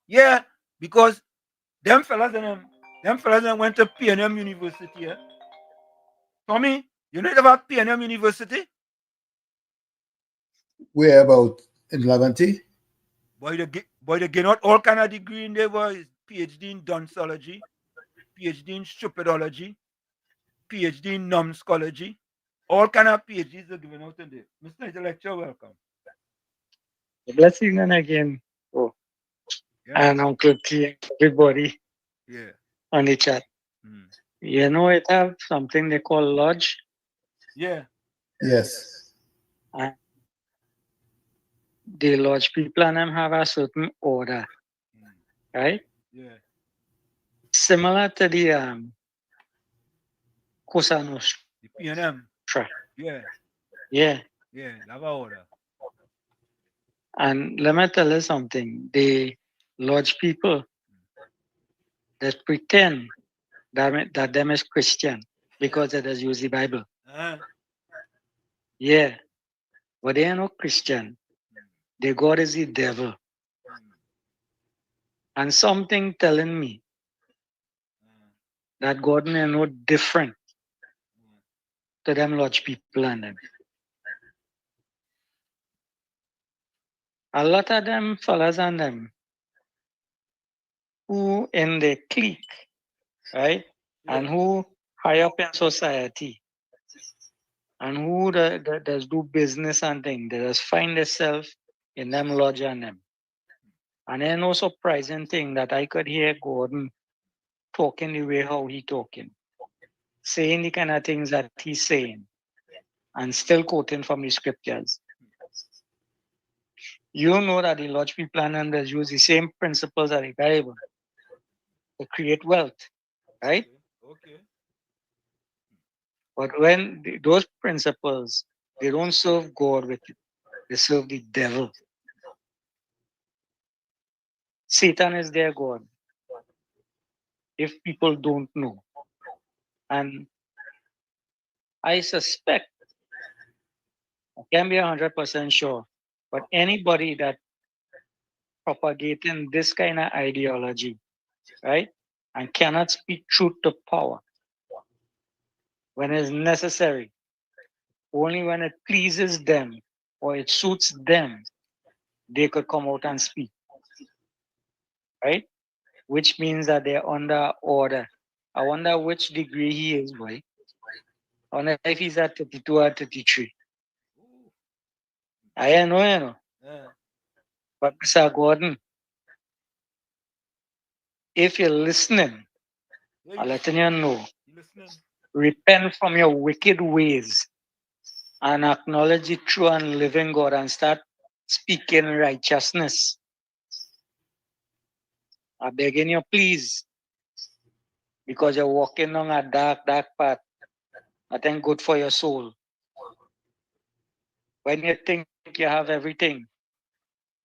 Yeah, because them fellas went to PNM University. Yeah? Tommy, you know about PNM University? Where about in Lavanti? Boy, they get out all kind of degree in there, boy. PhD in doxology, PhD in stupidology, PhD in numbscology. All kind of PhDs are given out in there. Mr. Intellectual, welcome. Blessing and again. And Uncle T, everybody on the chat. It have something they call lodge. Yeah. Yes. The lodge people and them have a certain order. Right? Yeah. Similar to the Cosa Nostra. The PNM. Yeah. Yeah. Yeah, have a order. And let me tell you something. The lodge people that pretend that them is Christian because they just use the Bible. Yeah. But they are not Christian. Their God is the devil. And something telling me that Gordon is no different to them lodge people and them. A lot of them fellas and them who in the clique, right? And who high up in society and who does do business and things, they just find themselves in them lodge and them. And then no surprising thing that I could hear Gordon talking the way how he talking, saying the kind of things that he's saying, and still quoting from the scriptures. You know that the lodge people and them that use the same principles of the Bible to create wealth, right? Okay. But when those principles, they don't serve God with it, they serve the devil. Satan is their God, if people don't know. And I suspect, I can't be 100% sure, but anybody that propagating this kind of ideology, right, and cannot speak truth to power when it's necessary, only when it pleases them or it suits them, they could come out and speak, right? Which means that they're under order. I wonder which degree he is, boy. I wonder if he's at 32 or 33. I don't know, you know. Yeah. But Mr. Gordon, if you're listening, I'm letting you know, repent from your wicked ways and acknowledge the true and living God and start speaking righteousness. I'm begging you, please, because you're walking on a dark, dark path. I think good for your soul. When you think you have everything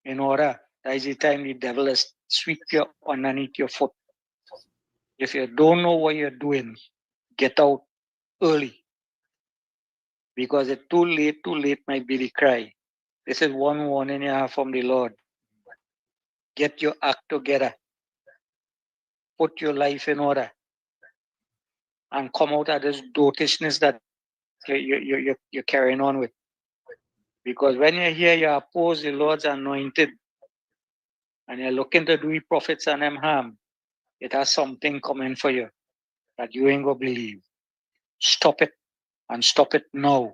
in order, that is the time the devil is sweep you underneath your foot. If you don't know what you're doing, get out early. Because it's too late might be the cry. This is one warning you have from the Lord. Get your act together. Put your life in order. And come out of this dotishness that you're carrying on with. Because when you're here, you oppose the Lord's anointed. And you're looking to do the prophets and them harm. It has something coming for you that you ain't gonna believe. Stop it. And stop it now.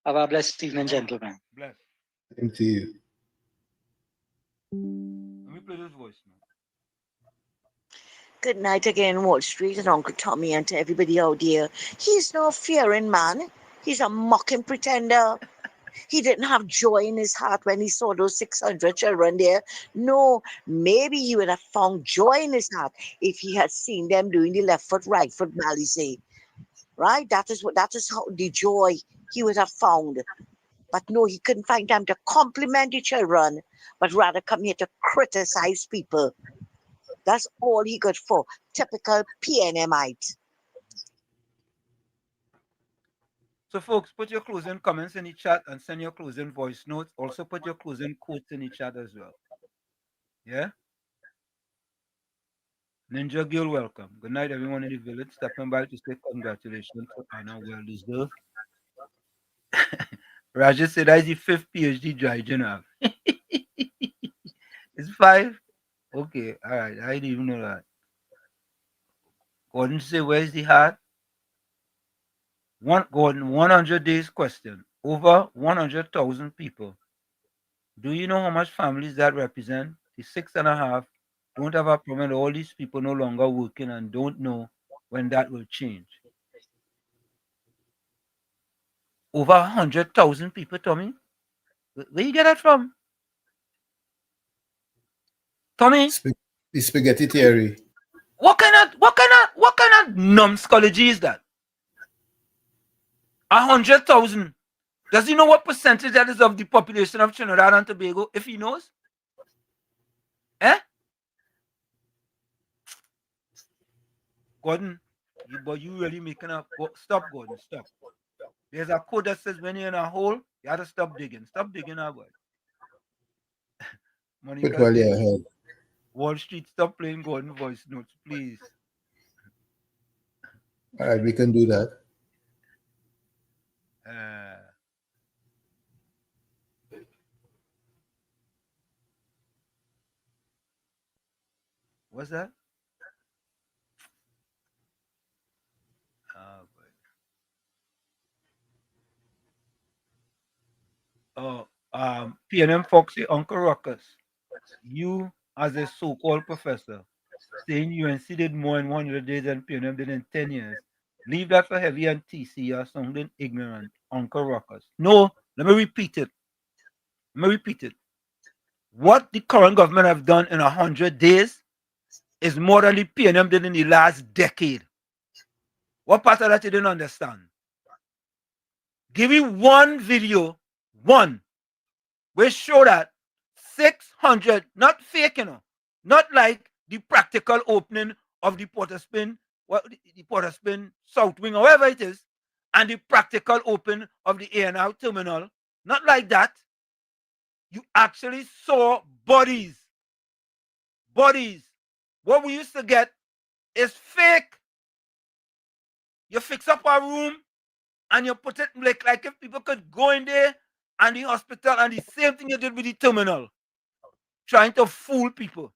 Have a blessed evening, gentlemen. Bless. Same to you. Let me play this voice now. Good night again, Wall Street, and Uncle Tommy, and to everybody out there. He's no fearing man. He's a mocking pretender. He didn't have joy in his heart when he saw those 600 children there. No, maybe he would have found joy in his heart if he had seen them doing the left foot, right foot malice. Right? That is how the joy he would have found. But no, he couldn't find time to compliment the children, but rather come here to criticize people. That's all he got for. Typical PNMite. So, folks, put your closing comments in the chat and send your closing voice notes. Also, put your closing quotes in the chat as well. Yeah? Ninja Girl, welcome. Good night, everyone in the village. Stepping by to say congratulations to Anna, well deserved. Rajesh said that's the 5th PhD dry journal. It's 5? Okay, all right. I didn't even know that. Gordon say, where's the heart? Gordon, 100 days question. Over 100,000 people. Do you know how much families that represent? The 6.5 don't have a problem. All these people no longer working and don't know when that will change. Over 100,000 people, Tommy? Where you get that from? Tommy? The spaghetti theory. What kind of numbskullology is that? 100,000. Does he know what percentage that is of the population of Trinidad and Tobago? If he knows? Eh? Gordon, you really making a... Stop, Gordon, stop. There's a code that says when you're in a hole, you have to stop digging. Stop digging, our boy. Put while you're ahead. Wall Street, stop playing Gordon voice notes, please. All right, we can do that. What's that? PNM Foxy, Uncle Ruckus, you as a so-called professor saying UNC did more in 100 days than PNM did in 10 years. Leave that for Heavy and TC. You're sounding ignorant, Uncle Ruckus. No, let me repeat it. What the current government have done in 100 days is more than the PNM did in the last decade. What part of that you didn't understand? Give me one video, one, which show that 600, not fake, not like the practical opening of the Porterspin, the Porterspin South Wing, however it is, and the practical open of the A&R terminal, not like that. You actually saw bodies. What we used to get is fake. You fix up a room and you put it like if people could go in there and the hospital, and the same thing you did with the terminal, trying to fool people.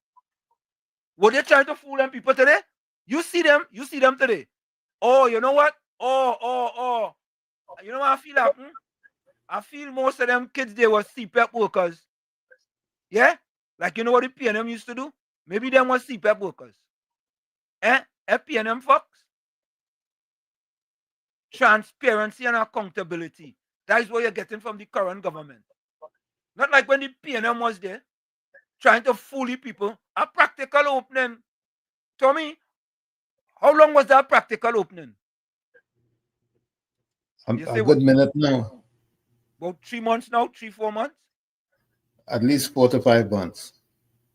Were they trying to fool them people today? You see them today. Oh, you know what? Oh. You know what I feel like? I feel most of them kids, they were CPAP workers. Yeah? Like, you know what the PNM used to do? Maybe them were CPAP workers. PNM Fox? Transparency and accountability. That is what you're getting from the current government. Not like when the PNM was there, trying to fool the people. A practical opening. Tommy, how long was that practical opening? A good minute now. About 3 months now, 3-4 months? At least 4 to 5 months.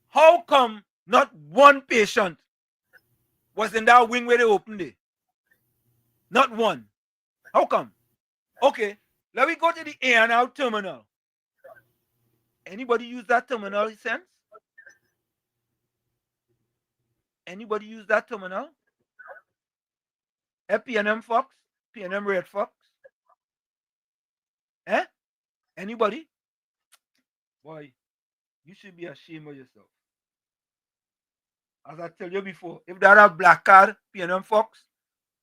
How come not one patient was in that wing where they opened it? Not one. How come? Okay, let me go to the A&R terminal. Anybody use that terminal since? Anybody use that terminal? PNM Fox? PNM Red Fox? Anybody? Boy, you should be ashamed of yourself. As I tell you before, if that a black card, PNM Fox,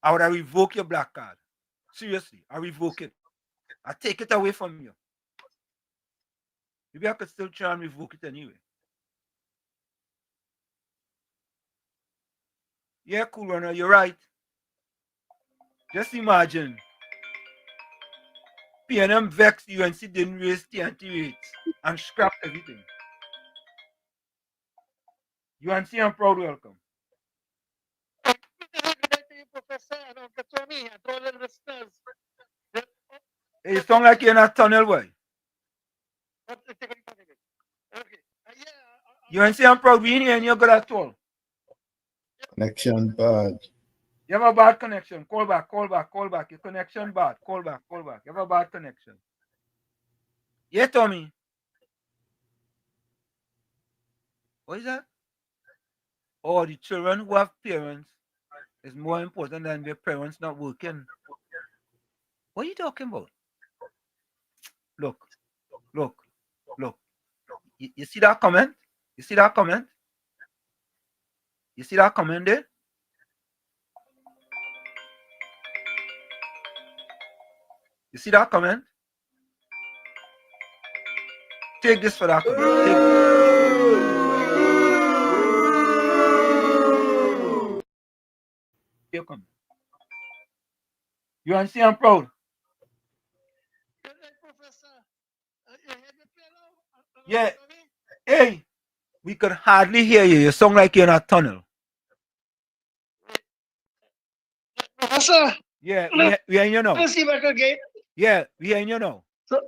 I would have revoked your black card. Seriously, I revoke it. I take it away from you. Maybe I could still try and revoke it anyway. Yeah, Cool Runner, you're right. Just imagine. PNM vexed UNC didn't raise TNT rates and scrapped everything. UNC, I'm proud, welcome. Professor and Uncle Tommy and all the listeners. Hey, you sound like you're in a tunnel, boy. UNC, I'm proud, we in here and you're good at all. Connection bad. You have a bad connection. Call back. Your connection bad. Call back. You have a bad connection. Yeah, Tommy. What is that? Oh, the children who have parents is more important than their parents not working. What are you talking about? Look. You see that comment? You see that comment there? You see that comment? Take this for that comment. Take Here come. You understand? I'm proud. Yeah. Hey, we could hardly hear you. You sound like you're in a tunnel. Professor. Yeah, we are in you now. Let's see back again. Yeah, we are in you now. So,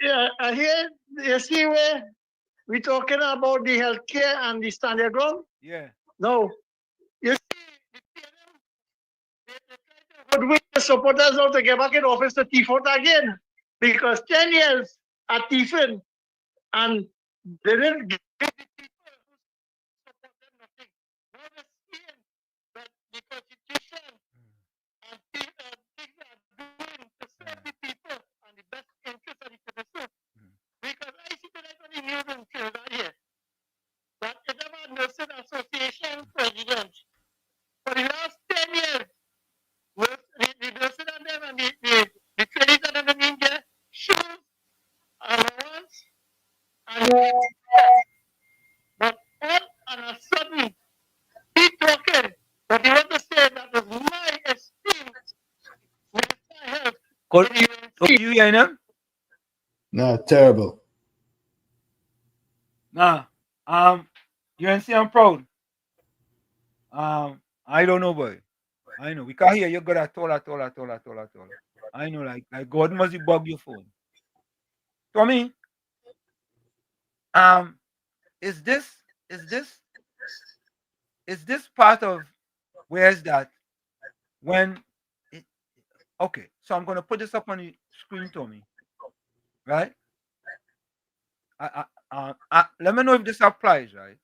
yeah, I hear you see where we're talking about the healthcare and the standard ground. Yeah. No, you see, but we supporters now to get back in office to T4 again because 10 years at Tiffin and they didn't give the people who supported nothing. Now we're seeing that the constitution But all on a sudden, he talking, but he want to say that was my esteem, Minister Health. Could you hear him? No, terrible. Nah. UNC, I'm proud. I don't know, boy. I know. We can't hear you good at all. I know, like God must bug your phone. Tommy, is this part of where's that when it, okay, so I'm gonna put this up on the screen, Tommy. Right? Let me know if this applies, right?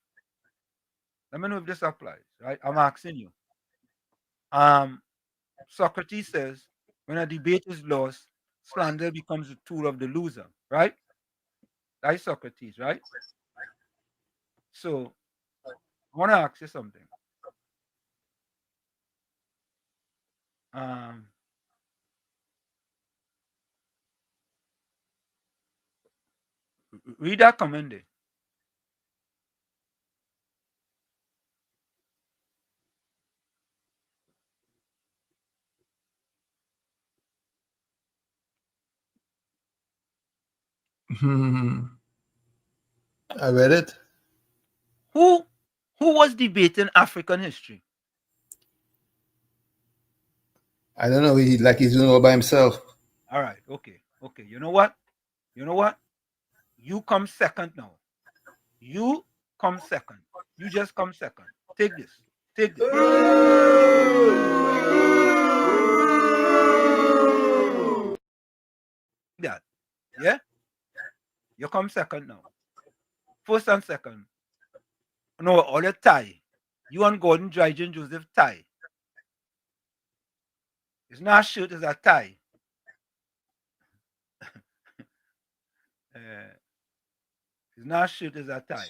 Let me know if this applies, right? I'm asking you. Socrates says, when a debate is lost, slander becomes the tool of the loser, right? That's Socrates, right? So, I want to ask you something. Read that comment there. I read it. Who was debating African history? I don't know. He's doing it all by himself. All right. Okay. You know what? You come second now. You come second. You just come second. Take this. That. Yeah? You come second now. First and second. No, all the tie. You and Gordon Dryden Joseph tie. It's not a shirt, it's a tie. It's not a shirt, it's a tie.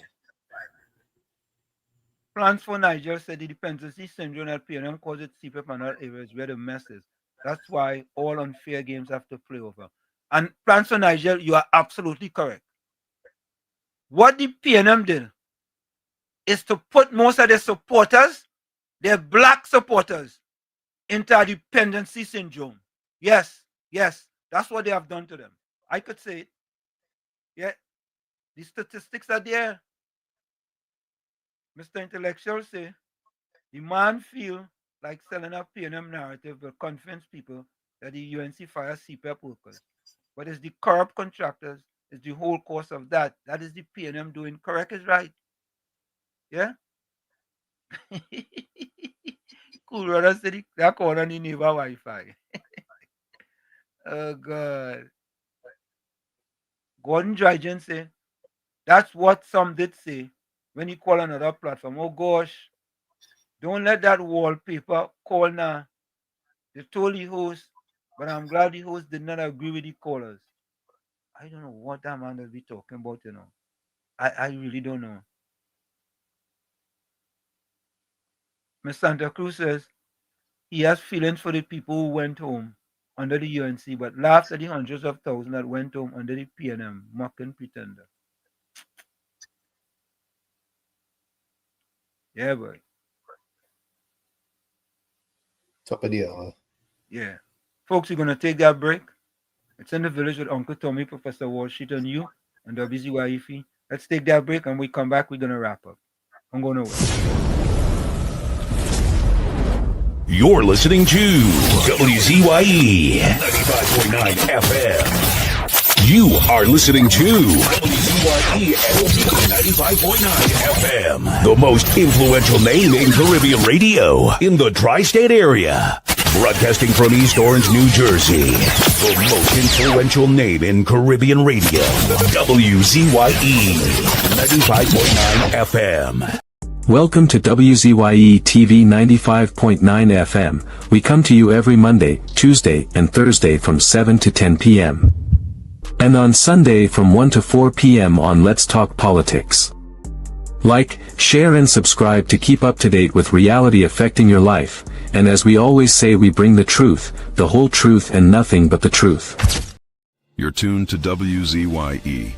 Plans for Niger said the dependency syndrome at PNM causes CPAP and other areas where the mess is. That's why all unfair games have to play over. And Plans for Niger, you are absolutely correct. What the PNM did is to put most of their supporters, their black supporters, into a dependency syndrome. Yes, that's what they have done to them. I could say it. Yeah, the statistics are there. Mr. Intellectual say, the man feel like selling a PNM narrative will convince people that the UNC fires CPAP workers. But it's the corrupt contractors, it's the whole course of that. That is the PNM doing. Correct is right. Yeah? Cool brother said that call on the neighbor Wi-Fi. Oh God. Gordon Dryden say, that's what some did say when he called another platform. Oh gosh, don't let that wallpaper call now. They told the host, but I'm glad the host did not agree with the callers. I don't know what that man will be talking about, I really don't know. Ms. Santa Cruz says he has feelings for the people who went home under the UNC, but laughs at the hundreds of thousands that went home under the PNM, mocking pretender. Yeah, boy. Top of the hour. Yeah. Folks, we're going to take that break. It's in the village with Uncle Tommy, Professor Washington, and you, and WZYE. Let's take that break, and we come back, we're going to wrap up. I'm going away. You're listening to WZYE 95.9 FM. You are listening to WZYE 95.9 FM, the most influential name in Caribbean radio in the tri-state area. Broadcasting from East Orange, New Jersey, the most influential name in Caribbean radio, WZYE 95.9 FM. Welcome to WZYE TV 95.9 FM. We come to you every Monday, Tuesday, and Thursday from 7 to 10 p.m. And on Sunday from 1 to 4 p.m. on Let's Talk Politics. Like, share and subscribe to keep up to date with reality affecting your life. And as we always say, we bring the truth, the whole truth and nothing but the truth. You're tuned to WZYE,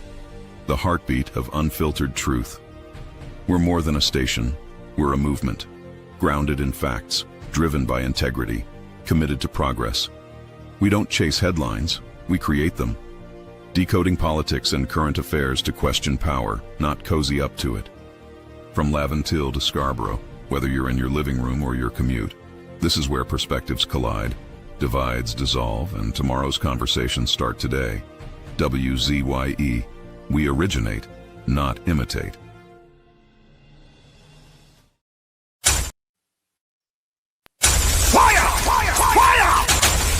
the heartbeat of unfiltered truth. We're more than a station, we're a movement, grounded in facts, driven by integrity, committed to progress. We don't chase headlines, we create them. Decoding politics and current affairs to question power, not cozy up to it. From Laventille to Scarborough, whether you're in your living room or your commute, this is where perspectives collide, divides dissolve, and tomorrow's conversations start today. WZYE. We originate, not imitate. Fire! Fire! Fire!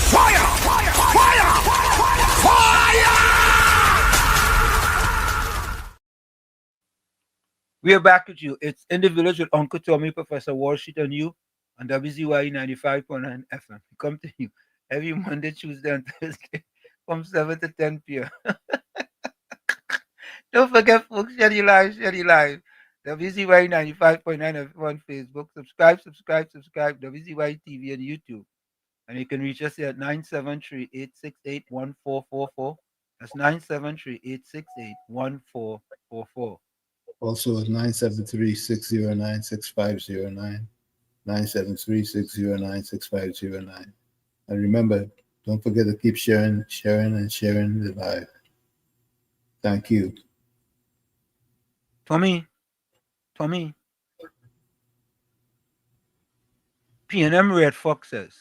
Fire! Fire! Fire! Fire! We are back with you. It's In the Village with Uncle Tommy, Professor Wall Street, and you on WZYE 95.9 FM. We come to you every Monday, Tuesday, and Thursday from 7 to 10 p.m. Don't forget, folks, share the live, WZYE 95.9 FM on Facebook. Subscribe, WZYE TV on YouTube. And you can reach us here at 973-868-1444. That's 973-868-1444. Also 973-609-6509. 973-609-6509. And remember, don't forget to keep sharing the live. Thank you. Tommy, P&M Red Fox says,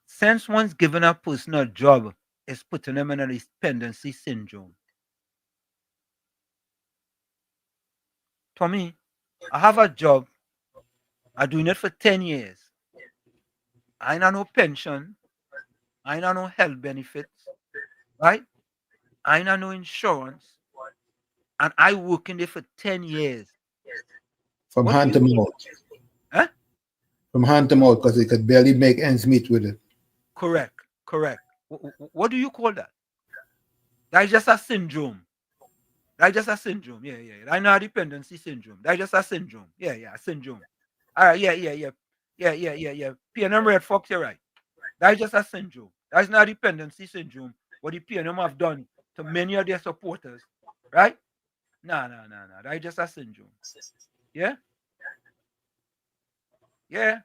since one's given a person a job, it's putting them in a dependency syndrome. Tommy, I have a job. I'm doing it for 10 years. I ain't no pension. I ain't no health benefits. Right? I ain't no insurance. And I work in there for 10 years. From hand to mouth. Huh? From hand to mouth, because they could barely make ends meet with it. Correct. What do you call that? That's just a syndrome. Yeah. I know dependency syndrome. That's just a syndrome. Yeah, syndrome. All right, yeah. P&M Red Fox, you're right. That's just a syndrome. That's not dependency syndrome. What the P&M have done to many of their supporters, right? No. That's just a syndrome. Yeah? Yeah.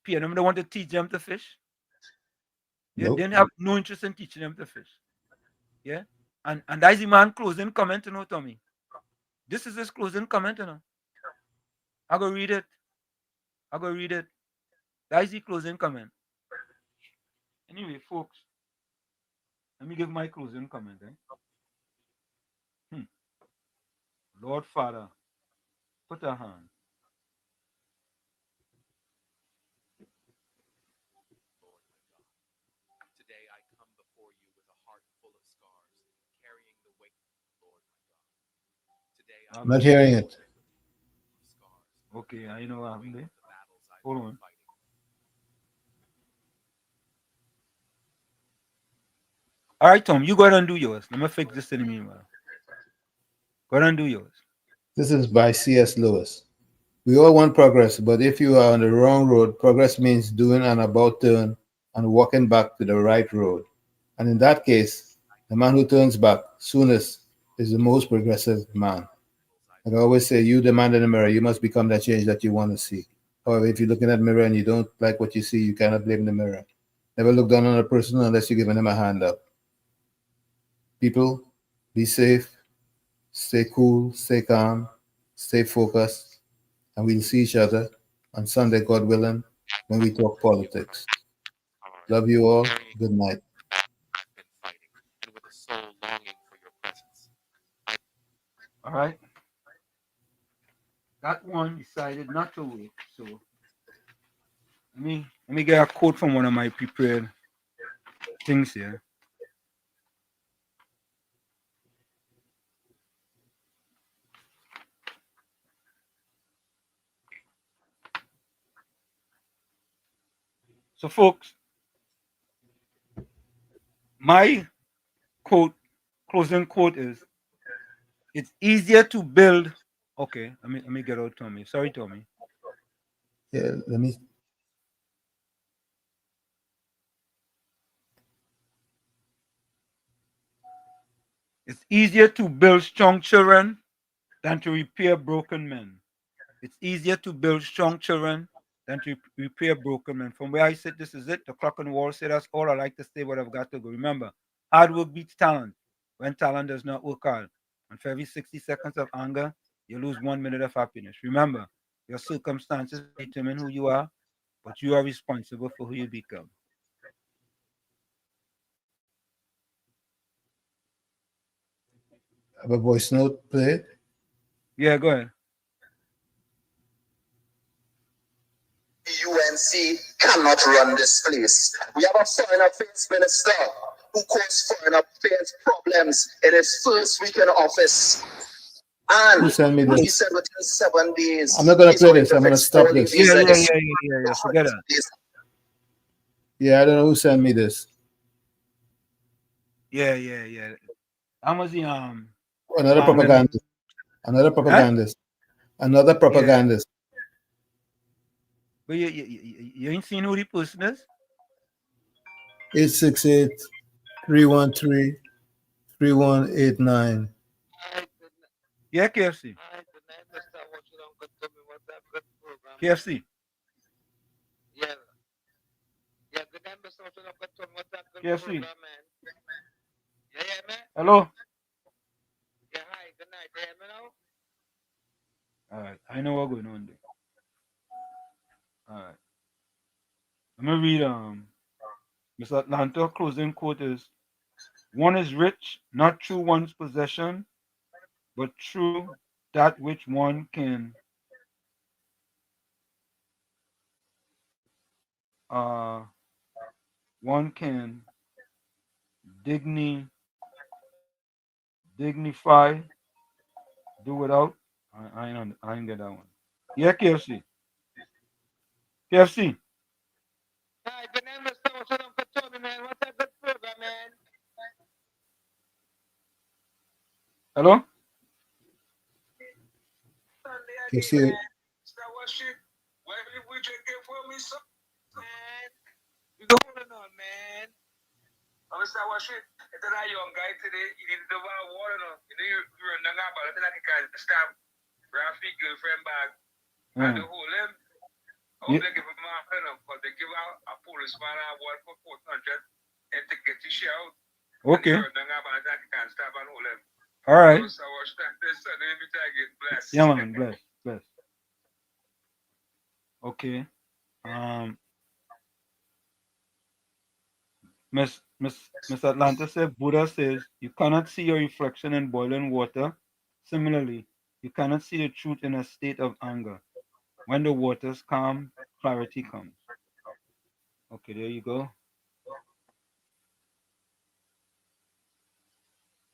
P&M don't want to teach them to fish. They didn't have no interest in teaching them to fish. Yeah? And that's the man closing comment, Tommy. This is his closing comment, I go read it. That's the closing comment. Anyway, folks, let me give my closing comment. Lord Father, put a hand. Today I come before you with a heart full of scars, carrying the weight, Lord my God. Today I'm not hearing it. Okay, I know what happened there. Hold on. All right, Tom, you go ahead and do yours. Let me fix this in the meanwhile. Go ahead and do yours. This is by C.S. Lewis. We all want progress, but if you are on the wrong road, progress means doing an about turn and walking back to the right road. And in that case, the man who turns back soonest is the most progressive man. Like I always say, you the man in the mirror, you must become that change that you want to see. However, if you look in that mirror and you don't like what you see, you cannot blame the mirror. Never look down on a person unless you're giving him a hand up. People, be safe, stay cool, stay calm, stay focused, and we'll see each other on Sunday, God willing, when we talk politics. Love you all. Good night. And with a soul longing for your presence. All right. That one decided not to work, so let me get a quote from one of my prepared things here. So, folks, my quote, closing quote is, it's easier to build. Okay, let me get out, Tommy. Sorry, Tommy. Yeah, let me. It's easier to build strong children than to repair broken men. It's easier to build strong children than to repair broken men. From where I sit, this is it. The clock on the wall said that's all I like to say, but I've got to go. Remember, hard work beats talent when talent does not work hard. And for every 60 seconds of anger, you lose 1 minute of happiness. Remember, your circumstances determine who you are, but you are responsible for who you become. Have a voice note played? Yeah, go ahead. UNC cannot run this place. We have a foreign affairs minister who caused foreign affairs problems in his first week in office. And Who sent me he this? said within 7 days. I'm not going to he's play going this. I'm going to fix stop all the this. visa Forget that. Yeah, I don't know who sent me this. Yeah. I was the Another propagandist. Another propagandist. Another propagandist. But you ain't seen who the person is? 868-313-3189. Yeah, KFC. KFC. KFC. Hello. All right, I know what's going on there. All right. I'm gonna read Miss Atlanta closing quote is, one is rich not through one's possession, but through that which one can dignify, do without. I ain't get that one. Yeah, KFC. KFC. Hello? You see it? Mr. Washington, it's a young guy today. He did the water now. You know, you run down about it like he can stab Rafi girlfriend bag and the whole him. I hope they give him a pen up, but they give out a policeman a word for 400 and to get his share out. Okay. And you run down about it like he can stab and hold him. All right. Mr. Washington, this Sunday, let me tell you, bless. Yeah, man, bless. Okay. Miss Atlanta said Buddha says you cannot see your reflection in boiling water. Similarly, you cannot see the truth in a state of anger. When the waters calm, clarity comes. Okay, there you go.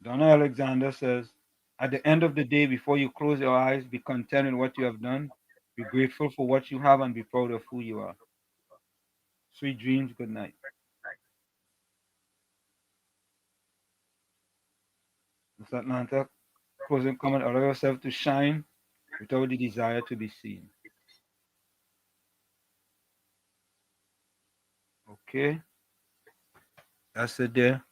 Donna Alexander says, at the end of the day, before you close your eyes, be content with what you have done. Be grateful for what you have and be proud of who you are. Sweet dreams, good night. Miss Atlanta, closing comment, allow yourself to shine without the desire to be seen. Okay. That's it there.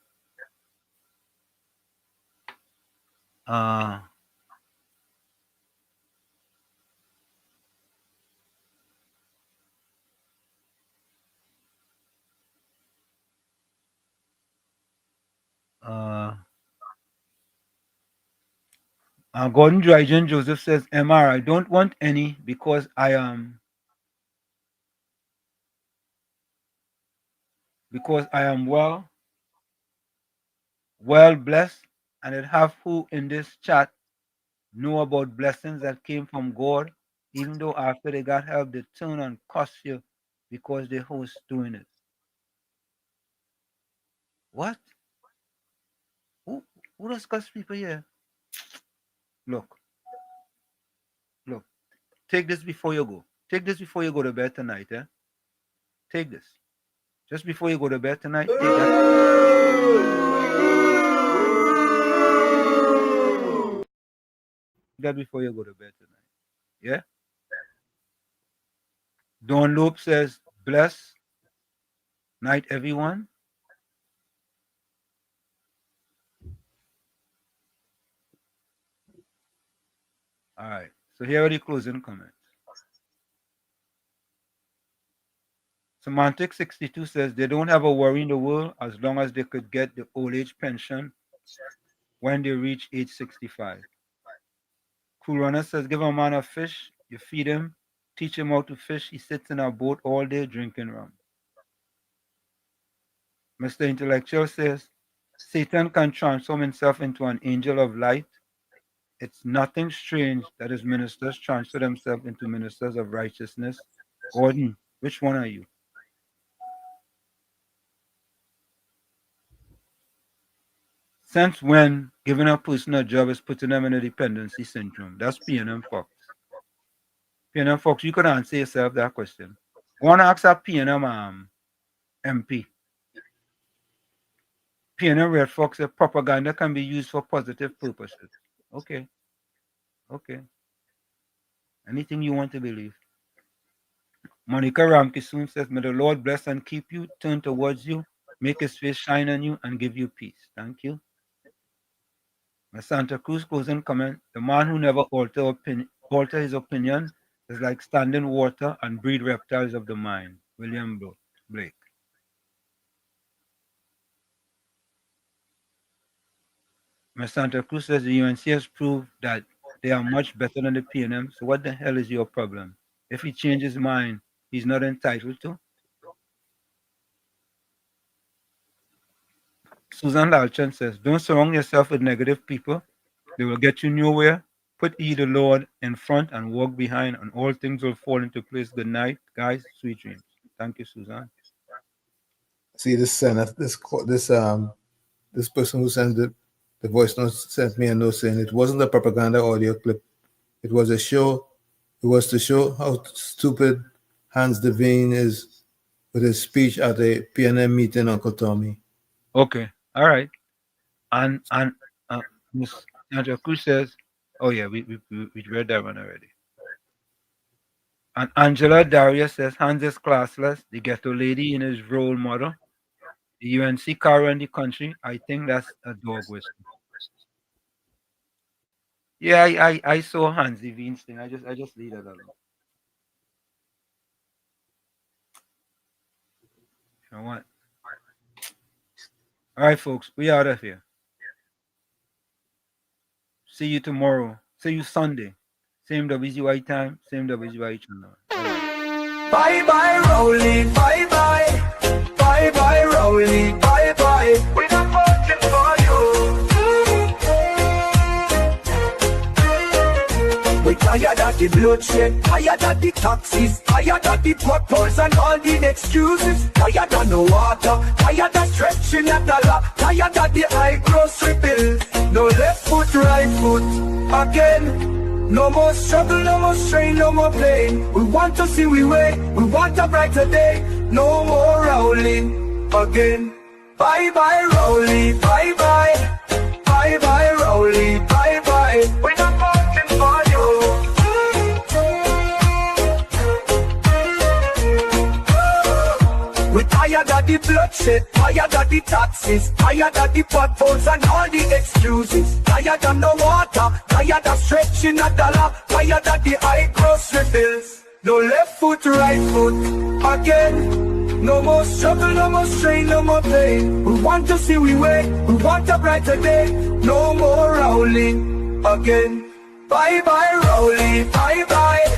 Gordon Dryden Joseph says, MR, I don't want any because I am well blessed, and it have who in this chat know about blessings that came from God, even though after they got help, they turn and cuss you because they host doing it. What? Who does cuss people here? Look. Take this before you go. Take this before you go to bed tonight, eh? Take this. Just before you go to bed tonight, take that before you go to bed tonight. Yeah? Don Lope says, bless night, everyone. All right. So here are the closing comments. Semantic 62 says they don't have a worry in the world as long as they could get the old age pension when they reach age 65. Cool Runner says give a man a fish, you feed him, teach him how to fish, he sits in a boat all day drinking rum. Mr. Intellectual says Satan can transform himself into an angel of light. It's nothing strange that his ministers transfer themselves into ministers of righteousness. Gordon, which one are you? Since when giving a person a job is putting them in a dependency syndrome? That's PNM Fox. PNM Fox, you could answer yourself that question. Go and ask a PNM MP. PNM Red Fox, a propaganda can be used for positive purposes. Okay. Okay. Anything you want to believe. Monica Ramkisoon says, may the Lord bless and keep you, turn towards you, make his face shine on you, and give you peace. Thank you. My Santa Cruz closing comment, the man who never alter his opinion is like standing water and breed reptiles of the mind. William Blake. My Santa Cruz says the UNC has proved that they are much better than the PNM, so what the hell is your problem? If he changes his mind, he's not entitled to. Susan Lalchan says, don't surround yourself with negative people. They will get you nowhere. Put ye the Lord in front and walk behind, and all things will fall into place. Good night, guys. Sweet dreams. Thank you, Susan. See, this person who sent the voice note sent me a note saying it wasn't a propaganda audio clip. It was a show. It was to show how stupid Hans Devine is with his speech at a PNM meeting, Uncle Tommy. Okay. All right. And Ms. Sandra Cruz says, oh yeah, we read that one already. And Angela Daria says, Hans is classless. The ghetto lady in his role model. The UNC car in the country. I think that's a dog whistle. Yeah, I saw Hans Devine's thing. I just leave it alone. You know what? All right, folks, we out of here. See you tomorrow. See you Sunday. Same WZYE time, same WZYE channel. Bye bye, Rowley. Bye bye. Bye bye, Rowley. Bye bye. We're not working for you. We tired of the bloodshed, tired of the taxes, tired of the potholes and all the excuses. Tired of no water, tired of stretching at the law, tired of the high grocery bills. No left foot, right foot, again. No more struggle, no more strain, no more pain. We want to see we way, we want a brighter day. No more rolling again. Bye bye, Rowley, bye bye. Bye bye, Rowley, bye bye. We're not working for you. We're tired of the bloodshed, tired of the taxes, tired of the potholes and all the excuses. Tired of no water, tired of stretching a dollar, tired of the high grocery bills. No left foot, right foot, again. No more struggle, no more strain, no more pain. We want to see we way, we want a brighter day. No more rolling again. Bye bye, Rowley, bye bye.